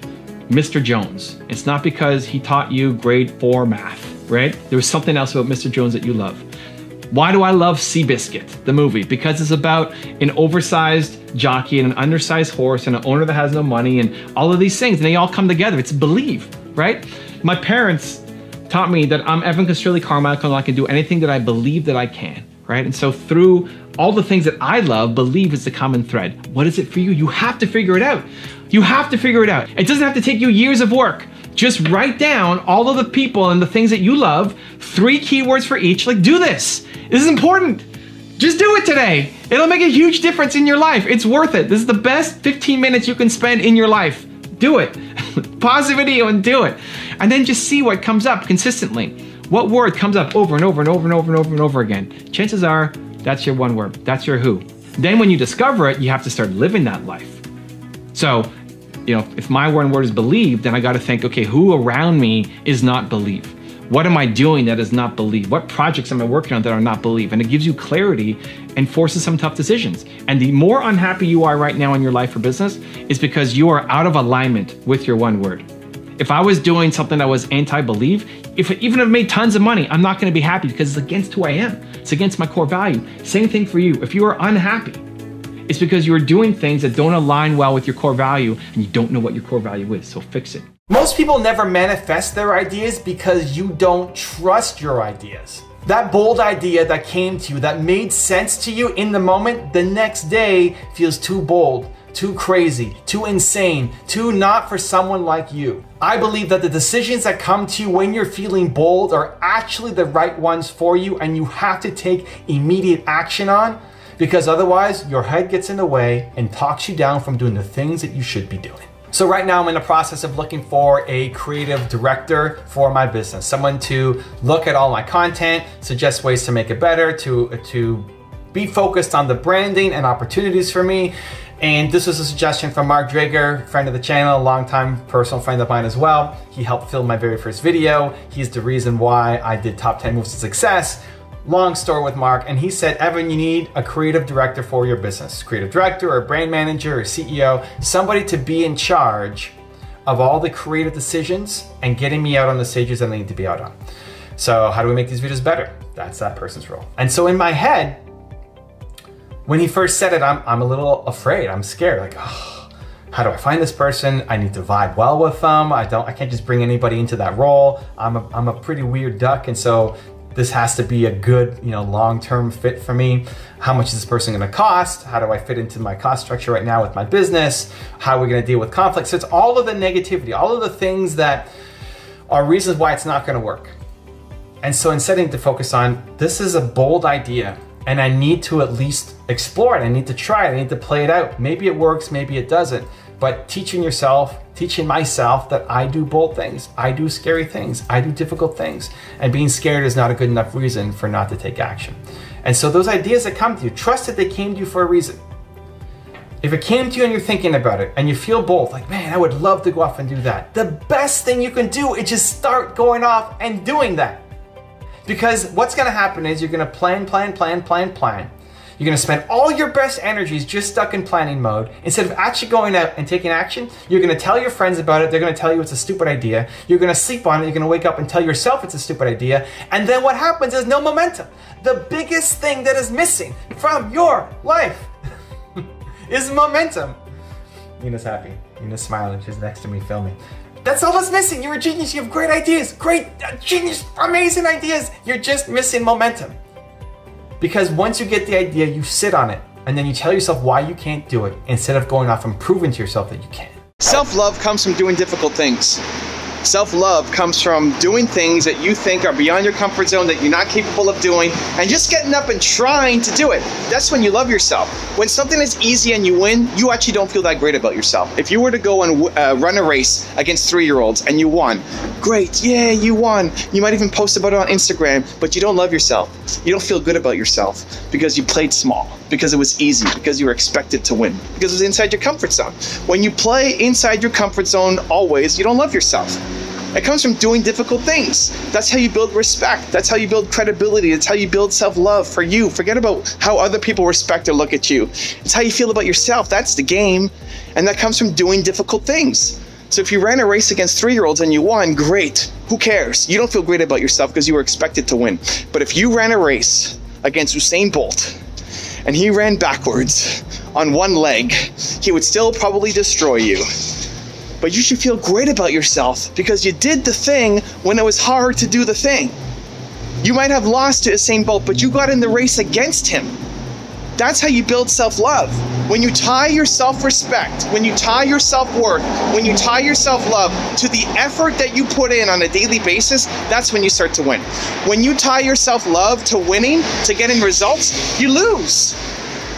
Mr. Jones? It's not because he taught you grade 4 math, right? There was something else about Mr. Jones that you love. Why do I love Seabiscuit, the movie? Because it's about an oversized jockey and an undersized horse and an owner that has no money and all of these things, and they all come together. It's believe, right? My parents taught me that I'm Evan Castrelli Carmichael and I can do anything that I believe that I can, right? And so through all the things that I love, believe is the common thread. What is it for you? You have to figure it out. You have to figure it out. It doesn't have to take you years of work. Just write down all of the people and the things that you love, 3 keywords for each. Like, do this. This is important. Just do it today. It'll make a huge difference in your life. It's worth it. This is the best 15 minutes you can spend in your life. Do it. Pause the video and do it. And then just see what comes up consistently. What word comes up over and over and over and over and over and over again? Chances are that's your one word. That's your who. Then when you discover it, you have to start living that life. So, if my one word is believe, then I got to think, okay, who around me is not believe? What am I doing that is not believe? What projects am I working on that are not believe? And it gives you clarity and forces some tough decisions. And the more unhappy you are right now in your life or business is because you are out of alignment with your one word. If I was doing something that was anti-believe, even if it made tons of money, I'm not going to be happy because it's against who I am. It's against my core value. Same thing for you. If you are unhappy, it's because you're doing things that don't align well with your core value and you don't know what your core value is, so fix it. Most people never manifest their ideas because you don't trust your ideas. That bold idea that came to you, that made sense to you in the moment, the next day feels too bold, too crazy, too insane, too not for someone like you. I believe that the decisions that come to you when you're feeling bold are actually the right ones for you and you have to take immediate action on, because otherwise your head gets in the way and talks you down from doing the things that you should be doing. So right now I'm in the process of looking for a creative director for my business, someone to look at all my content, suggest ways to make it better, to be focused on the branding and opportunities for me. And this was a suggestion from Mark Drager, friend of the channel, longtime personal friend of mine as well. He helped film my very first video. He's the reason why I did Top 10 Moves to Success. Long story with Mark, and he said, Evan, you need a creative director for your business. Creative director or brand manager or CEO, somebody to be in charge of all the creative decisions and getting me out on the stages that I need to be out on. So how do we make these videos better? That's that person's role. And so in my head, when he first said it, I'm a little afraid, I'm scared, like, oh, how do I find this person? I need to vibe well with them. I can't just bring anybody into that role. I'm a pretty weird duck, and so this has to be a good, long-term fit for me. How much is this person gonna cost? How do I fit into my cost structure right now with my business? How are we gonna deal with conflict? So it's all of the negativity, all of the things that are reasons why it's not gonna work. And so instead to focus on, this is a bold idea and I need to at least explore it. I need to try it, I need to play it out. Maybe it works, maybe it doesn't. But teaching myself that I do bold things, I do scary things, I do difficult things, and being scared is not a good enough reason for not to take action. And so those ideas that come to you, trust that they came to you for a reason. If it came to you and you're thinking about it and you feel bold, like, man, I would love to go off and do that. The best thing you can do is just start going off and doing that. Because what's gonna happen is you're gonna plan. You're gonna spend all your best energies just stuck in planning mode. Instead of actually going out and taking action, you're gonna tell your friends about it, they're gonna tell you it's a stupid idea, you're gonna sleep on it, you're gonna wake up and tell yourself it's a stupid idea, and then what happens is no momentum. The biggest thing that is missing from your life is momentum. Nina's happy. Nina's smiling, she's next to me filming. That's all that's missing. You're a genius, you have great ideas, great, genius, amazing ideas. You're just missing momentum. Because once you get the idea, you sit on it, and then you tell yourself why you can't do it, instead of going off and proving to yourself that you can. Self-love comes from doing difficult things. Self-love comes from doing things that you think are beyond your comfort zone, that you're not capable of doing, and just getting up and trying to do it. That's when you love yourself. When something is easy and you win, you actually don't feel that great about yourself. If you were to go and run a race against 3-year-olds and you won, great, yeah, you won. You might even post about it on Instagram, but you don't love yourself. You don't feel good about yourself because you played small, because it was easy, because you were expected to win, because it was inside your comfort zone. When you play inside your comfort zone always, you don't love yourself. It comes from doing difficult things. That's how you build respect. That's how you build credibility. It's how you build self-love for you. Forget about how other people respect or look at you. It's how you feel about yourself. That's the game. And that comes from doing difficult things. So if you ran a race against 3-year-olds and you won, great. Who cares? You don't feel great about yourself because you were expected to win. But if you ran a race against Usain Bolt and he ran backwards on one leg, he would still probably destroy you. But you should feel great about yourself because you did the thing when it was hard to do the thing. You might have lost to Usain Bolt, but you got in the race against him. That's how you build self-love. When you tie your self-respect, when you tie your self-worth, when you tie your self-love to the effort that you put in on a daily basis, that's when you start to win. When you tie your self-love to winning, to getting results, you lose.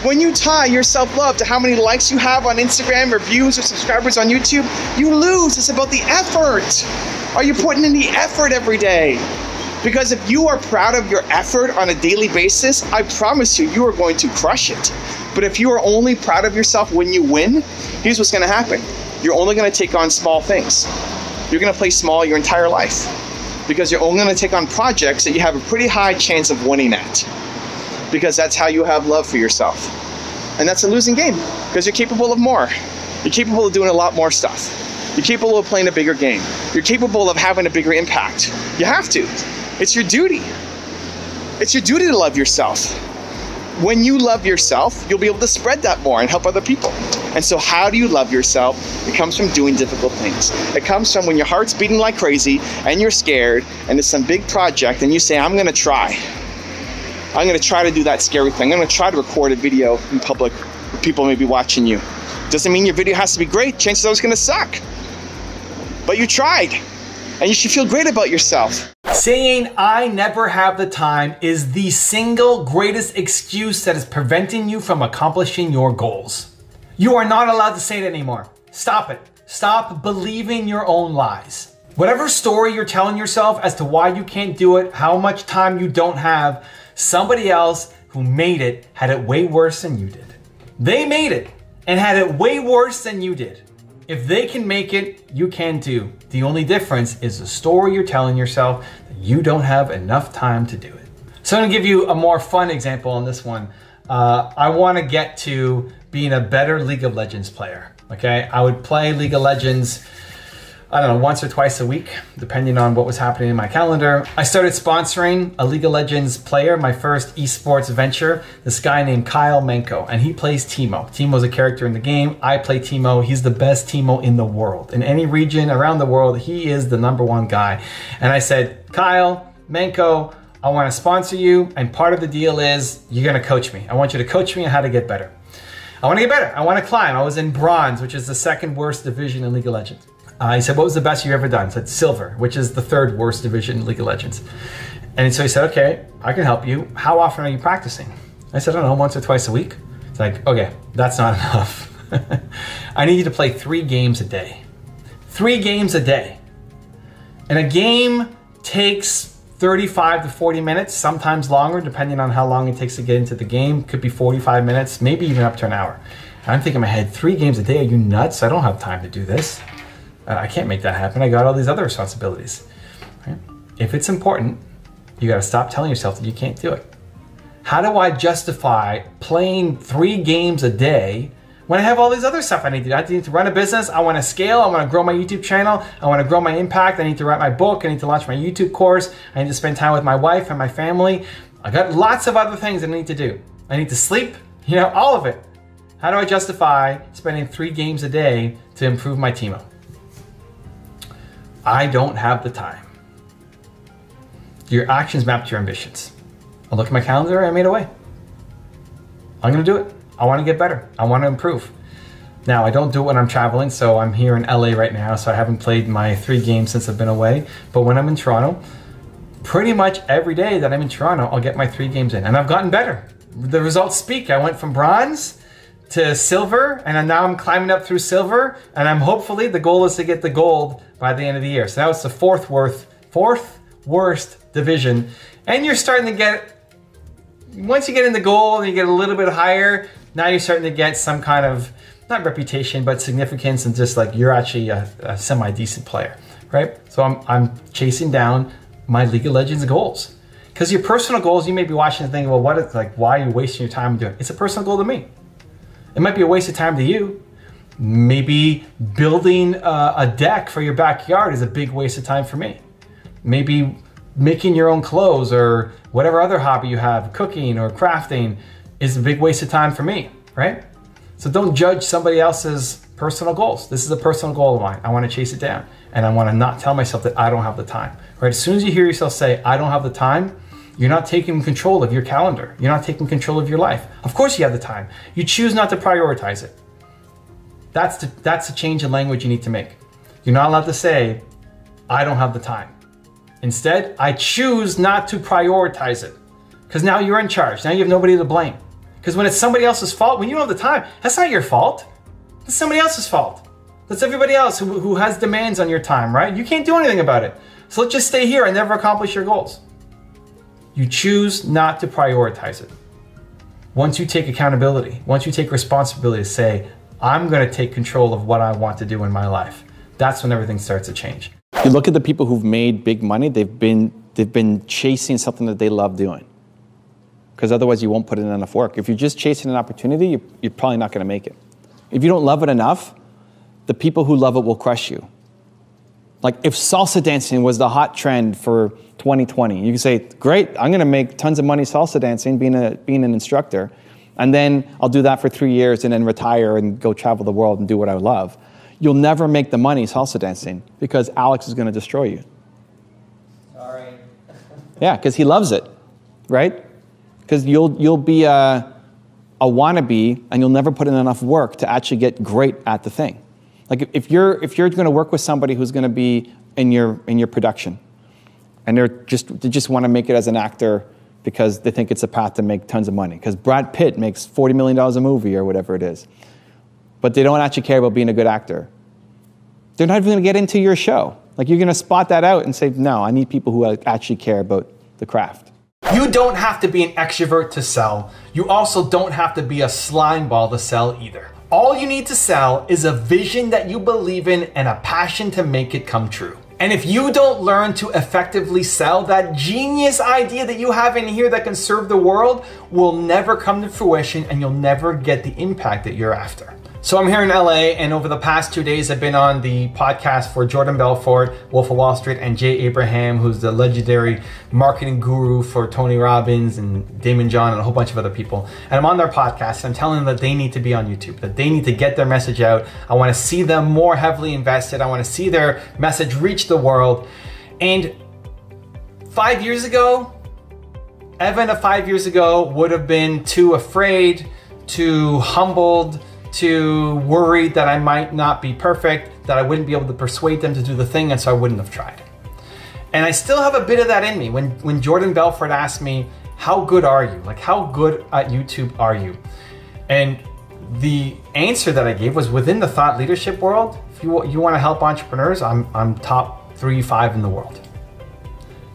When you tie your self-love to how many likes you have on Instagram or views or subscribers on YouTube, you lose. It's about the effort. Are you putting in the effort every day? Because if you are proud of your effort on a daily basis, I promise you, you are going to crush it. But if you are only proud of yourself when you win, here's what's going to happen. You're only going to take on small things. You're going to play small your entire life because you're only going to take on projects that you have a pretty high chance of winning at. Because that's how you have love for yourself. And that's a losing game because you're capable of more. You're capable of doing a lot more stuff. You're capable of playing a bigger game. You're capable of having a bigger impact. You have to. It's your duty. It's your duty to love yourself. When you love yourself, you'll be able to spread that more and help other people. And so how do you love yourself? It comes from doing difficult things. It comes from when your heart's beating like crazy and you're scared and it's some big project and you say, I'm gonna try. I'm going to try to do that scary thing. I'm going to try to record a video in public where people may be watching you. Doesn't mean your video has to be great. Chances are it's going to suck. But you tried. And you should feel great about yourself. Saying I never have the time is the single greatest excuse that is preventing you from accomplishing your goals. You are not allowed to say it anymore. Stop it. Stop believing your own lies. Whatever story you're telling yourself as to why you can't do it, how much time you don't have, somebody else who made it had it way worse than you did. They made it and had it way worse than you did. If they can make it, you can too. The only difference is the story you're telling yourself that you don't have enough time to do it. So I'm gonna give you a more fun example on this one. I wanna get to being a better League of Legends player, okay? I would play League of Legends, I don't know, once or twice a week, depending on what was happening in my calendar. I started sponsoring a League of Legends player, my first esports venture, this guy named Carmichael, and he plays Teemo. Teemo's a character in the game. I play Teemo. He's the best Teemo in the world. In any region around the world, he is the #1 guy. And I said, Kyle, Manko, I want to sponsor you, and part of the deal is you're going to coach me. I want you to coach me on how to get better. I want to get better. I want to climb. I was in bronze, which is the 2nd worst division in League of Legends. He said, what was the best you've ever done? I said, silver, which is the 3rd worst division in League of Legends. And so he said, okay, I can help you. How often are you practicing? I said, I don't know, once or twice a week. It's like, okay, that's not enough. I need you to play 3 games a day. 3 games a day. And a game takes 35 to 40 minutes, sometimes longer, depending on how long it takes to get into the game. Could be 45 minutes, maybe even up to an hour. And I'm thinking in my head, 3 games a day, are you nuts? I don't have time to do this. I can't make that happen. I got all these other responsibilities. Right? If it's important, you gotta stop telling yourself that you can't do it. How do I justify playing 3 games a day when I have all these other stuff I need to do? I need to run a business, I want to scale, I want to grow my YouTube channel, I want to grow my impact, I need to write my book, I need to launch my YouTube course, I need to spend time with my wife and my family. I got lots of other things I need to do. I need to sleep, you know, all of it. How do I justify spending 3 games a day to improve my TMO? I don't have the time. Your actions map to your ambitions. I look at my calendar, I made a way. I'm gonna do it. I wanna get better. I wanna improve. Now, I don't do it when I'm traveling, so I'm here in LA right now, so I haven't played my 3 games since I've been away. But when I'm in Toronto, pretty much every day that I'm in Toronto, I'll get my 3 games in, and I've gotten better. The results speak. I went from bronze to silver, and now I'm climbing up through silver, and I'm hopefully, the goal is to get the gold by the end of the year. So that was the fourth worst division. And you're starting to get, once you get in the gold and you get a little bit higher, now you're starting to get some kind of, not reputation, but significance, and just like you're actually a semi-decent player, right? So I'm chasing down my League of Legends goals. Because your personal goals, you may be watching and thinking, well, what is, like, why are you wasting your time doing it? It's a personal goal to me. It might be a waste of time to you. Maybe building a deck for your backyard is a big waste of time for me. Maybe making your own clothes or whatever other hobby you have, cooking or crafting, is a big waste of time for me, right? So don't judge somebody else's personal goals. This is a personal goal of mine. I want to chase it down, and I want to not tell myself that I don't have the time, right? As soon as you hear yourself say, I don't have the time, you're not taking control of your calendar. You're not taking control of your life. Of course you have the time. You choose not to prioritize it. That's the change in language you need to make. You're not allowed to say, I don't have the time. Instead, I choose not to prioritize it. Because now you're in charge. Now you have nobody to blame. Because when it's somebody else's fault, when you don't have the time, that's not your fault. That's somebody else's fault. That's everybody else who has demands on your time, right? You can't do anything about it. So let's just stay here and never accomplish your goals. You choose not to prioritize it. Once you take accountability, once you take responsibility to say, I'm gonna take control of what I want to do in my life, that's when everything starts to change. You look at the people who've made big money, they've been chasing something that they love doing. Because otherwise you won't put in enough work. If you're just chasing an opportunity, you're probably not gonna make it. If you don't love it enough, the people who love it will crush you. Like if salsa dancing was the hot trend for 2020, you can say, great, I'm gonna make tons of money salsa dancing, being an instructor, and then I'll do that for 3 years and then retire and go travel the world and do what I love. You'll never make the money salsa dancing because Alex is gonna destroy you. Sorry. Yeah, because he loves it, right? Because you'll be a wannabe and you'll never put in enough work to actually get great at the thing. Like if you're going to work with somebody who's going to be in your production, and they just want to make it as an actor because they think it's a path to make tons of money. Because Brad Pitt makes $40 million a movie or whatever it is, but they don't actually care about being a good actor. They're not even going to get into your show. Like you're going to spot that out and say, no, I need people who actually care about the craft. You don't have to be an extrovert to sell. You also don't have to be a slime ball to sell either. All you need to sell is a vision that you believe in and a passion to make it come true. And if you don't learn to effectively sell, that genius idea that you have in here that can serve the world will never come to fruition, and you'll never get the impact that you're after. So I'm here in LA, and over the past 2 days, I've been on the podcast for Jordan Belfort, Wolf of Wall Street, and Jay Abraham, who's the legendary marketing guru for Tony Robbins and Damon John and a whole bunch of other people. And I'm on their podcast, and I'm telling them that they need to be on YouTube, that they need to get their message out. I want to see them more heavily invested. I want to see their message reach the world. And 5 years ago, Evan of 5 years ago would have been too afraid, too humbled, too worried that I might not be perfect, that I wouldn't be able to persuade them to do the thing, and so I wouldn't have tried. And I still have a bit of that in me. When Jordan Belfort asked me, how good are you? Like, how good at YouTube are you? And the answer that I gave was, within the thought leadership world, if you want to help entrepreneurs, I'm top 3-5 in the world.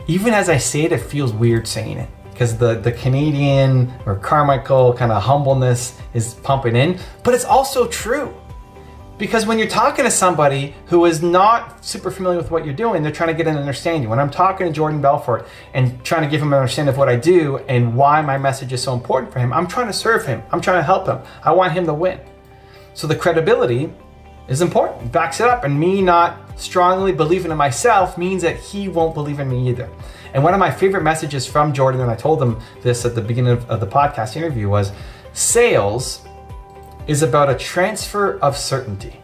Even as I say it, it feels weird saying it, because the Canadian or Carmichael kind of humbleness is pumping in, but it's also true. Because when you're talking to somebody who is not super familiar with what you're doing, they're trying to get an understanding. When I'm talking to Jordan Belfort and trying to give him an understanding of what I do and why my message is so important for him, I'm trying to serve him. I'm trying to help him. I want him to win. So the credibility is important. It backs it up, and me not strongly believing in myself means that he won't believe in me either. And one of my favorite messages from Jordan, and I told him this at the beginning of the podcast interview, was sales is about a transfer of certainty.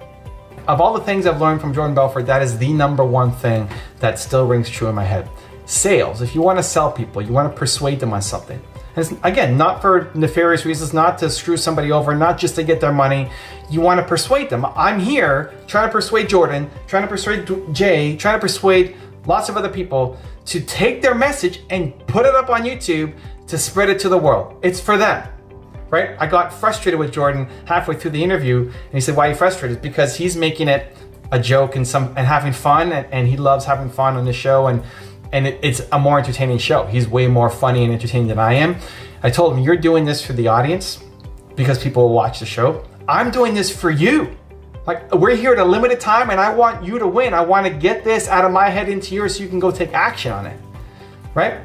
Of all the things I've learned from Jordan Belfort, that is the number one thing that still rings true in my head. Sales, if you want to sell people, you want to persuade them on something. And it's, again, not for nefarious reasons, not to screw somebody over, not just to get their money. You want to persuade them. I'm here trying to persuade Jordan, trying to persuade Jay, trying to persuade lots of other people to take their message and put it up on YouTube to spread it to the world. It's for them. Right? I got frustrated with Jordan halfway through the interview, and he said, "Why are you frustrated?" Because he's making it a joke and having fun, and he loves having fun on the show, and it's a more entertaining show. He's way more funny and entertaining than I am. I told him, "You're doing this for the audience because people will watch the show. I'm doing this for you. Like, we're here at a limited time, and I want you to win. I want to get this out of my head into yours so you can go take action on it." Right?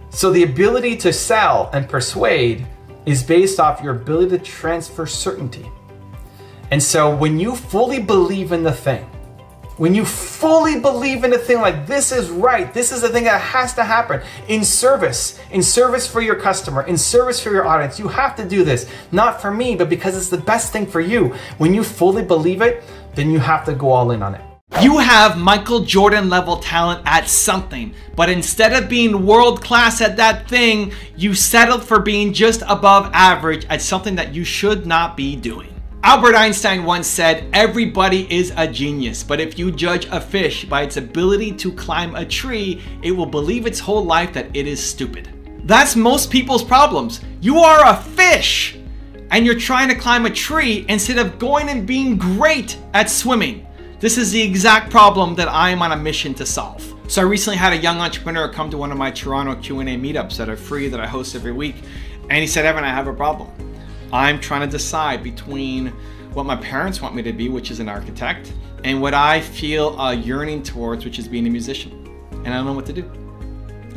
So the ability to sell and persuade is based off your ability to transfer certainty. And so when you fully believe in the thing, like this is right, this is the thing that has to happen in service for your customer, in service for your audience, you have to do this, not for me, but because it's the best thing for you. When you fully believe it, then you have to go all in on it. You have Michael Jordan level talent at something, but instead of being world class at that thing, you settled for being just above average at something that you should not be doing. Albert Einstein once said, "Everybody is a genius, but if you judge a fish by its ability to climb a tree, it will believe its whole life that it is stupid." That's most people's problems. You are a fish, and you're trying to climb a tree instead of going and being great at swimming. This is the exact problem that I am on a mission to solve. So I recently had a young entrepreneur come to one of my Toronto Q&A meetups that are free that I host every week. And he said, "Evan, I have a problem. I'm trying to decide between what my parents want me to be, which is an architect, and what I feel a yearning towards, which is being a musician. And I don't know what to do.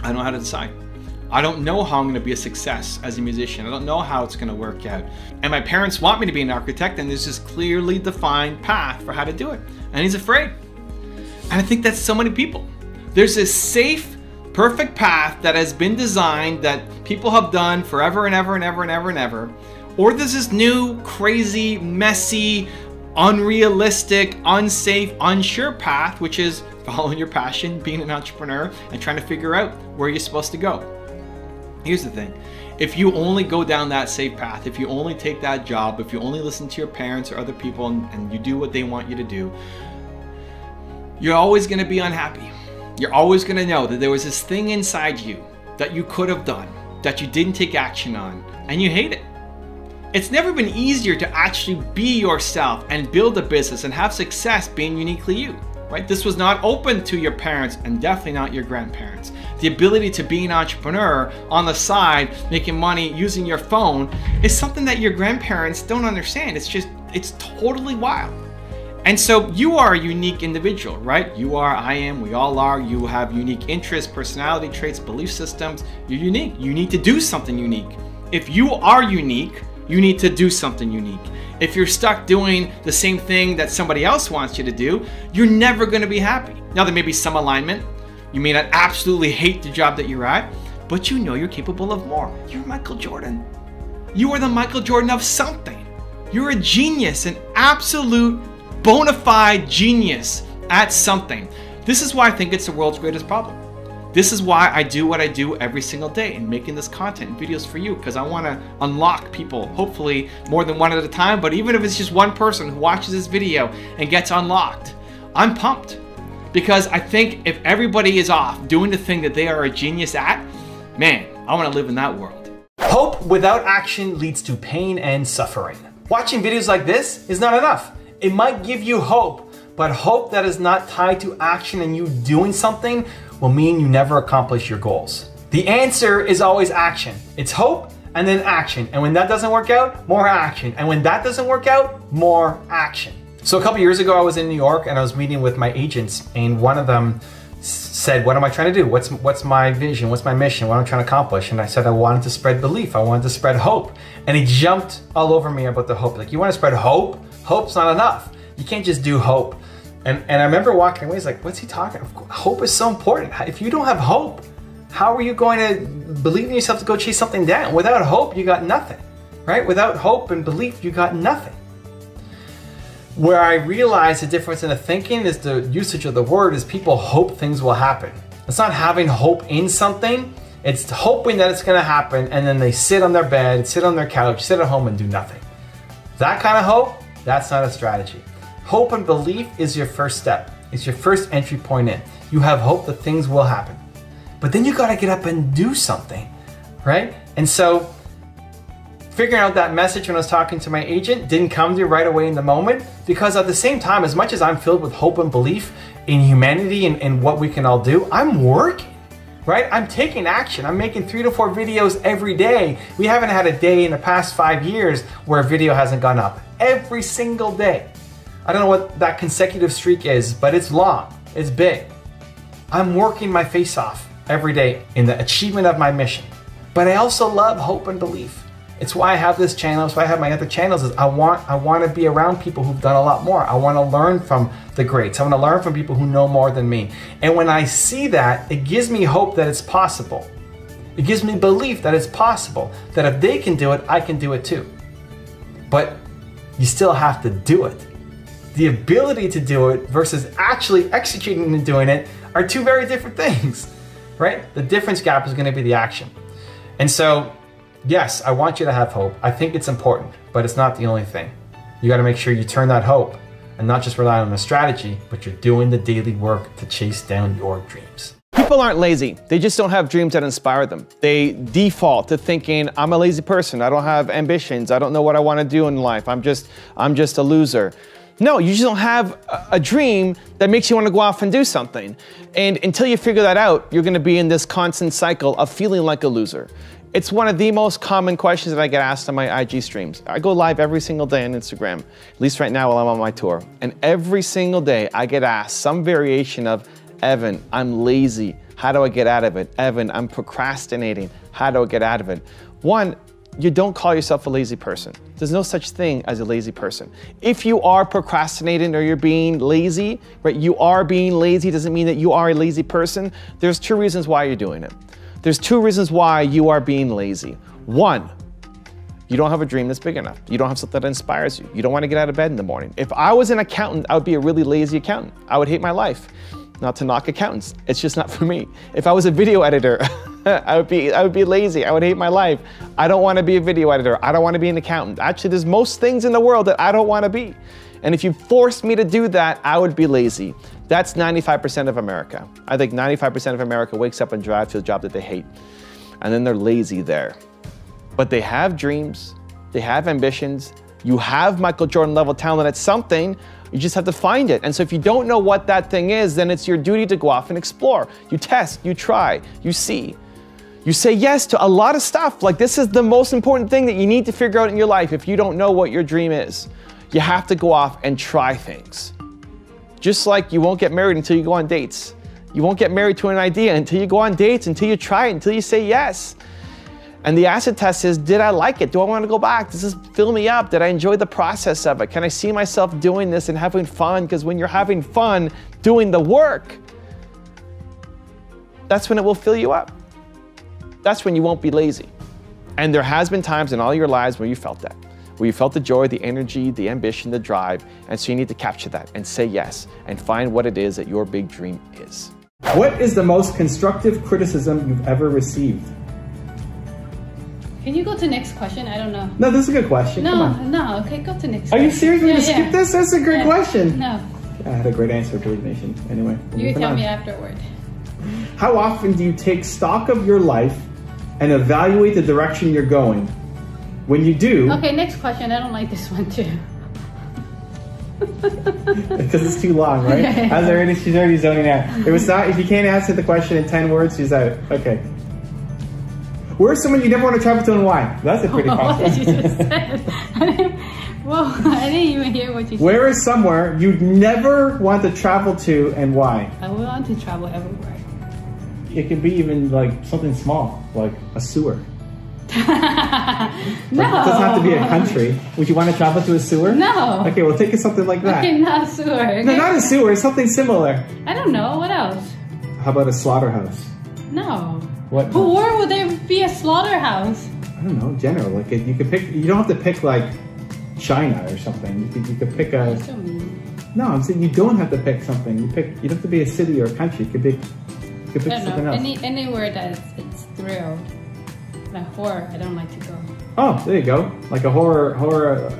I don't know how to decide. I don't know how I'm going to be a success as a musician. I don't know how it's going to work out. And my parents want me to be an architect, and there's this clearly defined path for how to do it." And he's afraid. And I think that's so many people. There's this safe, perfect path that has been designed that people have done forever and ever and ever and ever and ever. Or there's this new, crazy, messy, unrealistic, unsafe, unsure path, which is following your passion, being an entrepreneur, and trying to figure out where you're supposed to go. Here's the thing. If you only go down that safe path, if you only take that job, if you only listen to your parents or other people and you do what they want you to do, you're always going to be unhappy. You're always going to know that there was this thing inside you that you could have done, that you didn't take action on, and you hate it. It's never been easier to actually be yourself and build a business and have success being uniquely you. Right? This was not open to your parents and definitely not your grandparents. The ability to be an entrepreneur on the side, making money using your phone, is something that your grandparents don't understand. It's totally wild. And so you are a unique individual, right? You are, I am, we all are. You have unique interests, personality traits, belief systems. You're unique. You need to do something unique. If you are unique, you need to do something unique. If you're stuck doing the same thing that somebody else wants you to do, you're never going to be happy. Now, there may be some alignment. You may not absolutely hate the job that you're at, but you know you're capable of more. You're Michael Jordan. You are the Michael Jordan of something. You're a genius, an absolute bona fide genius at something. This is why I think it's the world's greatest problem. This is why I do what I do every single day in making this content and videos for you, because I want to unlock people, hopefully more than one at a time, but even if it's just one person who watches this video and gets unlocked, I'm pumped. Because I think if everybody is off doing the thing that they are a genius at, man, I want to live in that world. Hope without action leads to pain and suffering. Watching videos like this is not enough. It might give you hope, but hope that is not tied to action and you doing something will mean you never accomplish your goals. The answer is always action. It's hope and then action. And when that doesn't work out, more action. And when that doesn't work out, more action. So a couple years ago, I was in New York and I was meeting with my agents, and one of them said, what am I trying to do? What's my vision? What's my mission? What am I trying to accomplish? And I said, I wanted to spread belief. I wanted to spread hope. And he jumped all over me about the hope. Like, you want to spread hope? Hope's not enough. You can't just do hope. And I remember walking away, he's like, what's he talking about? Hope is so important. If you don't have hope, how are you going to believe in yourself to go chase something down? Without hope, you got nothing, right? Without hope and belief, you got nothing. Where I realized the difference in the thinking is the usage of the word is people hope things will happen. It's not having hope in something, it's hoping that it's gonna happen, and then they sit on their bed, sit on their couch, sit at home and do nothing. That kind of hope, that's not a strategy. Hope and belief is your first step. It's your first entry point in. You have hope that things will happen. But then you gotta get up and do something, right? And so, figuring out that message when I was talking to my agent didn't come to me right away in the moment, because at the same time, as much as I'm filled with hope and belief in humanity and what we can all do, I'm working, right? I'm taking action. I'm making 3 to 4 videos every day. We haven't had a day in the past 5 years where a video hasn't gone up. Every single day. I don't know what that consecutive streak is, but it's long, it's big. I'm working my face off every day in the achievement of my mission. But I also love hope and belief. It's why I have this channel, it's why I have my other channels, is I want to be around people who've done a lot more. I want to learn from the greats. I want to learn from people who know more than me. And when I see that, it gives me hope that it's possible. It gives me belief that it's possible, that if they can do it, I can do it too. But you still have to do it. The ability to do it versus actually executing and doing it are two very different things, right? The difference gap is going to be the action. And so, yes, I want you to have hope. I think it's important, but it's not the only thing. You got to make sure you turn that hope and not just rely on a strategy, but you're doing the daily work to chase down your dreams. People aren't lazy. They just don't have dreams that inspire them. They default to thinking, I'm a lazy person. I don't have ambitions. I don't know what I want to do in life. I'm just a loser. No, you just don't have a dream that makes you want to go off and do something. And until you figure that out, you're going to be in this constant cycle of feeling like a loser. It's one of the most common questions that I get asked on my IG streams. I go live every single day on Instagram, at least right now while I'm on my tour. And every single day I get asked some variation of, Evan, I'm lazy. How do I get out of it? Evan, I'm procrastinating. How do I get out of it? One, you don't call yourself a lazy person. There's no such thing as a lazy person. If you are procrastinating or you're being lazy, right? You are being lazy doesn't mean that you are a lazy person. There's 2 reasons why you're doing it. There's 2 reasons why you are being lazy. 1, you don't have a dream that's big enough. You don't have something that inspires you. You don't want to get out of bed in the morning. If I was an accountant, I would be a really lazy accountant. I would hate my life. Not to knock accountants, it's just not for me. If I was a video editor, I would be lazy. I would hate my life. I don't want to be a video editor. I don't want to be an accountant. Actually, there's most things in the world that I don't want to be. And if you forced me to do that, I would be lazy. That's 95% of America. I think 95% of America wakes up and drives to a job that they hate. And then they're lazy there. But they have dreams, they have ambitions. You have Michael Jordan level talent at something. You just have to find it. And so if you don't know what that thing is, then it's your duty to go off and explore. You test, you try, you see. You say yes to a lot of stuff. Like, this is the most important thing that you need to figure out in your life if you don't know what your dream is. You have to go off and try things. Just like you won't get married until you go on dates. You won't get married to an idea until you go on dates, until you try it, until you say yes. And the acid test is, did I like it? Do I want to go back? Does this fill me up? Did I enjoy the process of it? Can I see myself doing this and having fun? Because when you're having fun doing the work, that's when it will fill you up. That's when you won't be lazy. And there has been times in all your lives where you felt that, where you felt the joy, the energy, the ambition, the drive. And so you need to capture that and say yes and find what it is that your big dream is. What is the most constructive criticism you've ever received? Can you go to next question? I don't know. No, this is a good question. Come on. No, okay, go to next Are question. you serious? We're going to skip this? That's a great question. No. I had a great answer, Believe Nation. Anyway. You tell me afterward. How often do you take stock of your life and evaluate the direction you're going? When you do... Okay, next question. I don't like this one too. Because it's too long, right? She's already zoning out. If you can't answer the question in 10 words, she's out. Okay. Where's someone you never want to travel to and why? That's a pretty What fast did you one. just say? Whoa, I didn't even hear what you said. Where is somewhere you'd never want to travel to and why? I would want to travel everywhere. It can be even like something small, like a sewer. No. It doesn't have to be a country. Would you want to travel to a sewer? No. Okay, well think of something like that. Okay, not a sewer. Okay? No, not a sewer, something similar. I don't know. What else? How about a slaughterhouse? No. What? But where would there be a slaughterhouse? I don't know, general. Like you could pick, you don't have to pick like China or something. You could pick a... That's so mean. No, I'm saying you don't have to pick something. You don't have to be a city or a country. You could pick I something don't know. else. Anywhere that it's thrill. Like horror, I don't like to go. Oh, there you go. Like a horror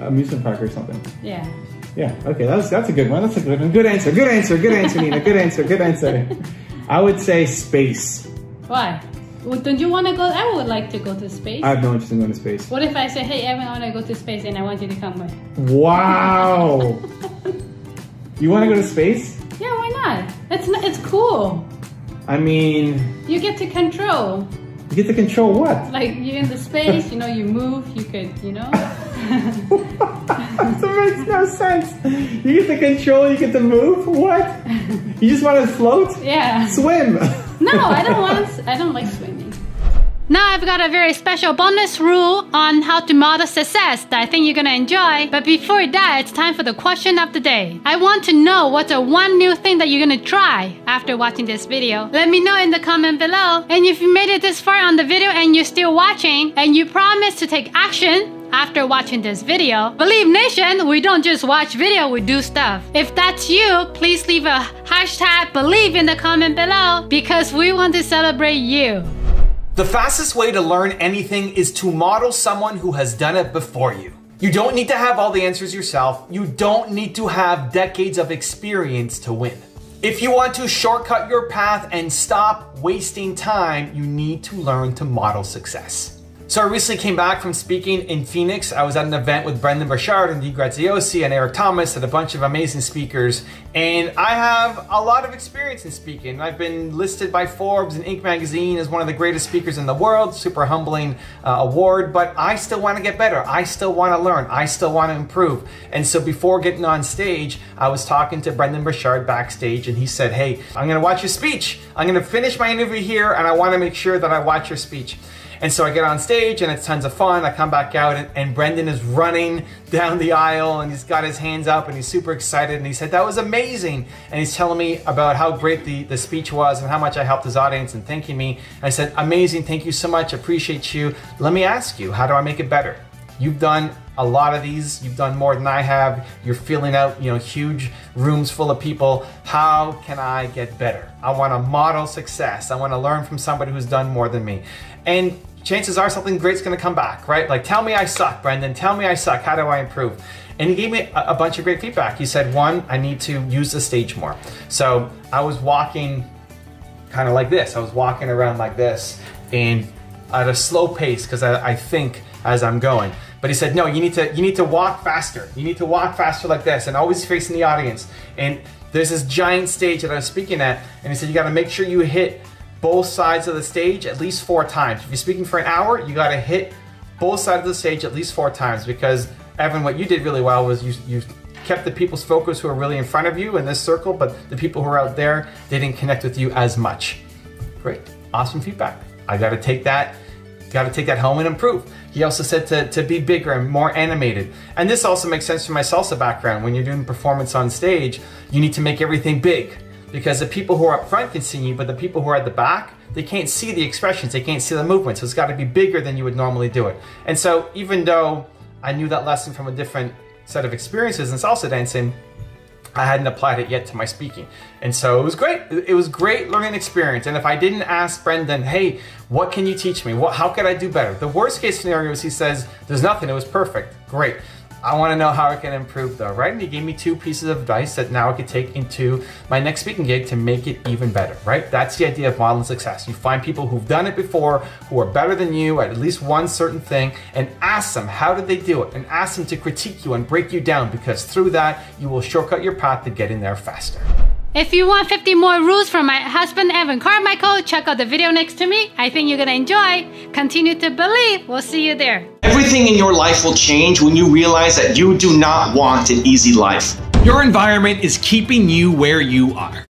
amusement park or something. Yeah. Yeah, okay, that's a good one. That's a good one. Good answer, Nina. Good answer. I would say space. Why? Well, don't you want to go? I would like to go to space. I have no interest in going to space. What if I say, hey, Evan, I want to go to space and I want you to come with? Wow. You want to go to space? Yeah, why not? It's cool. I mean... You get to control. You get to control what? Like, you're in the space, you know, you move, you could, you know? That makes no sense. You get to control, you get to move? What? You just want to float? Yeah. Swim. No, I don't like swimming. Now I've got a very special bonus rule on how to model success that I think you're gonna enjoy. But before that, it's time for the question of the day. I want to know what's the one new thing that you're gonna try after watching this video. Let me know in the comment below. And if you made it this far on the video and you're still watching and you promise to take action after watching this video, Believe Nation, we don't just watch video, we do stuff. If that's you, please leave a hashtag Believe in the comment below because we want to celebrate you. The fastest way to learn anything is to model someone who has done it before you. You don't need to have all the answers yourself. You don't need to have decades of experience to win. If you want to shortcut your path and stop wasting time, you need to learn to model success. So I recently came back from speaking in Phoenix. I was at an event with Brendon Burchard and Dee Graziosi and Eric Thomas and a bunch of amazing speakers. And I have a lot of experience in speaking. I've been listed by Forbes and Inc. magazine as one of the greatest speakers in the world, super humbling award, but I still want to get better. I still want to learn. I still want to improve. And so before getting on stage, I was talking to Brendon Burchard backstage and he said, hey, I'm going to watch your speech. I'm going to finish my interview here and I want to make sure that I watch your speech. And so I get on stage and it's tons of fun. I come back out and Brendon is running down the aisle and he's got his hands up and he's super excited and he said, that was amazing. And he's telling me about how great the speech was and how much I helped his audience and thanking me. And I said, amazing, thank you so much, appreciate you. Let me ask you, how do I make it better? You've done a lot of these, you've done more than I have. You're filling out, huge rooms full of people. How can I get better? I want to model success. I want to learn from somebody who's done more than me. And chances are something great's gonna come back, right? Like, tell me I suck, Brendon, tell me I suck, how do I improve? And he gave me a bunch of great feedback. He said, one, I need to use the stage more. So I was walking kind of like this. I was walking around like this and at a slow pace because I think as I'm going. But he said, no, you need to walk faster. You need to walk faster like this and always facing the audience. And there's this giant stage that I was speaking at and he said, you gotta make sure you hit both sides of the stage at least 4 times. If you're speaking for an hour, you gotta hit both sides of the stage at least 4 times because, Evan, what you did really well was you kept the people's focus who are really in front of you in this circle, but the people who are out there, they didn't connect with you as much. Great, awesome feedback. I gotta take that home and improve. He also said to be bigger and more animated. And this also makes sense from my salsa background. When you're doing performance on stage, you need to make everything big. Because the people who are up front can see you, but the people who are at the back, they can't see the expressions, they can't see the movement, so it's got to be bigger than you would normally do it. And so even though I knew that lesson from a different set of experiences in salsa dancing, I hadn't applied it yet to my speaking. And so it was great. It was great learning experience. And if I didn't ask Brendon, hey, what can you teach me? How could I do better? The worst case scenario is he says, there's nothing, it was perfect. Great. I want to know how I can improve though, right? And he gave me 2 pieces of advice that now I could take into my next speaking gig to make it even better, right? That's the idea of modeling success. You find people who've done it before, who are better than you at least one certain thing, and ask them, how did they do it? And ask them to critique you and break you down because through that, you will shortcut your path to getting there faster. If you want 50 more rules from my husband, Evan Carmichael, check out the video next to me. I think you're gonna enjoy. Continue to believe. We'll see you there. Everything in your life will change when you realize that you do not want an easy life. Your environment is keeping you where you are.